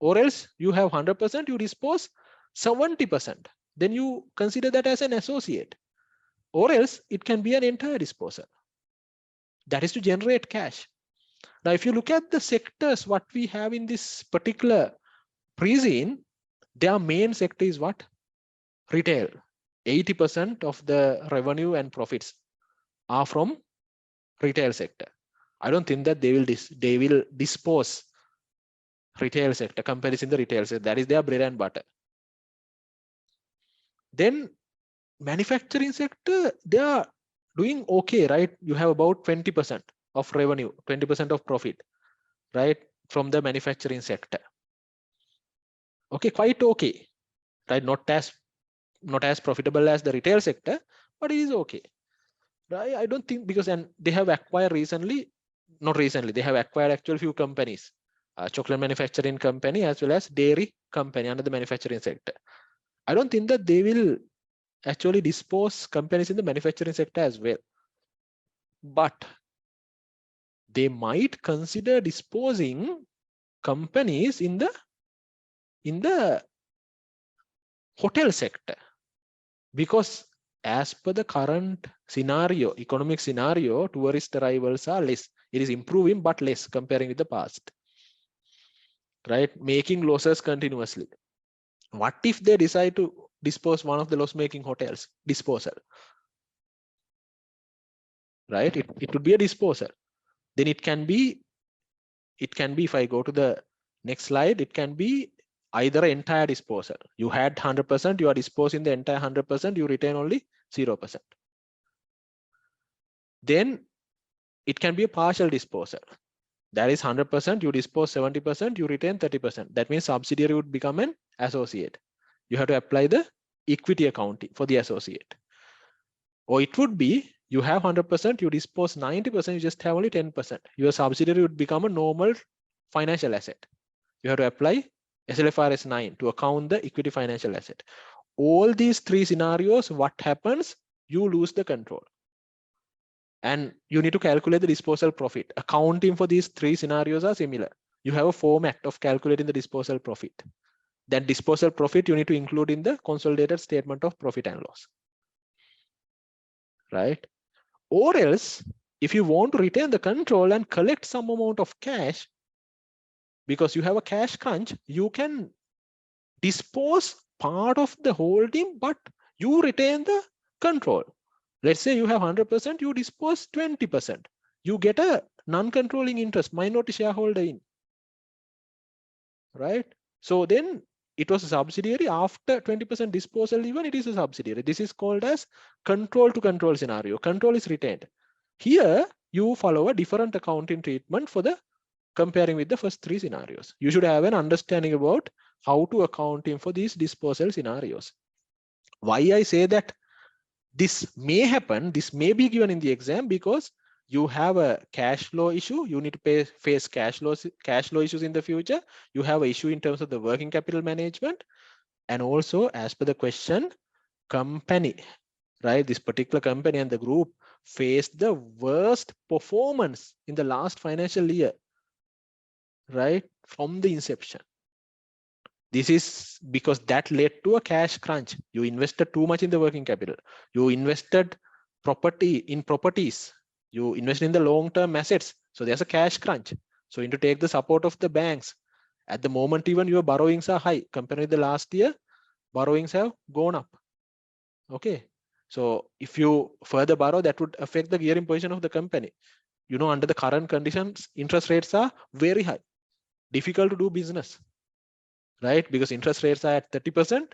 Or else you have 100%, you dispose 70%. Then you consider that as an associate. Or else it can be an entire disposal. That is to generate cash. Now, if you look at the sectors, what we have in this particular pre-scene, their main sector is what? Retail. 80% of the revenue and profits are from retail sector. I don't think that they will dispose retail sector, companies in the retail sector. That is their bread and butter. Then manufacturing sector, they are doing okay, right? You have about 20% of revenue, 20% of profit, right? From the manufacturing sector. Okay, quite okay, right? Not as profitable as the retail sector, but it is okay. Right? I don't think, because and they have acquired recently, not recently, they have acquired actual few companies, chocolate manufacturing company as well as dairy company under the manufacturing sector. I don't think that they will actually dispose companies in the manufacturing sector as well. But they might consider disposing companies in the hotel sector, because as per the current scenario, economic scenario, tourist arrivals are less. It is improving, but less comparing with the past, right? Making losses continuously. What if they decide to dispose one of the loss-making hotels? Disposal, right? It would be a disposal. Then it can be, if I go to the next slide, it can be either an entire disposal. You had 100%, you are disposing the entire 100%, you retain only 0%. Then it can be a partial disposal. That is 100%, you dispose 70%, you retain 30%. That means subsidiary would become an associate. You have to apply the equity accounting for the associate. Or it would be, you have 100%, you dispose 90%, you just have only 10%. Your subsidiary would become a normal financial asset. You have to apply SLFRS 9 to account the equity financial asset. All these three scenarios, what happens? You lose the control. And you need to calculate the disposal profit. Accounting for these three scenarios are similar. You have a format of calculating the disposal profit. That disposal profit you need to include in the consolidated statement of profit and loss. Right? Or else, if you want to retain the control and collect some amount of cash, because you have a cash crunch, you can dispose part of the holding, but you retain the control. Let's say you have 100%, you dispose 20%. You get a non-controlling interest, minority shareholder in. Right? So then it was a subsidiary. After 20% disposal, even it is a subsidiary. This is called as control to control scenario. Control is retained. Here you follow a different accounting treatment for the comparing with the first three scenarios. You should have an understanding about how to accounting for these disposal scenarios. Why I say that this may happen, this may be given in the exam, because you have a cash flow issue. You need to face cash flow issues in the future. You have an issue in terms of the working capital management. And also, as per the question, company, right? This particular company and the group faced the worst performance in the last financial year, right? From the inception. This is because that led to a cash crunch. You invested too much in the working capital. You invested in properties. You invested in the long-term assets. So there's a cash crunch. So you need to take the support of the banks. At the moment, even your borrowings are high. Compared with the last year, borrowings have gone up. Okay. So if you further borrow, that would affect the gearing position of the company. You know, under the current conditions, interest rates are very high. Difficult to do business. Right? Because interest rates are at 30%.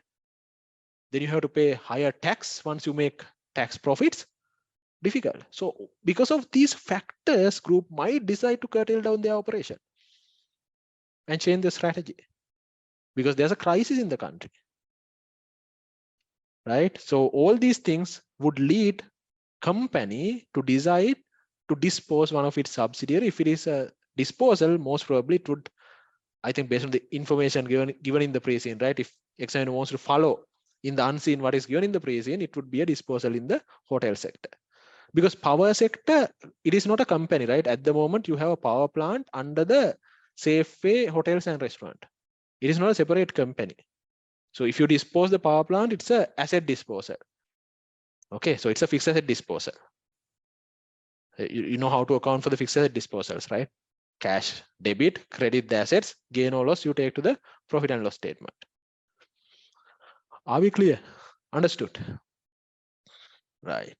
Then you have to pay higher tax once you make tax profits. Difficult. So because of these factors, group might decide to curtail down their operation and change the strategy, because there's a crisis in the country. Right? So all these things would lead company to decide to dispose one of its subsidiary. If it is a disposal, most probably it would, I think, based on the information given in the pre-scene, right? If examiner wants to follow in the unseen what is given in the pre-scene, it would be a disposal in the hotel sector. Because power sector, it is not a company, right? At the moment, you have a power plant under the Safeway Hotels and Restaurant. It is not a separate company. So if you dispose the power plant, it's a asset disposal. Okay, so it's a fixed asset disposal. You know how to account for the fixed asset disposals, right? Cash, debit, credit the assets, gain or loss, you take to the profit and loss statement. Are we clear? Understood? Right.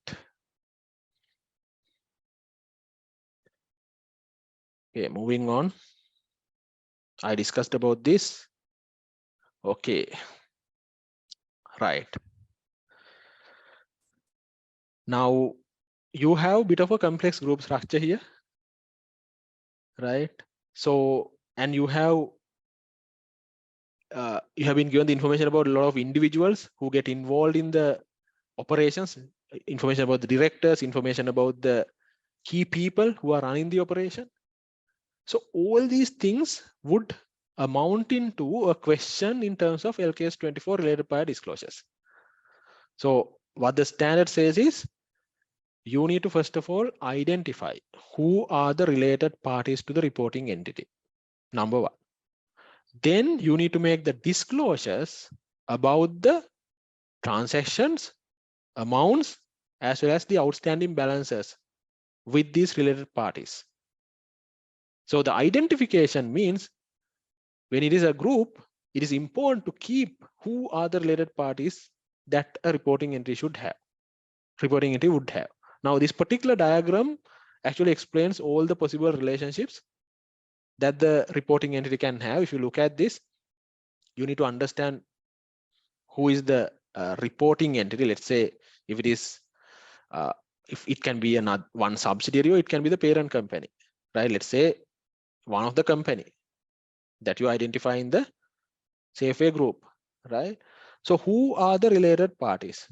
Okay, moving on. I discussed about this. Okay. Right. Now you have a bit of a complex group structure here, right? So, and you have been given the information about a lot of individuals who get involved in the operations, information about the directors, information about the key people who are running the operation. So all these things would amount into a question in terms of LKS 24 related party disclosures. So what the standard says is, you need to first of all identify who are the related parties to the reporting entity. Number one. Then you need to make the disclosures about the transactions, amounts, as well as the outstanding balances with these related parties. So the identification means when it is a group, it is important to keep who are the related parties that a reporting entry should have, reporting entry would have. Now this particular diagram actually explains all the possible relationships that the reporting entity can have. If you look at this, you need to understand who is the reporting entity. Let's say if it is, if it can be another one subsidiary, or it can be the parent company, right? Let's say one of the company that you identify in the Safeway group, right? So who are the related parties?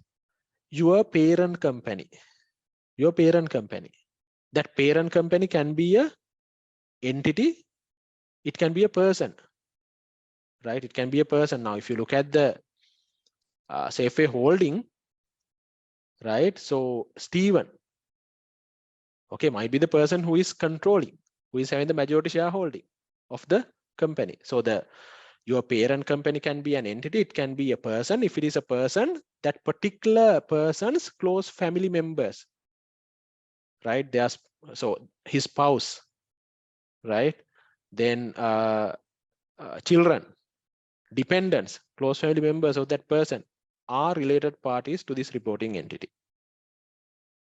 Your parent company, your parent company. That parent company can be a entity, it can be a person, right? It can be a person. Now, if you look at the Safeway holding, right? So Stephen, okay, might be the person who is controlling, who is having the majority shareholding of the company. So your parent company can be an entity, it can be a person. If it is a person, that particular person's close family members, right? There's, so his spouse, right? Then children, dependents, close family members of that person are related parties to this reporting entity,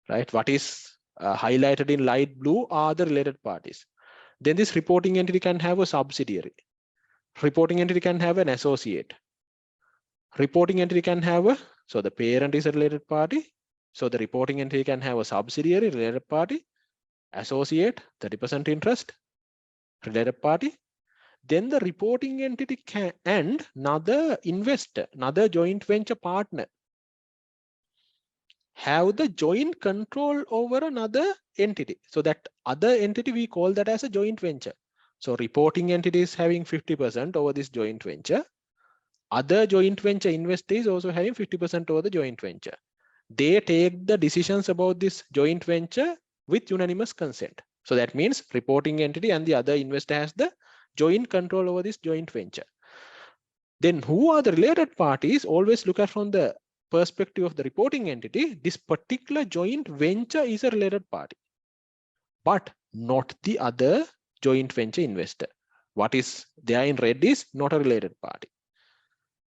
right? What is highlighted in light blue are the related parties. Then this reporting entity can have a subsidiary. Reporting entity can have an associate. Reporting entity can have a, so the parent is a related party. So the reporting entity can have a subsidiary, related party, associate, 30% interest, related party. Then the reporting entity can, and another investor, another joint venture partner, have the joint control over another entity. So that other entity, we call that as a joint venture. So reporting entity is having 50% over this joint venture. Other joint venture investor is also having 50% over the joint venture. They take the decisions about this joint venture with unanimous consent. So that means reporting entity and the other investor has the joint control over this joint venture. Then who are the related parties? Always look at from the perspective of the reporting entity. This particular joint venture is a related party, but not the other joint venture investor. What is there in red is not a related party.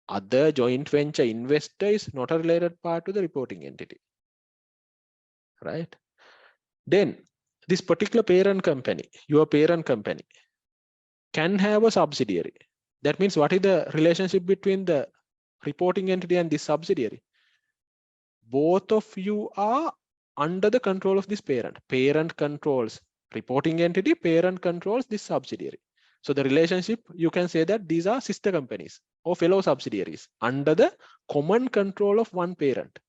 Other joint venture investor is not a related party to the reporting entity, right? Then this particular parent company, your parent company, can have a subsidiary. That means what is the relationship between the reporting entity and this subsidiary? Both of you are under the control of this parent. Parent controls reporting entity, parent controls this subsidiary. So the relationship, you can say that these are sister companies or fellow subsidiaries under the common control of one parent.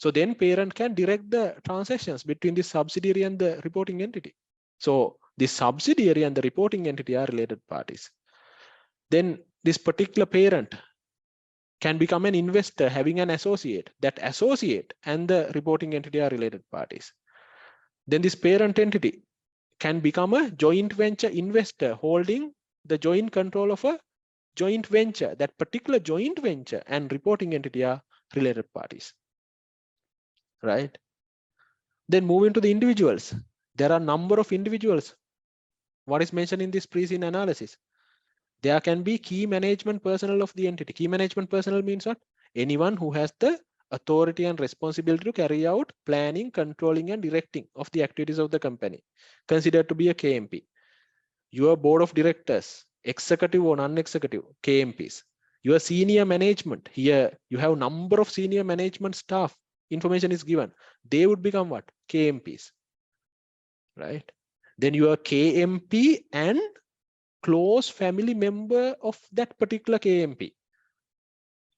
So then parent can direct the transactions between the subsidiary and the reporting entity. So the subsidiary and the reporting entity are related parties. Then this particular parent can become an investor having an associate. That associate and the reporting entity are related parties. Then this parent entity can become a joint venture investor holding the joint control of a joint venture. That particular joint venture and reporting entity are related parties, right? Then moving to the individuals. There are a number of individuals. What is mentioned in this pre-scene analysis? There can be key management personnel of the entity. Key management personnel means what? Anyone who has the authority and responsibility to carry out planning, controlling, and directing of the activities of the company, considered to be a KMP. Your board of directors, executive or non-executive, KMPs. Your senior management, here you have number of senior management staff, information is given. They would become what? KMPs, right? Then your KMP and close family member of that particular KMP.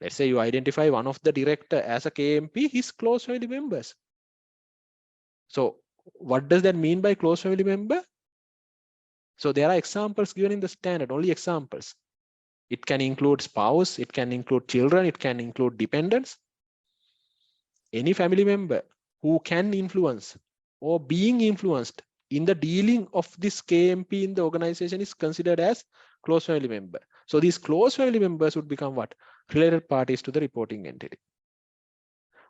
Let's say you identify one of the director as a KMP, his close family members. So what does that mean by close family member? So there are examples given in the standard, only examples. It can include spouse, it can include children, it can include dependents. Any family member who can influence or being influenced in the dealing of this KMP in the organization is considered as close family member. So these close family members would become what? Related parties to the reporting entity.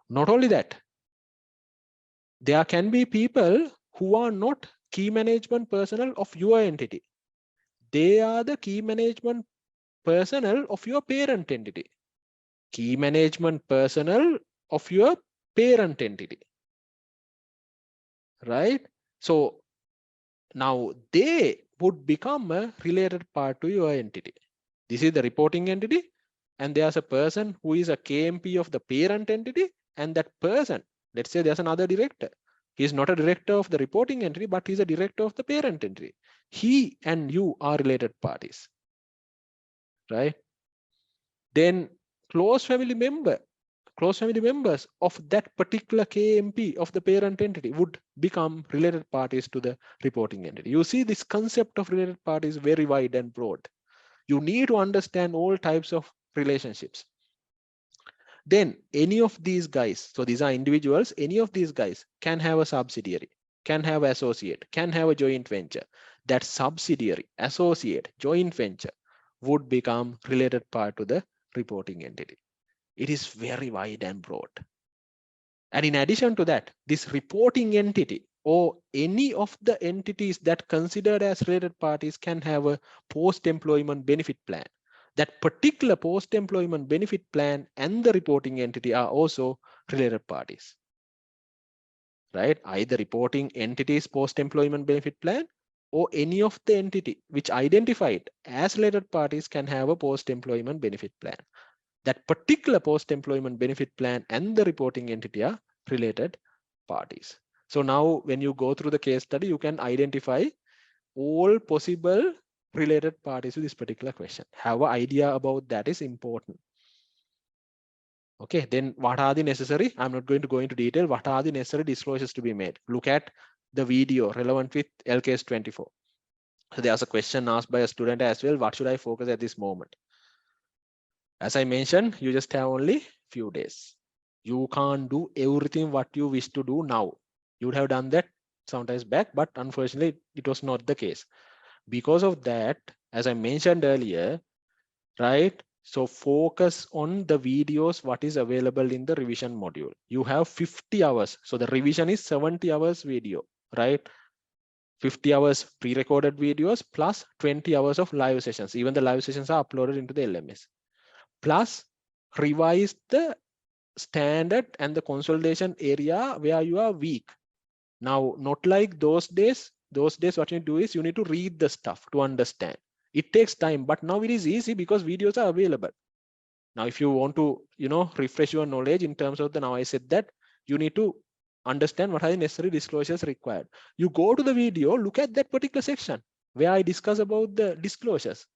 Not only that, there can be people who are not key management personnel of your entity. They are the key management personnel of your parent entity. Key management personnel of your parent entity, right? So now they would become a related part to your entity. This is the reporting entity, and there's a person who is a KMP of the parent entity, and that person, let's say there's another director. He's not a director of the reporting entity, but he's a director of the parent entity. He and you are related parties, right? Then close family members of that particular KMP of the parent entity would become related parties to the reporting entity. You see, this concept of related parties is very wide and broad. You need to understand all types of relationships. Then any of these guys, so these are individuals, any of these guys can have a subsidiary, can have associate, can have a joint venture. That subsidiary, associate, joint venture would become related part to the reporting entity. It is very wide and broad. And in addition to that, this reporting entity or any of the entities that considered as related parties can have a post-employment benefit plan. That particular post-employment benefit plan and the reporting entity are also related parties, right? Either reporting entities post-employment benefit plan or any of the entity which identified as related parties can have a post-employment benefit plan. That particular post-employment benefit plan and the reporting entity are related parties. So now when you go through the case study, you can identify all possible related parties to this particular question. Have an idea about that is important. Okay, then what are the necessary? I'm not going to go into detail. What are the necessary disclosures to be made? Look at the video relevant with LKS 24. So there's a question asked by a student as well. What should I focus at this moment? As I mentioned, you just have only few days. You can't do everything what you wish to do now. You would have done that sometimes back, but unfortunately, it was not the case. Because of that, as I mentioned earlier, right? So focus on the videos, what is available in the revision module. You have 50 hours. So the revision is 70 hours video, right? 50 hours pre-recorded videos plus 20 hours of live sessions. Even the live sessions are uploaded into the LMS. Plus revise the standard and the consolidation area where you are weak. Now, not like those days what you do is you need to read the stuff to understand. It takes time, but now it is easy because videos are available. Now, if you want to, refresh your knowledge in terms of now I said that you need to understand what are the necessary disclosures required. You go to the video, look at that particular section where I discuss about the disclosures,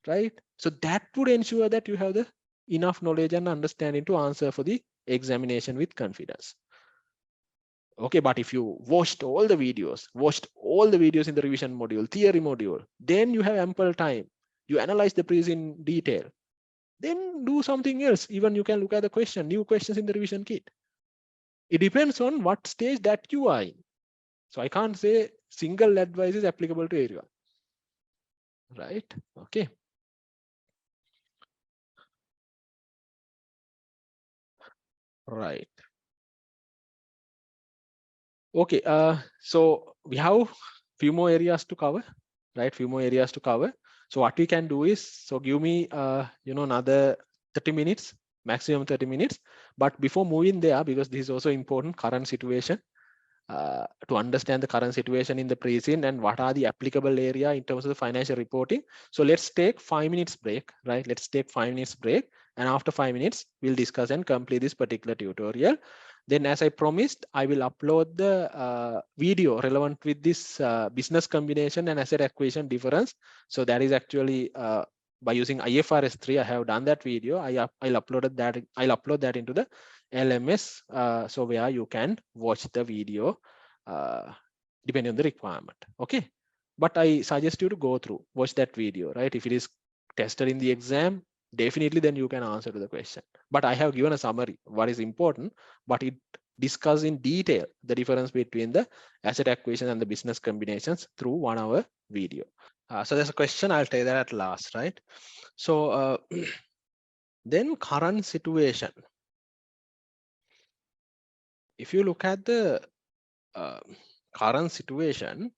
right? So that would ensure that you have the enough knowledge and understanding to answer for the examination with confidence. Okay, but if you watched all the videos in the revision module, theory module, then you have ample time. You analyze the pre in detail. Then do something else. Even you can look at the question, new questions in the revision kit. It depends on what stage that you are in. So I can't say single advice is applicable to everyone. Right? Okay. Right. Okay. So we have few more areas to cover, right? Few more areas to cover. So what we can do is, so give me, another 30 minutes, maximum 30 minutes. But before moving there, because this is also important, current situation, to understand the current situation in the present and what are the applicable area in terms of the financial reporting. So let's take 5 minutes break, right? Let's take 5 minutes break. And after 5 minutes, we'll discuss and complete this particular tutorial. Then as I promised, I will upload the video relevant with this business combination and asset acquisition difference. So that is actually by using IFRS 3, I have done that video. I'll upload that into the LMS, so where you can watch the video depending on the requirement. Okay, but I suggest you to go through, watch that video, right? If it is tested in the exam, definitely then you can answer to the question. But I have given a summary what is important, but it discuss in detail the difference between the asset acquisition and the business combinations through 1 hour video. So there's a question, I'll take that at last, right? So then current situation. If you look at the current situation,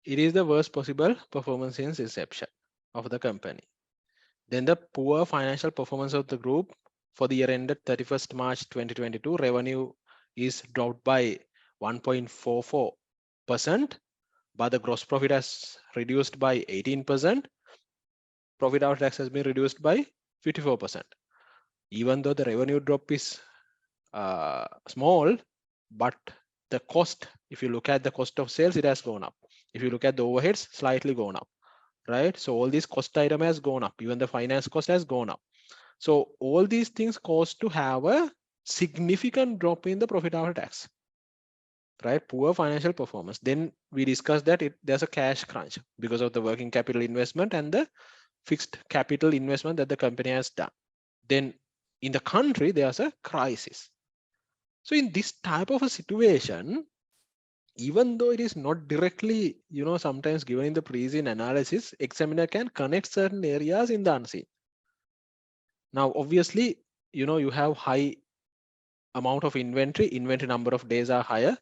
it is the worst possible performance since inception of the company. Then the poor financial performance of the group for the year ended 31st March 2022, revenue is dropped by 1.44%, but the gross profit has reduced by 18%. Profit after tax has been reduced by 54%. Even though the revenue drop is small, but the cost, if you look at the cost of sales, it has gone up. If you look at the overheads, slightly gone up, right? So all these cost item has gone up. Even the finance cost has gone up. So all these things cause to have a significant drop in the profit after tax, right? Poor financial performance. Then we discussed that there's a cash crunch because of the working capital investment and the fixed capital investment that the company has done. Then in the country, there's a crisis. So in this type of a situation, even though it is not directly, sometimes given in the pre-scene analysis, examiner can connect certain areas in the unseen. Now, obviously, you have high amount of inventory number of days are higher.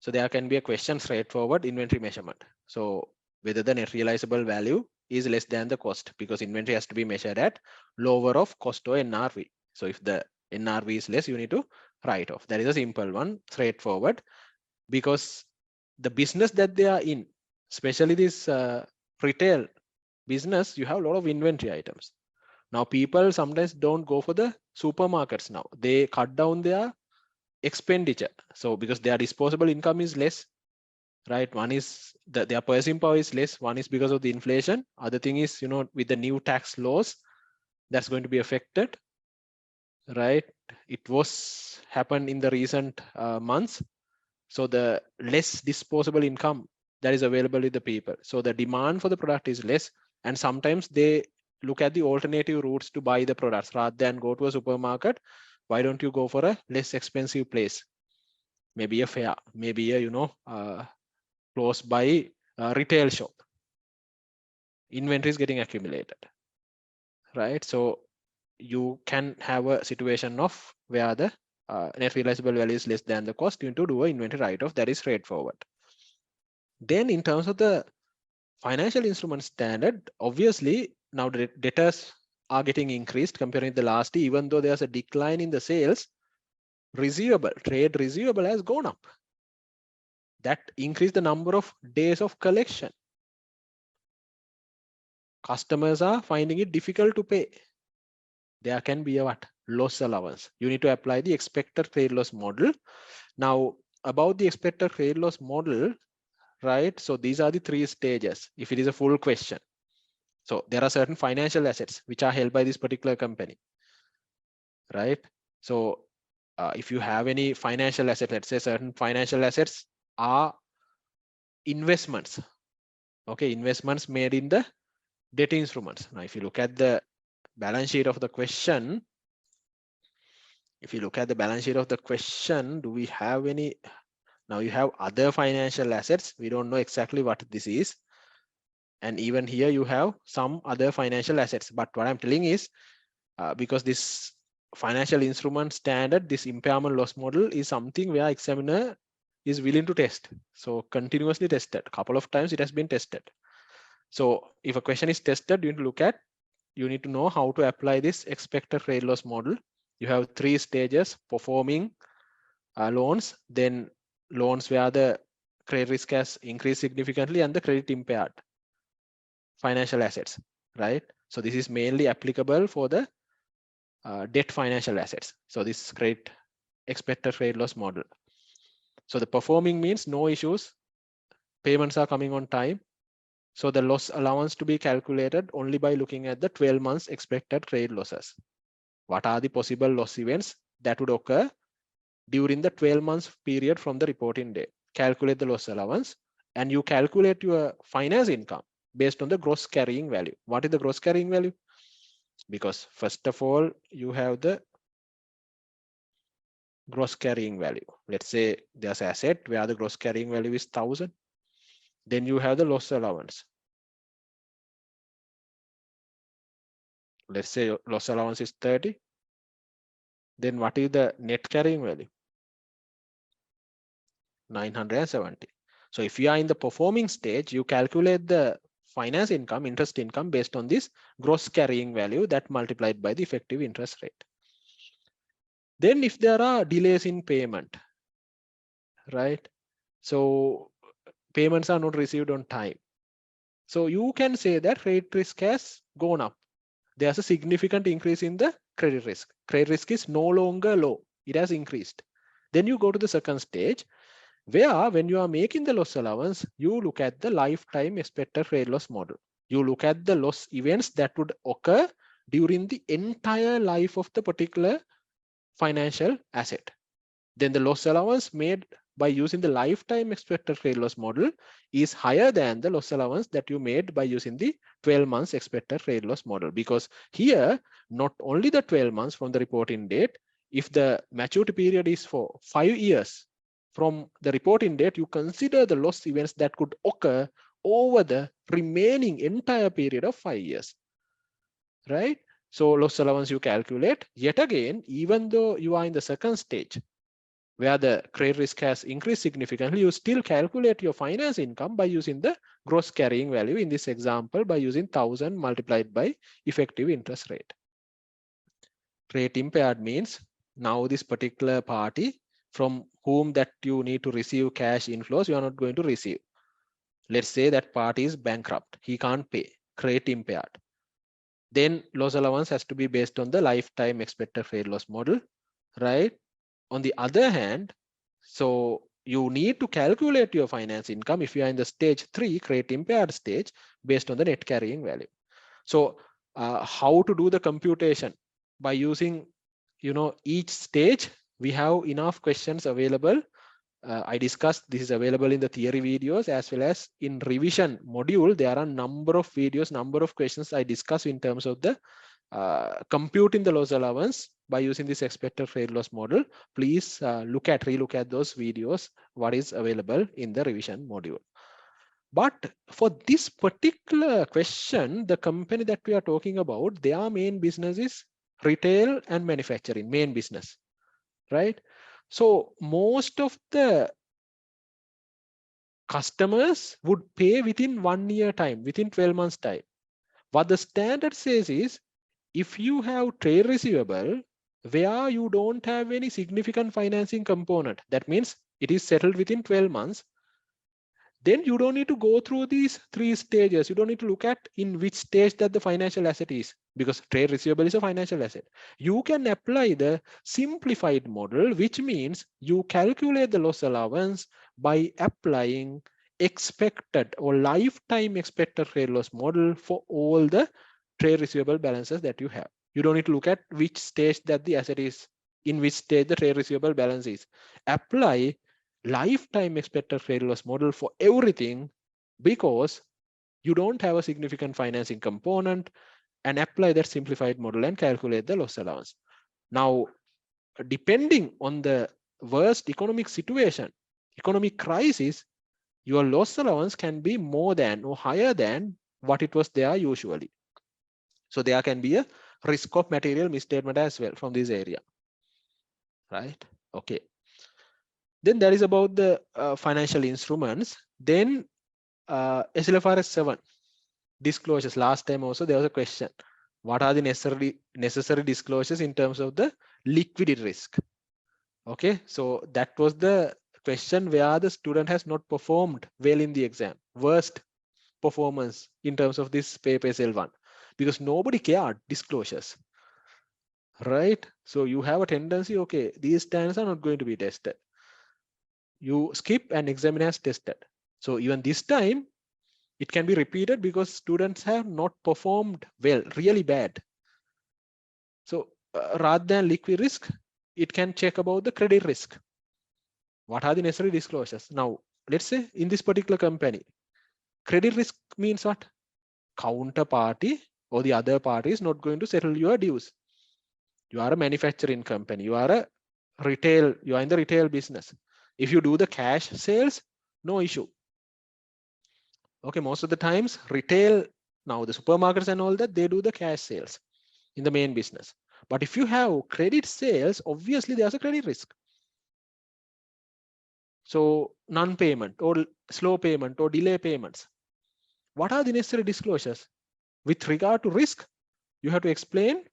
So there can be a question straightforward inventory measurement. So whether the net realizable value is less than the cost, because inventory has to be measured at lower of cost or NRV. So if the NRV is less, you need to write off. That is a simple one, straightforward, because the business that they are in, especially this retail business, you have a lot of inventory items. Now people sometimes don't go for the supermarkets now. They cut down their expenditure. So because their disposable income is less, right? One is that their purchasing power is less. One is because of the inflation. Other thing is, with the new tax laws, that's going to be affected, right? It was happened in the recent months. So the less disposable income that is available with the people. So the demand for the product is less. And sometimes they look at the alternative routes to buy the products rather than go to a supermarket. Why don't you go for a less expensive place? Maybe a fair, maybe a, close by a retail shop. Inventory is getting accumulated, right? So you can have a situation of where the net realizable value is less than the cost. You need to do an inventory write-off. That is straightforward. Then in terms of the financial instrument standard, obviously now the debtors are getting increased comparing the last year. Even though there's a decline in the sales, trade receivable has gone up. That increased the number of days of collection. Customers are finding it difficult to pay. There can be a what? Loss allowance. You need to apply the expected credit loss model. Now, about the expected credit loss model, right? So these are the 3 stages. If it is a full question. So there are certain financial assets which are held by this particular company, right? So if you have any financial asset, let's say certain financial assets are investments, okay, investments made in the debt instruments. Now, if you look at the balance sheet of the question, do we have any? Now you have other financial assets. We don't know exactly what this is. And even here you have some other financial assets. But what I'm telling is, because this financial instrument standard, this impairment loss model is something where examiner is willing to test. So continuously tested. A couple of times it has been tested. So if a question is tested, you need to know how to apply this expected credit loss model. You have 3 stages: performing loans, then loans where the credit risk has increased significantly, and the credit impaired financial assets, right? So this is mainly applicable for the debt financial assets. So this credit expected credit loss model. So the performing means no issues, payments are coming on time. So the loss allowance to be calculated only by looking at the 12 months expected credit losses. What are the possible loss events that would occur during the 12 months period from the reporting date? Calculate the loss allowance, and you calculate your finance income based on the gross carrying value. What is the gross carrying value? Because first of all, you have the gross carrying value. Let's say there's an asset where the gross carrying value is 1,000. Then you have the loss allowance. Let's say loss allowance is 30. Then what is the net carrying value? 970. So if you are in the performing stage, you calculate the finance income, interest income based on this gross carrying value that multiplied by the effective interest rate. Then if there are delays in payment, right? So payments are not received on time. So you can say that credit risk has gone up. There's a significant increase in the credit risk. Credit risk is no longer low. It has increased. Then you go to the second stage, where when you are making the loss allowance, you look at the lifetime expected credit loss model. You look at the loss events that would occur during the entire life of the particular financial asset. Then the loss allowance made by using the lifetime expected credit loss model is higher than the loss allowance that you made by using the 12 months expected credit loss model. Because here, not only the 12 months from the reporting date, if the maturity period is for 5 years from the reporting date, you consider the loss events that could occur over the remaining entire period of 5 years, right? So loss allowance you calculate yet again, even though you are in the second stage, where the credit risk has increased significantly, you still calculate your finance income by using the gross carrying value, in this example by using 1,000 multiplied by effective interest rate. Credit impaired means now this particular party from whom that you need to receive cash inflows, you are not going to receive. Let's say that party is bankrupt, he can't pay, credit impaired. Then loss allowance has to be based on the lifetime expected credit loss model, right? On the other hand, so you need to calculate your finance income if you are in the stage 3 credit impaired stage based on the net carrying value. So how to do the computation? By using, each stage, we have enough questions available. I discussed this is available in the theory videos as well as in revision module. There are number of videos, number of questions I discuss in terms of the computing the loss allowance by using this expected credit loss model. Please relook at those videos, what is available in the revision module. But for this particular question, the company that we are talking about, their main business is retail and manufacturing, main business, right? So most of the customers would pay within 1 year time, within 12 months time. What the standard says is, if you have trade receivable where you don't have any significant financing component, that means it is settled within 12 months, then you don't need to go through these 3 stages. You don't need to look at in which stage that the financial asset is, because trade receivable is a financial asset. You can apply the simplified model, which means you calculate the loss allowance by applying expected or lifetime expected credit loss model for all the trade receivable balances that you have. You don't need to look at which stage that the asset is in which stage the trade receivable balance is. Apply lifetime expected credit loss model for everything because you don't have a significant financing component, and apply that simplified model and calculate the loss allowance. Now, depending on the worst economic situation, economic crisis, your loss allowance can be more than or higher than what it was there usually. So there can be a risk of material misstatement as well from this area, right? Okay. Then that is about the financial instruments. Then SLFRS 7 disclosures. Last time also there was a question. What are the necessary disclosures in terms of the liquidity risk? Okay, so that was the question where the student has not performed well in the exam. Worst performance in terms of this paper SL1, because nobody cared disclosures, right? So you have a tendency, okay, these standards are not going to be tested. You skip and examiner has tested. So even this time, it can be repeated because students have not performed well, really bad. So rather than liquid risk, it can check about the credit risk. What are the necessary disclosures? Now, let's say in this particular company, credit risk means what? Counterparty or the other party is not going to settle your dues. You are a manufacturing company. You are a retail. You are in the retail business. If you do the cash sales, no issue. Okay, most of the times retail, now the supermarkets and all that, they do the cash sales in the main business. But if you have credit sales, obviously there's a credit risk. So non-payment or slow payment or delay payments. What are the necessary disclosures? With regard to risk, you have to explain,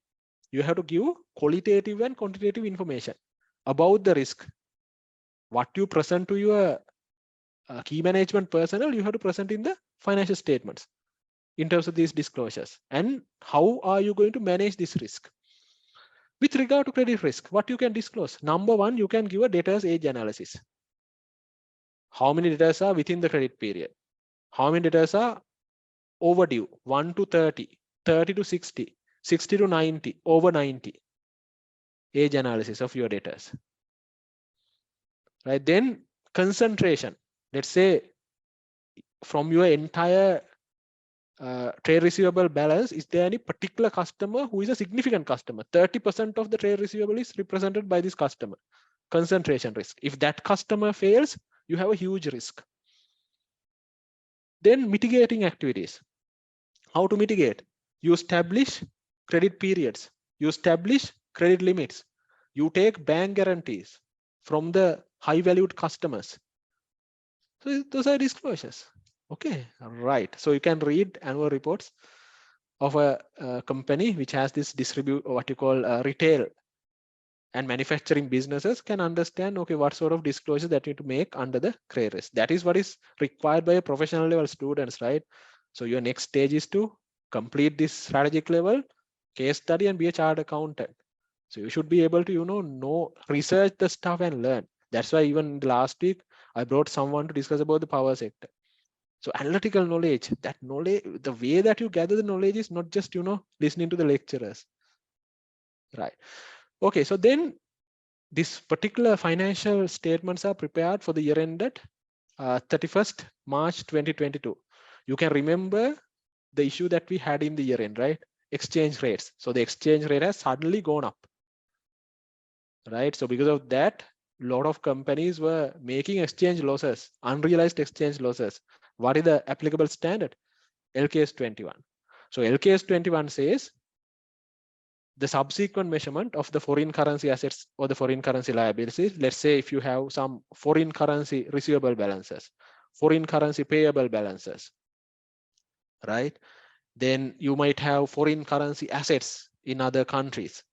you have to give qualitative and quantitative information about the risk. What you present to your key management personnel, you have to present in the financial statements in terms of these disclosures. And how are you going to manage this risk? With regard to credit risk, what you can disclose? Number one, you can give a debtor's age analysis. How many debtors are within the credit period? How many debtors are overdue? 1 to 30, 30 to 60, 60 to 90, over 90. Age analysis of your debtors. Right, then concentration. Let's say from your entire trade receivable balance, is there any particular customer who is a significant customer? 30% of the trade receivable is represented by this customer. Concentration risk. If that customer fails, you have a huge risk. Then mitigating activities. How to mitigate? You establish credit periods. You establish credit limits. You take bank guarantees from the high valued customers. So those are disclosures. Okay, right. So you can read annual reports of a company which has this what you call retail and manufacturing businesses, can understand, okay, what sort of disclosure that you need to make under the credit risk. That is what is required by a professional level students, right? So your next stage is to complete this strategic level case study and be a chartered accountant. So you should be able to, know, research the stuff and learn. That's why even last week, I brought someone to discuss about the power sector. So analytical knowledge, that knowledge, the way that you gather the knowledge is not just, listening to the lecturers, right? Okay, so then this particular financial statements are prepared for the year ended 31st March 2022. You can remember the issue that we had in the year end, right? Exchange rates. So the exchange rate has suddenly gone up, right? So because of that, a lot of companies were making exchange losses, unrealized exchange losses. What is the applicable standard? LKS 21. So LKS 21 says the subsequent measurement of the foreign currency assets or the foreign currency liabilities. Let's say if you have some foreign currency receivable balances, foreign currency payable balances, right? Then you might have foreign currency assets in other countries,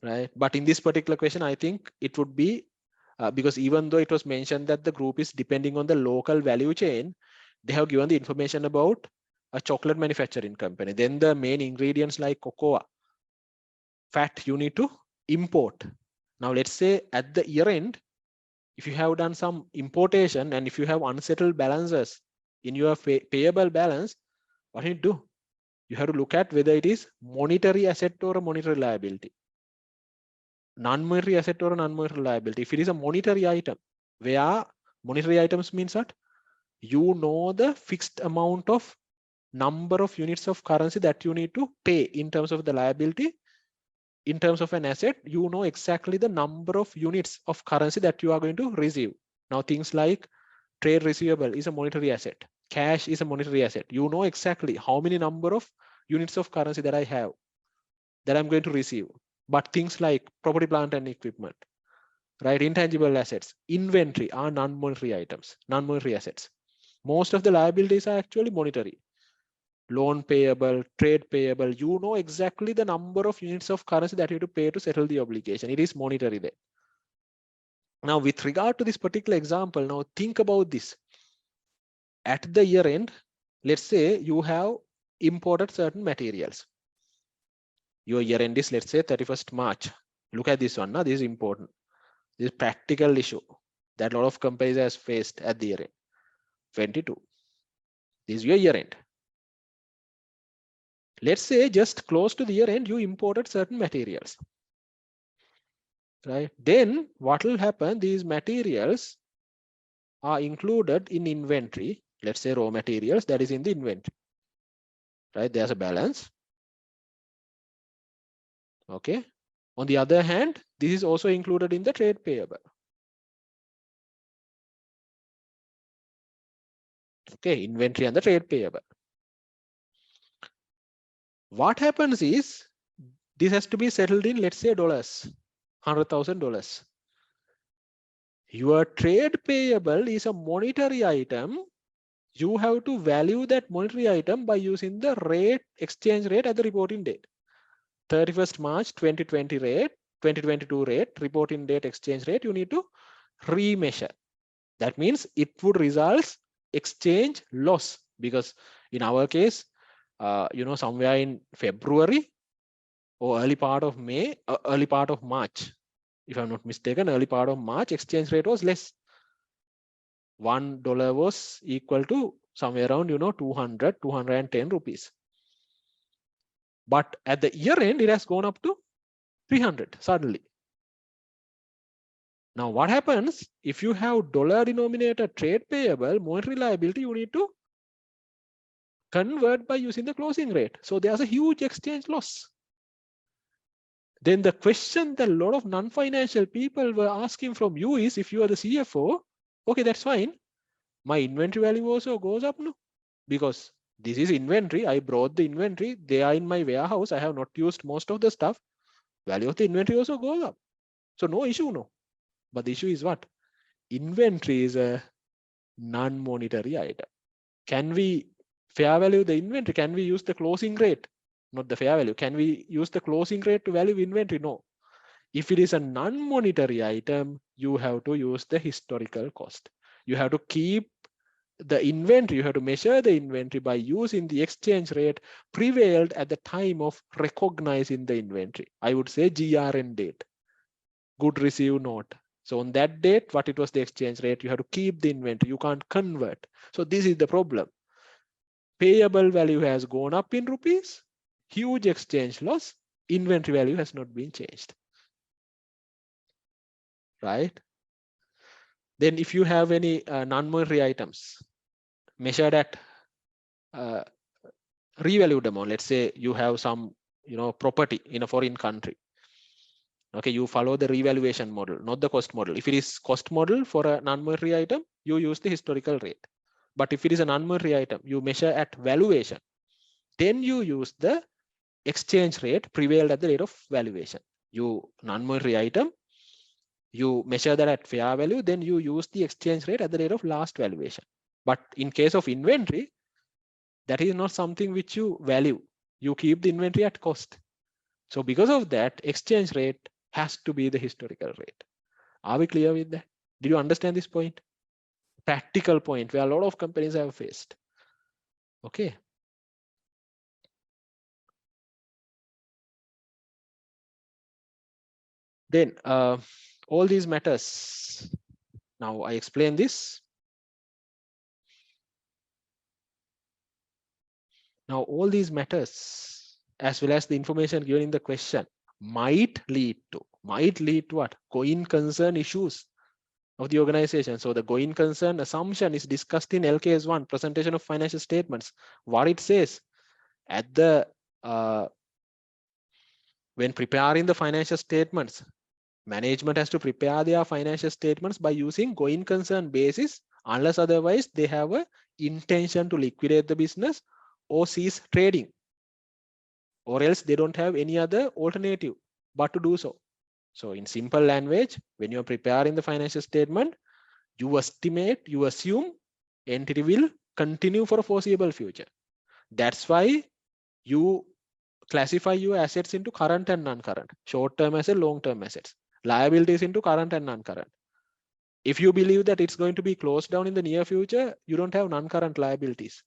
right? But in this particular question, I think it would be because even though it was mentioned that the group is depending on the local value chain, they have given the information about a chocolate manufacturing company. Then the main ingredients like cocoa, fat, you need to import. Now, let's say at the year end, if you have done some importation and if you have unsettled balances in your payable balance, what do you do? You have to look at whether it is monetary asset or a monetary liability. non-monetary asset or a non-monetary liability. If it is a monetary item, where monetary items means what? You know the fixed amount of number of units of currency that you need to pay in terms of the liability. In terms of an asset, you know exactly the number of units of currency that you are going to receive. Now, things like trade receivable is a monetary asset. Cash is a monetary asset. You know exactly how many number of units of currency that I have, that I'm going to receive. But things like property, plant, and equipment, right? Intangible assets, inventory are non-monetary items, non-monetary assets. Most of the liabilities are actually monetary. Loan payable, trade payable, you know exactly the number of units of currency that you have to pay to settle the obligation. It is monetary there. Now, with regard to this particular example, now think about this. At the year end, let's say you have imported certain materials. Your year end is, let's say, 31st March. Look at this one. Now, this is important. This is practical issue that a lot of companies has faced at the year end. 22. This is your year end. Let's say just close to the year end, you imported certain materials. Right? Then what will happen? These materials are included in inventory. Let's say raw materials that is in the inventory. Right? There's a balance. Okay. On the other hand, this is also included in the trade payable. Okay, inventory and the trade payable. What happens is this has to be settled in, let's say, dollars, $100,000. Your trade payable is a monetary item. You have to value that monetary item by using the rate, exchange rate at the reporting date. 31st March 2020 rate, 2022 rate, reporting date, exchange rate, you need to remeasure. That means it would result exchange loss, because in our case, somewhere in February or early part of May, early part of March, if I'm not mistaken, early part of March, exchange rate was less. $1 was equal to somewhere around 200, 210 rupees. But at the year end, it has gone up to 300 suddenly. Now, what happens if you have dollar denominated trade payable, monetary liability, you need to convert by using the closing rate. So there's a huge exchange loss. Then the question that a lot of non-financial people were asking from you is, if you are the CFO, okay, that's fine. My inventory value also goes up, no? Because this is inventory. I brought the inventory. They are in my warehouse. I have not used most of the stuff. Value of the inventory also goes up. So no issue, no. But the issue is what? Inventory is a non-monetary item. Can we fair value the inventory? Can we use the closing rate? Not the fair value. Can we use the closing rate to value inventory? No. If it is a non-monetary item, you have to use the historical cost. You have to keep the inventory, you have to measure the inventory by using the exchange rate prevailed at the time of recognizing the inventory. I would say GRN date, good receive note. So on that date, what it was the exchange rate, you have to keep the inventory, you can't convert. So this is the problem. Payable value has gone up in rupees, huge exchange loss, inventory value has not been changed. Right? Then if you have any non-monetary items measured at revalued amount, let's say you have some property in a foreign country. Okay, you follow the revaluation model, not the cost model. If it is cost model for a non-monetary item, you use the historical rate. But if it is a non-monetary item, you measure at valuation. Then you use the exchange rate prevailed at the rate of valuation. You non-monetary item, you measure that at fair value, then you use the exchange rate at the rate of last valuation. But in case of inventory, that is not something which you value. You keep the inventory at cost. So because of that, exchange rate has to be the historical rate. Are we clear with that? Did you understand this point? Practical point where a lot of companies have faced. Okay. Then all these matters. Now I explain this. Now all these matters, as well as the information given in the question, might lead to, might lead to what? Going concern issues of the organization. So the going concern assumption is discussed in LKS1, presentation of financial statements. What it says at the when preparing the financial statements, management has to prepare their financial statements by using going concern basis, unless otherwise they have a intention to liquidate the business or cease trading, or else they don't have any other alternative but to do so. So in simple language, when you're preparing the financial statement, you estimate, you assume entity will continue for a foreseeable future. That's why you classify your assets into current and non-current, short-term assets, long-term assets, liabilities into current and non-current. If you believe that it's going to be closed down in the near future, you don't have non-current liabilities.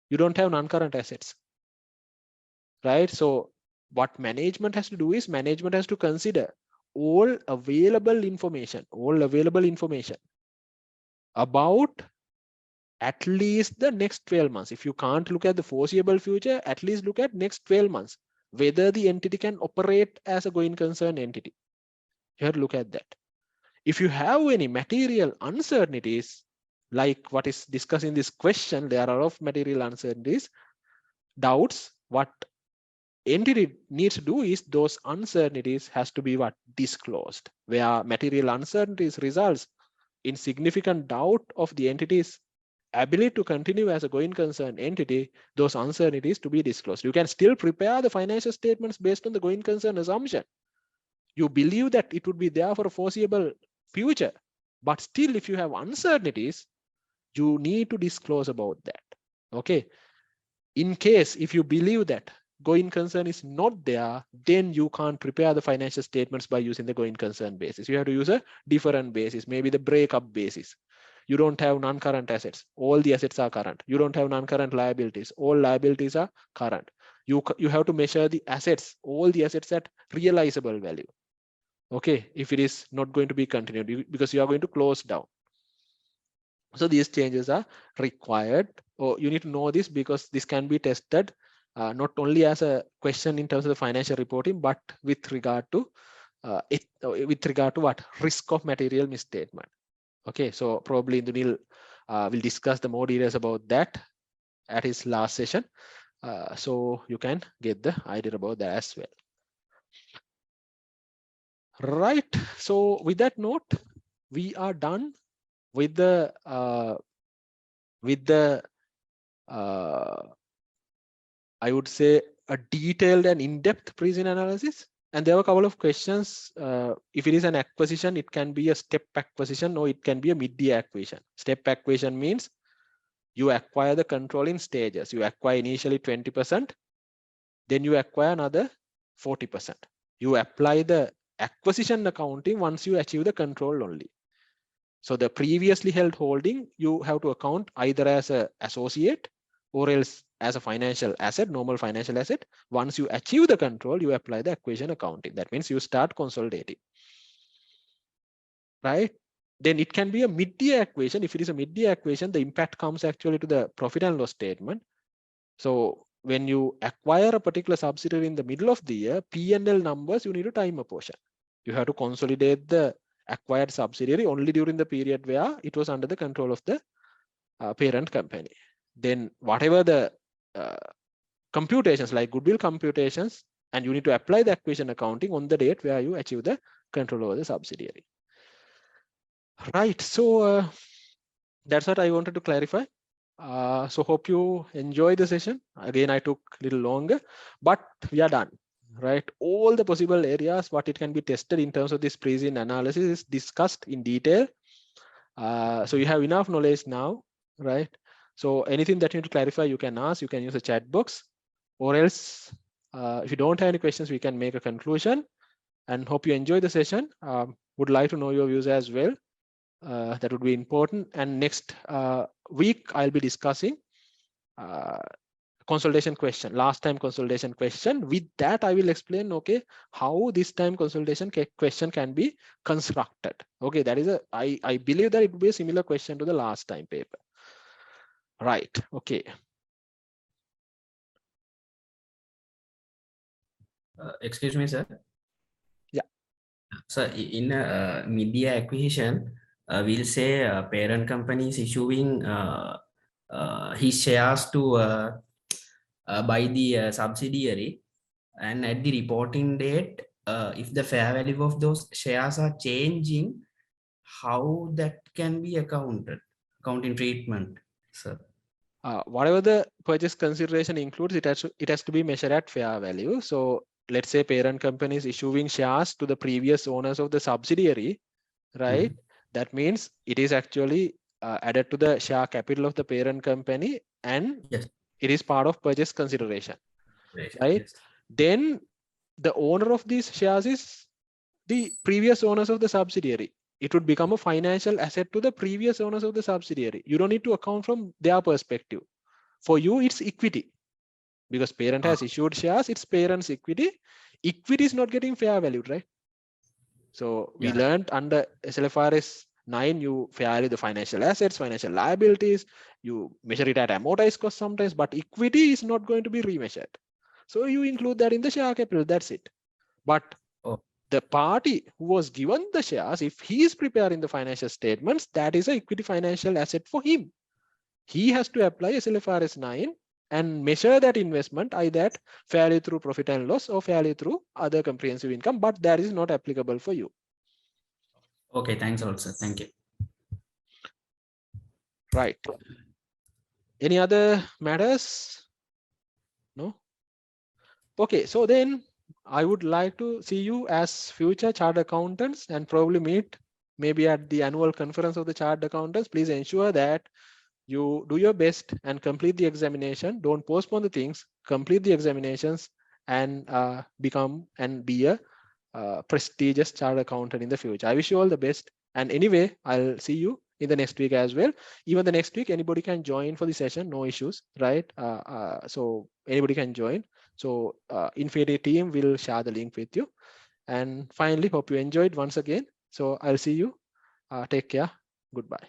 You don't have non-current assets, right? So what management has to do is management has to consider all available information about at least the next 12 months. If you can't look at the foreseeable future, at least look at next 12 months, whether the entity can operate as a going concern entity. You have to look at that. If you have any material uncertainties, like what is discussed in this question, there are of material uncertainties, doubts, what entity needs to do is those uncertainties has to be what? Disclosed. Where material uncertainties results in significant doubt of the entity's ability to continue as a going concern entity, those uncertainties to be disclosed. You can still prepare the financial statements based on the going concern assumption. You believe that it would be there for a foreseeable future, but still if you have uncertainties, you need to disclose about that. Okay. In case if you believe that going concern is not there, then you can't prepare the financial statements by using the going concern basis. You have to use a different basis, maybe the breakup basis. You don't have non-current assets, all the assets are current. You don't have non-current liabilities, all liabilities are current. You have to measure the assets, all the assets at realizable value. Okay, if it is not going to be continued because you are going to close down. So these changes are required, or you need to know this because this can be tested not only as a question in terms of the financial reporting, but with regard to what? Risk of material misstatement. Okay, so probably Indunil will discuss the more details about that at his last session. So you can get the idea about that as well. Right, so with that note, we are done with the I would say a detailed and in-depth pre-scene analysis. And there were a couple of questions. If it is an acquisition, it can be a step acquisition or it can be a mid-year acquisition. Step acquisition means you acquire the control in stages. You acquire initially 20%, then you acquire another 40%. You apply the acquisition accounting once you achieve the control only. So the previously held holding, you have to account either as an associate or else as a financial asset, normal financial asset. Once you achieve the control, you apply the acquisition accounting. That means you start consolidating, right? Then it can be a mid-year acquisition. If it is a mid-year acquisition, the impact comes actually to the profit and loss statement. So when you acquire a particular subsidiary in the middle of the year, P&L numbers, you need to time apportion. You have to consolidate the acquired subsidiary only during the period where it was under the control of the parent company. Then whatever the computations like goodwill computations, and you need to apply the acquisition accounting on the date where you achieve the control over the subsidiary. Right, so that's what I wanted to clarify. So hope you enjoy the session. Again, I took a little longer, but we are done. Right, all the possible areas what it can be tested in terms of this pre-scene analysis is discussed in detail. So you have enough knowledge now, right? So anything that you need to clarify, you can ask. You can use the chat box, or else if you don't have any questions, we can make a conclusion. And hope you enjoy the session. Would like to know your views as well. That would be important. And next week I'll be discussing consolidation question, last time consolidation question. With that, I will explain, okay, how this time consolidation question can be constructed. Okay, that is I believe that it will be a similar question to the last time paper. Right, okay. Excuse me, sir. Yeah. So in a media acquisition, we'll say parent company is issuing his shares to by the subsidiary, and at the reporting date, if the fair value of those shares are changing, how that can be accounting treatment, sir? Whatever the purchase consideration includes, it has to be measured at fair value. So let's say parent company is issuing shares to the previous owners of the subsidiary, right? That means it is actually added to the share capital of the parent company, and Yes. it is part of purchase consideration, Yes. right? Then the owner of these shares is the previous owners of the subsidiary. It would become a financial asset to the previous owners of the subsidiary. You don't need to account from their perspective. For you, it's equity, because parent has issued shares, it's parent's equity. Equity is not getting fair valued, right? So we learned under SLFRS 9, you fair value the financial assets, financial liabilities, you measure it at amortized cost sometimes, but equity is not going to be remeasured. So you include that in the share capital, that's it. But the party who was given the shares, if he is preparing the financial statements, that is an equity financial asset for him. He has to apply SLFRS 9 and measure that investment either fairly through profit and loss or fairly through other comprehensive income, but that is not applicable for you. Okay, thanks a lot, sir. Thank you. Right. Any other matters? No? Okay, so then I would like to see you as future chartered accountants and probably meet maybe at the annual conference of the chartered accountants. Please ensure that you do your best and complete the examination. Don't postpone the things, complete the examinations and become and be a prestigious chartered accountant in the future. I wish you all the best. And anyway, I'll see you in the next week as well. Even the next week, anybody can join for the session, no issues, right? So anybody can join. So Infinity team will share the link with you. And finally, hope you enjoyed once again. So I'll see you. Take care. Goodbye.